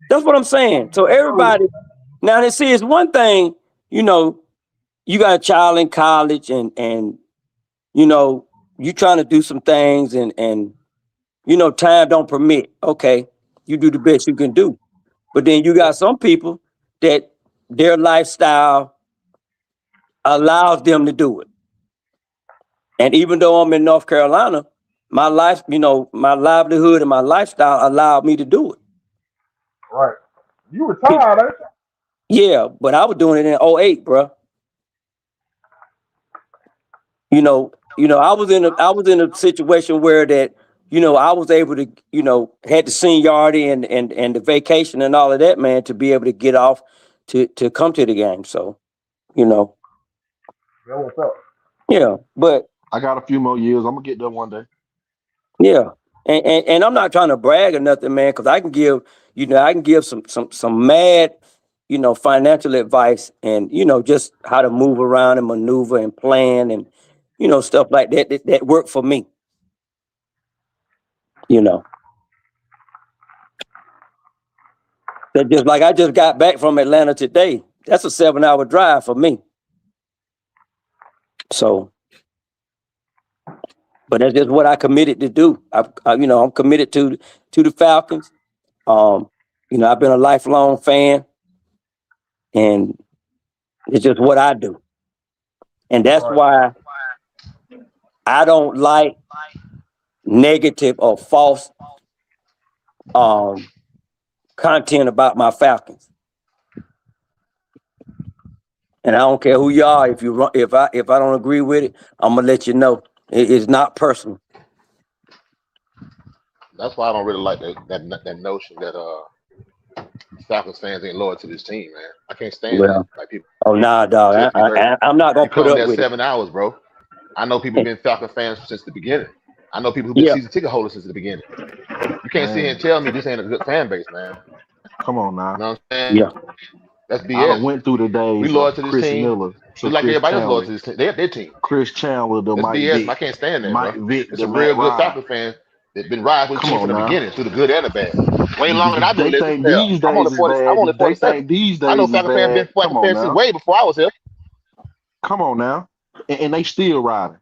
S5: That's what I'm saying. So everybody now they see it's one thing, you got a child in college and you trying to do some things and time don't permit. Okay, you do the best you can do. But then you got some people that their lifestyle allows them to do it. And even though I'm in North Carolina, my life, my livelihood and my lifestyle allowed me to do it.
S9: Right. You retired, ain't you?
S5: Yeah, but I was doing it in 08, bro. I was in a situation where that, I was able to, had the seniority and the vacation and all of that, man, to be able to get off to come to the game. So,
S9: That what's up.
S5: yeah, but
S10: I got a few more years. I'm gonna get there one day.
S5: yeah. And I'm not trying to brag or nothing, man, because I can give some mad, financial advice and, just how to move around and maneuver and plan and, stuff like that work for me. That just like I just got back from Atlanta today. That's a 7-hour drive for me. So But that's just what I committed to do. I'm committed to the Falcons. I've been a lifelong fan, and it's just what I do. And that's why I don't like negative or false content about my Falcons. And I don't care who you are. If I don't agree with it, I'm gonna let you know. It's not personal.
S13: That's why I don't really like that notion that Falcons fans ain't loyal to this team, man. I can't stand that. Like people.
S5: Oh nah, dog. I'm not gonna put up
S13: there
S5: with
S13: 7 hours, bro. I know people been Falcon fans since the beginning. I know people who've been season ticket holders since the beginning. You can't sit here and tell me this ain't a good fan base, man.
S10: Come on now.
S13: You know what I'm saying?
S5: Yeah.
S13: That's BS.
S10: I done went through the days.
S13: We loyal to this
S10: Chris
S13: team.
S10: Miller,
S13: Just like everybody else loyal to this team. Their team.
S10: Chris Chandler,
S13: That's
S10: Mike
S13: BS.
S10: Vick,
S13: I can't stand that,
S10: Mike
S13: bro.
S10: Vick,
S13: It's a real good Falcon fan that's been riding with the team from the beginning, through the good and the bad. Way longer than I've been
S10: living.
S13: living.
S10: These
S13: I'm only
S10: days
S13: 40.
S10: is
S13: I'm only
S10: bad.
S13: 47.
S10: They think these days
S13: I know
S10: is
S13: Falcon fans been
S10: bad.
S13: Falcon
S10: Come on
S13: fans since
S10: now.
S13: way before I was here.
S10: Come on now. And they still riding.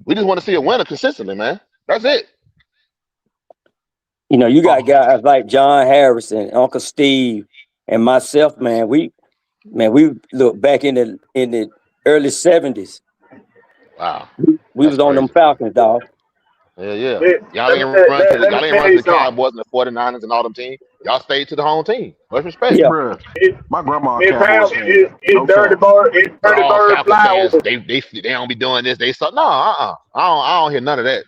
S13: We just want to see a winner consistently, man. That's it.
S5: You got guys like John Harrison, Uncle Steve, and myself, man. We look back in the early 70s.
S13: Wow.
S5: We was on them Falcons, dog.
S13: Yeah. Y'all ain't run to the Cowboys and the 49ers and all them teams. Y'all stayed to the home team. Much respect.
S5: Yeah.
S10: Bruh, my grandma
S9: It's Dirty Bird. It's Dirty Bird
S13: Falcon
S9: fly
S13: fans, they don't be doing this. No, I don't hear none of that.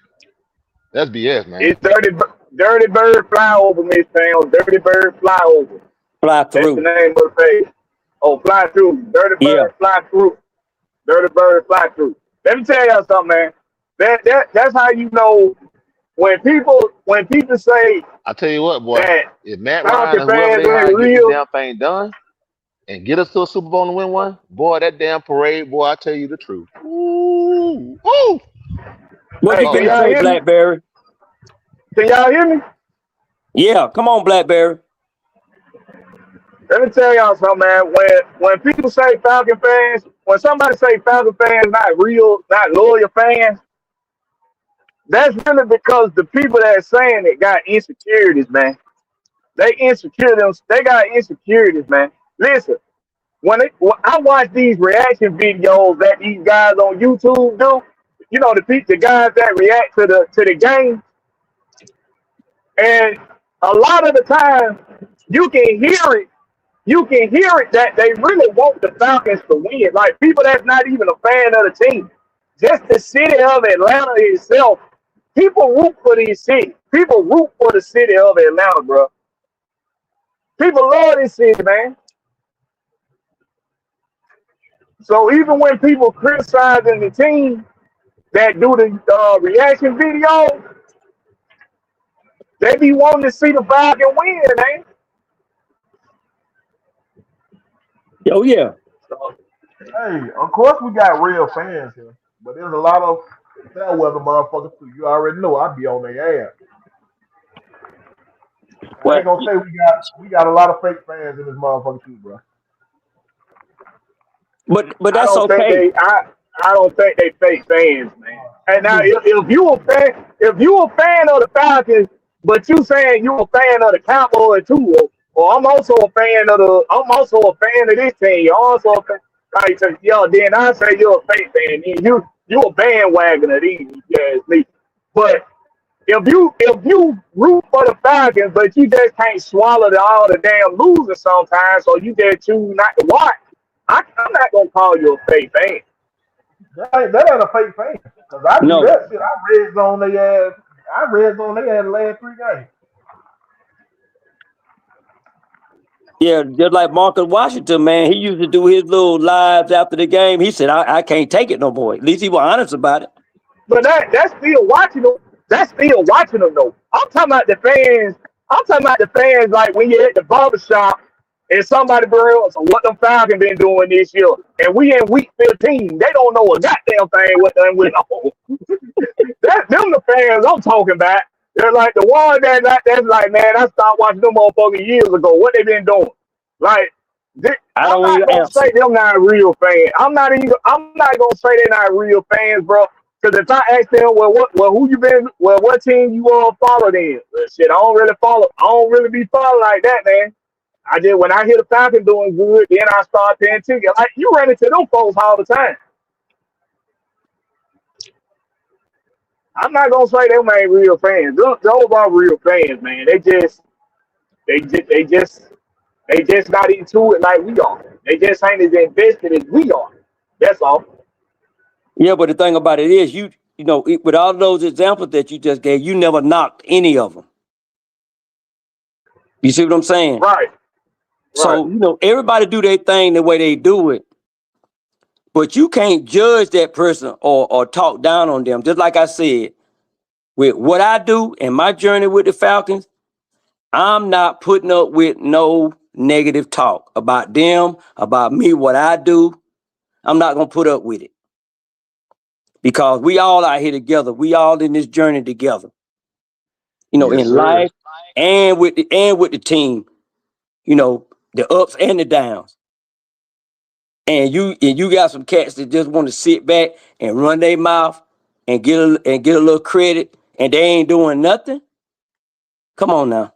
S13: That's BS, man.
S9: It's Dirty Bird fly over, Miss Pounds. Dirty Bird fly over.
S5: Fly through.
S9: That's the name of the page. Oh, fly through. Dirty Bird fly through. Dirty Bird fly through. Let me tell y'all something, man. That's how you know when people say.
S13: I tell you what, boy. If Matt
S9: Falcon
S13: Ryan and whoever they
S9: fans
S13: hire
S9: ain't
S13: get
S9: real.
S13: this damn thing done and get us to a Super Bowl and win one, boy, that damn parade, boy, I tell you the truth. Ooh.
S5: What you gonna say, Blakberry?
S9: Can y'all hear me?
S5: Yeah, come on, Blakberry.
S9: Let me tell y'all something, man. When people say Falcon fans, when somebody say Falcon fans not real, not loyal fans, that's really because the people that are saying it got insecurities, man. They got insecurities, man. Listen, when I watch these reaction videos that these guys on YouTube do, the guys that react to the game, and a lot of the time you can hear it. You can hear it that they really want the Falcons to win. Like people that's not even a fan of the team. Just the city of Atlanta itself. People root for these cities. People root for the city of Atlanta, bro. People love this city, man. So even when people criticizing the team that do the reaction videos, they be wanting to see the Falcons win, man.
S5: Oh yeah.
S9: Hey, of course we got real fans here, but there's a lot of fair weather motherfuckers too. You already know I be on their ass. I ain't gonna say we got a lot of fake fans in this motherfucker too, bro.
S5: But that's okay.
S9: I don't think they fake fans, man. And now if you a fan of the Falcons, but you saying you a fan of the Cowboys too, or I'm also a fan of this team. You're also a fan. Like, then I say you're a fake fan. You a bandwagon of these guys, me. But if you root for the Falcons, but you just can't swallow all the damn losing sometimes, so you just choose not to watch, I'm not gonna call you a fake fan. That ain't a fake fan. Cause I do that shit. I red zone their ass the last 3 games.
S5: Yeah, just like Marcus Washington, man. He used to do his little lives after the game. He said, I can't take it no more. At least he was honest about it.
S9: But that's still watching them. That's still watching them, though. I'm talking about the fans. I'm talking about the fans like when you're at the barbershop and somebody brings what them Falcons been doing this year. And we in week 15. They don't know a goddamn thing what they went on. Them the fans I'm talking about. They're like the one that's like, man, I stopped watching them motherfuckers years ago. What they been doing? Like, I'm not gonna say them not real fans. I'm not gonna say they're not real fans, bro.
S12: Because if I ask them, who you been, what team you follow then? Well, shit, I don't really follow. I don't really be following like that, man. I just when I hear the Falcons doing good, then I start paying attention. Like you run into them folks all the time. I'm not gonna say them ain't real fans. Those are real fans, man. They just not into it like we are. They just ain't as invested as we are. That's all.
S5: Yeah, but the thing about it is, you know, with all those examples that you just gave, you never knocked any of them. You see what I'm saying?
S12: Right.
S5: So, you know, everybody do their thing the way they do it. But you can't judge that person or talk down on them. Just like I said, with what I do and my journey with the Falcons, I'm not putting up with no negative talk about them, about me, what I do. I'm not going to put up with it. Because we all out here together. We all in this journey together. You know,
S10: Yes,
S5: in
S10: sir.
S5: life and with the team. You know, the ups and the downs. And you got some cats that just want to sit back and run their mouth and get a little credit, and they ain't doing nothing. Come on now.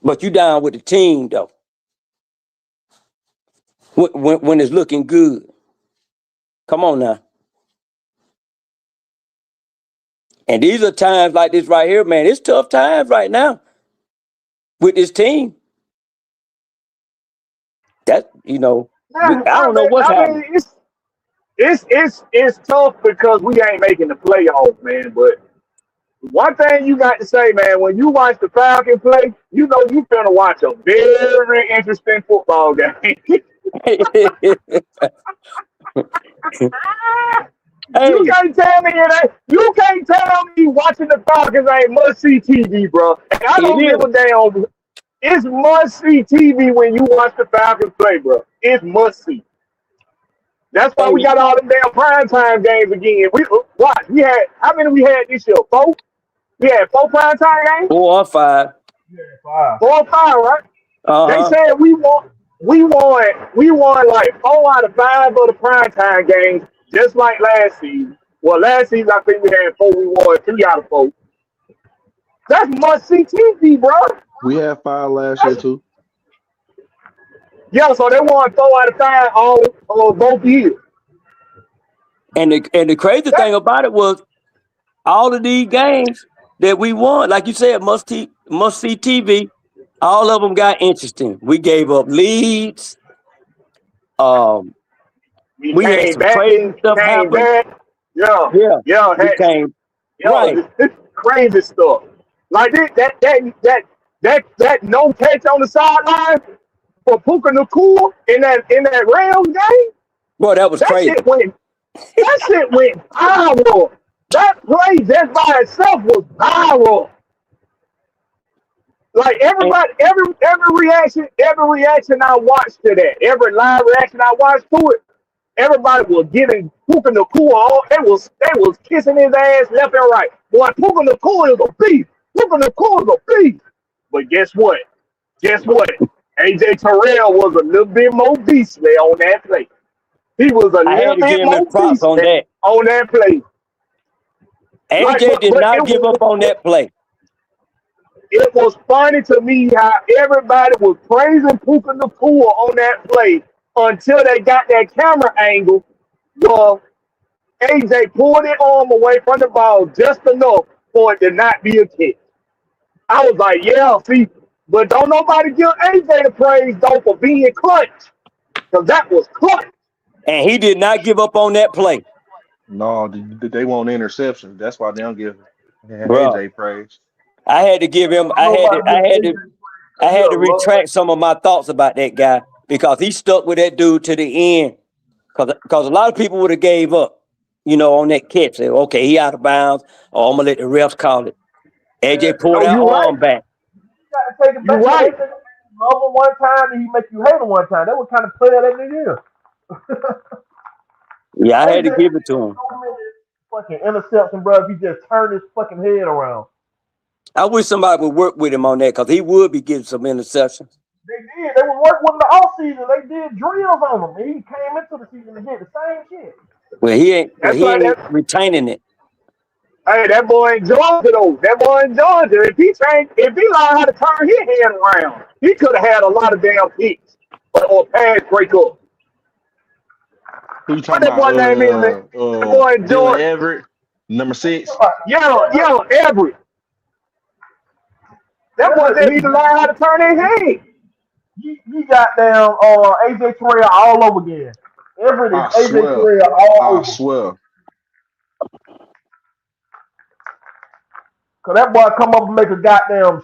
S5: But you down with the team though. When it's looking good. Come on now. And these are times like this right here, man. It's tough times right now with this team. That, you know, I don't know what's happening.
S12: It's tough because we ain't making the playoffs, man. But one thing you got to say, man, when you watch the Falcons play, you know you finna watch a very interesting football game.
S5: Hey,
S12: You can't tell me it ain't. You can't tell me watching the Falcons ain't must see TV, bro. And I don't give a damn. It's must see TV when you watch the Falcons play, bro. It's must see. That's why we got all them damn primetime games again. Watch. We had how many we had this year? 4. We had 4 primetime games.
S5: 4 or 5.
S9: Yeah,
S12: 4 or 5, right? They said we won like 4 out of 5 of the primetime games, just like last season. Well, last season I think we had 4. We won 3 out of 4. That's must see TV, bro.
S10: We had 5 last year too.
S12: Yeah, so they won 4 out of 5 on both years.
S5: And the crazy thing about it was all of these games that we won, like you said, must see TV. All of them got interesting. We gave up leads. We had
S12: came
S5: some
S12: back
S5: crazy
S12: and
S5: stuff
S12: came
S5: happen.
S12: back. Yeah.
S5: We came right.
S12: This crazy stuff. Like that no catch on the sideline for Puka Nakua in that Rams game.
S5: Bro, that was crazy.
S12: That shit went viral. That play just by itself was viral. Like everybody, every reaction I watched to that, every live reaction I watched to it, everybody was giving Puka Nakua all. They was kissing his ass left and right. Boy, Puka Nakua is a beast. Puka Nakua is a beast. But guess what? AJ Terrell was a little bit more beastly on that play. He was a little bit more beastly on that play.
S5: AJ did not give up on that play.
S12: It was funny to me how everybody was praising Puka Nakua on that play until they got that camera angle. Well, AJ pulled his arm away from the ball just enough for it to not be a kick. I was like, yeah, see, but don't nobody give AJ the praise though for being clutch, because that was clutch.
S5: And he did not give up on that play.
S10: No, they want interceptions. That's why they don't give AJ praise.
S5: I had to give him. I had to retract some of my thoughts about that guy because he stuck with that dude to the end. Because a lot of people would have gave up, you know, on that catch. Say, okay, he out of bounds, or I'm gonna let the refs call it. AJ pulled that arm back.
S9: You gotta take it back.
S12: Right.
S9: They love him one time and he make you hate him one time. That was kind of player that nigga is.
S5: Yeah, I had to give it to him.
S9: Fucking interception, bro. If he just turned his fucking head around.
S5: I wish somebody would work with him on that because he would be getting some interceptions.
S9: They did. They would work with him the off season. They did drills on him, and he came into the season and did the same shit.
S5: Well, he ain't. Well,
S12: That's
S5: he
S12: why
S5: ain't
S12: that.
S5: retaining it.
S12: Hey, that boy in Georgia though. That boy in Georgia. If he learned how to turn his head around, he could have had a lot of damn picks or pass breakup.
S10: Who you
S12: What
S10: talking
S12: that
S10: about?
S12: boy name is? That boy in
S10: Dylan
S12: Georgia.
S10: Everett, number 6.
S12: Yeah, Everett. That boy said he learned how to turn his head.
S9: He got down AJ Terrell all over again. Everett is
S10: I
S9: AJ
S10: swear.
S9: Terrell all
S10: I
S9: over.
S10: swear.
S9: Cause that boy come up and make a goddamn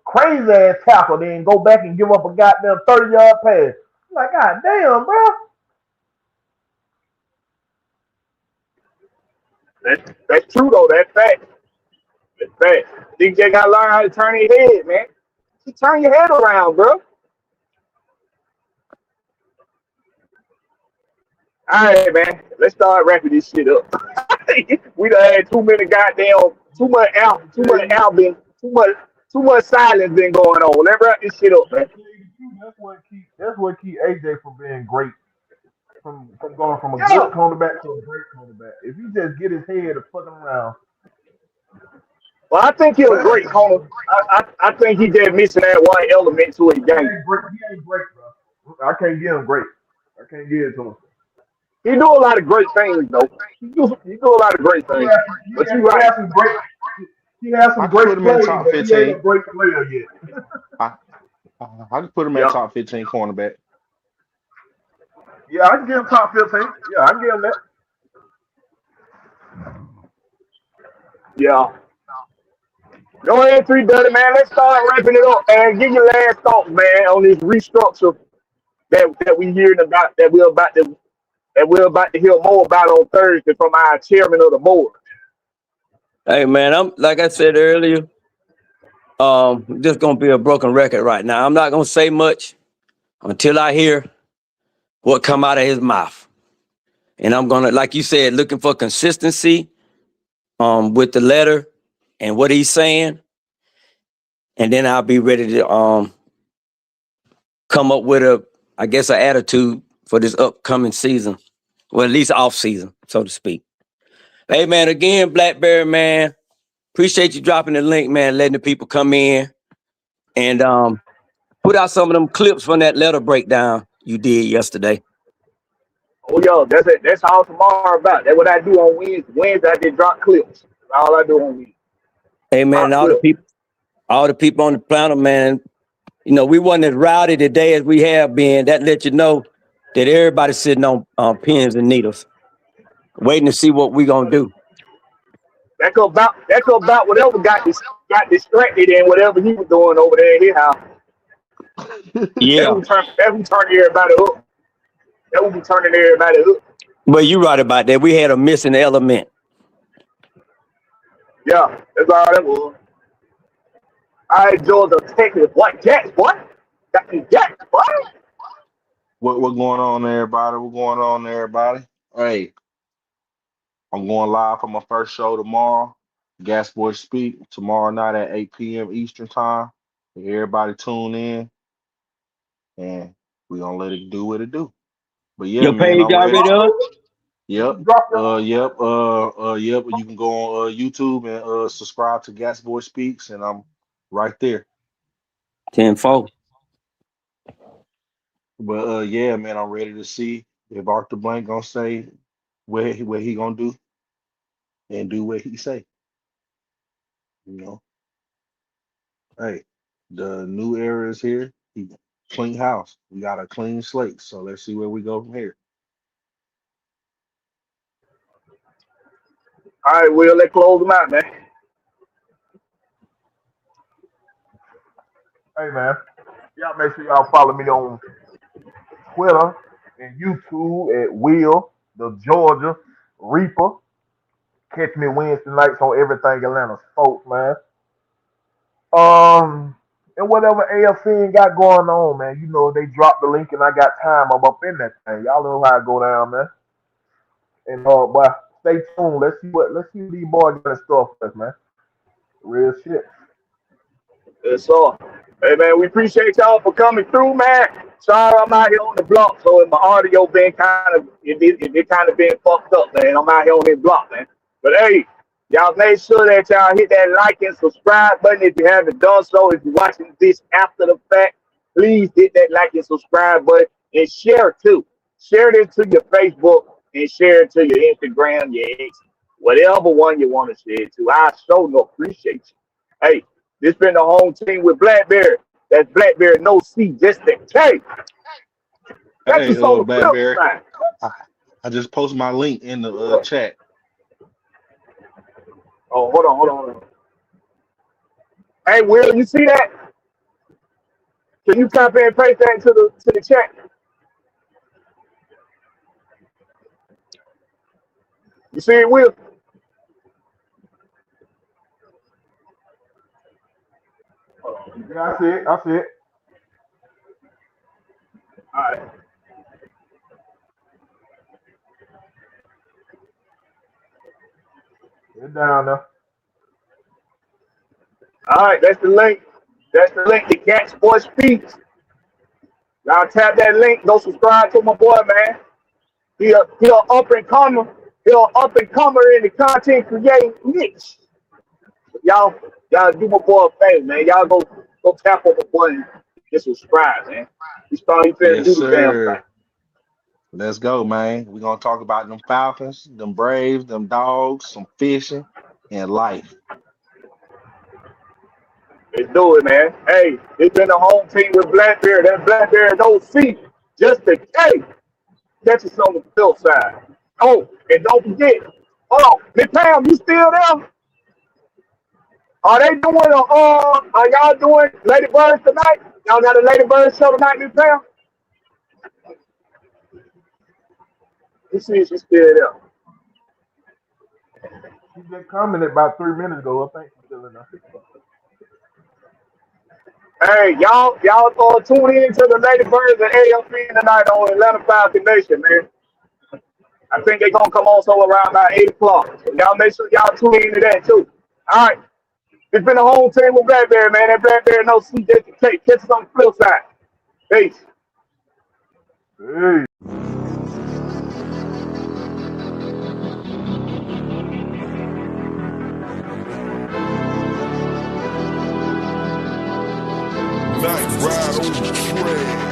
S9: crazy ass tackle, then go back and give up a goddamn 30-yard pass. I'm like, god damn, bro.
S12: That's true though. That's fact. That's fact. DJ got to learn how to turn his head, man. You turn your head around, bro. All right, man. Let's start wrapping this shit up. We done had too much silence been going on. Let's wrap this shit up, man.
S9: That's what keep AJ from being great. From going from a good
S12: Yeah.
S9: cornerback to a great cornerback. If he just get his head to fucking around.
S12: Well, I think he's a
S9: But
S12: great corner. I think he just missing that one element to his
S9: he
S12: game.
S9: ain't great. He ain't great, bro. I can't give him great. I can't give it to him.
S12: He do a lot of great things, though. He do a lot of great
S9: He
S12: things.
S9: has,
S12: But
S9: he
S12: you're
S9: has, he
S12: right.
S9: has some great. He has
S10: I
S9: some
S10: could put
S9: great
S10: him in the
S9: plays,
S10: top
S9: but he ain't
S10: 15.
S9: a great player yet.
S10: I, I could put him in
S12: Yeah.
S10: top 15 cornerback.
S9: Yeah, I can give him top 15. Yeah, I can give him that.
S12: Yeah. Go ahead, 3 Dirty, man. Let's start wrapping it up, man. Give your last thoughts, man, on this restructure that we hearing about, that we're about to hear more about on Thursday from our chairman of the board.
S5: Hey, man, I'm like I said earlier. Just gonna be a broken record right now. I'm not gonna say much until I hear what come out of his mouth, and I'm gonna, like you said, looking for consistency. With the letter and what he's saying, and then I'll be ready to come up with I guess, an attitude for this upcoming season, well, at least off season, so to speak. Hey, man, again, Blakberry, man, appreciate you dropping the link, man, letting the people come in and put out some of them clips from that letter breakdown you did yesterday.
S12: Oh, yo, that's it. That's all tomorrow about. That's what I do on Wednesday. Wednesday, I just drop clips. That's all I do on Wednesday.
S5: Hey, man,
S12: Drop
S5: and
S12: clips.
S5: all the people on the planet, man, we wasn't as rowdy today as we have been. That let you know that everybody's sitting on pins and needles, waiting to see what we gonna do.
S12: That go about whatever got distracted and whatever he was doing over there in his house. That
S5: Yeah,
S12: who turning everybody up. That who be turning everybody up.
S5: but you're right about that. We had a missing element.
S12: Yeah, that's all that was. I enjoy the Texas White Jacks, boy. Got the Jacks, boy.
S10: What going on, everybody? What going on, everybody? Hey, I'm going live for my first show tomorrow. Gas Boy Speak tomorrow night at 8 p.m. Eastern Time. Everybody tune in, and we gonna let it do what it do. But yeah,
S5: Your
S10: man,
S5: page
S10: I'm ready.
S5: already up?
S10: Yep.
S9: Drop your
S10: Yep. You can go on YouTube and subscribe to Gas Boy Speaks, and I'm right there.
S5: 10-4.
S10: But yeah, man, I'm ready to see if Arthur Blank gonna say what he gonna do and do what he say. You know, hey, the new era is here. Clean house. We got a clean slate. So let's see where we go from here.
S12: All right, Will, let's close them out, man.
S9: hey man. Y'all make sure y'all follow me on Twitter and YouTube at Will the Georgia Reaper. Catch me Wednesday nights on everything Atlanta sports, man. And whatever AFN got going on, man. They dropped the link and I got time. I'm up in that thing. Y'all know how it go down, man. And but stay tuned. Let's see what these boys gonna store for us, man. Real shit.
S12: Yes, sir. Hey, man, we appreciate y'all for coming through, man. Sorry I'm out here on the block, so my audio been kind of been fucked up, man. I'm out here on this block, man. But hey, y'all make sure that y'all hit that like and subscribe button if you haven't done so. If you're watching this after the fact, please hit that like and subscribe button and share it too. Share this to your Facebook and share it to your Instagram, your X, whatever one you want to share it to. I so no appreciate you. Hey, this been the home team with Blakberry. That's Blakberry, no C, just the K. That's
S10: Hey,
S12: just on the flip
S10: Blakberry,
S12: side.
S10: I just posted my link in the chat.
S12: Oh, hold on. Hey, Will, you see that? Can you copy and paste that into the chat? You see it, Will?
S9: Yeah, I see it.
S12: All right.
S9: Get down there.
S12: All right, that's the link. That's the link to Cat Sports Speaks. Y'all tap that link. Go subscribe to my boy, man. He a up and comer. He a up and comer in the content creating niche. Y'all do my boy a favor, man. Y'all go tap on my boy and just subscribe, man. He's finna
S10: Yes,
S12: do the damn thing.
S10: sir. Let's go, man. We're gonna talk about them Falcons, them Braves, them dogs, some fishing, and life.
S12: Let's do it, man. Hey, it's been a home team with Blakberry. That Blakberry no C, just the K. Catch us on the field side. Oh, and don't forget. Hold on, Miss Pam, you still there? Are they doing are y'all doing Lady Birds tonight? Y'all got a Lady Bird show tonight, Miss Pam? Let's see if she's still there.
S9: She just commented about 3 minutes ago. I think she's still in there.
S12: Hey, y'all tune in to the Lady Birds at AFN tonight on Atlanta Falcon Nation, man. I think they're gonna come on so around about 8 o'clock. So y'all make sure y'all tune into that too. All right. It's been a home team with Blakberry, man. That Blakberry no CJ to take. Catch us on the flip side. Peace.
S9: Hey.
S1: Night ride on the trail.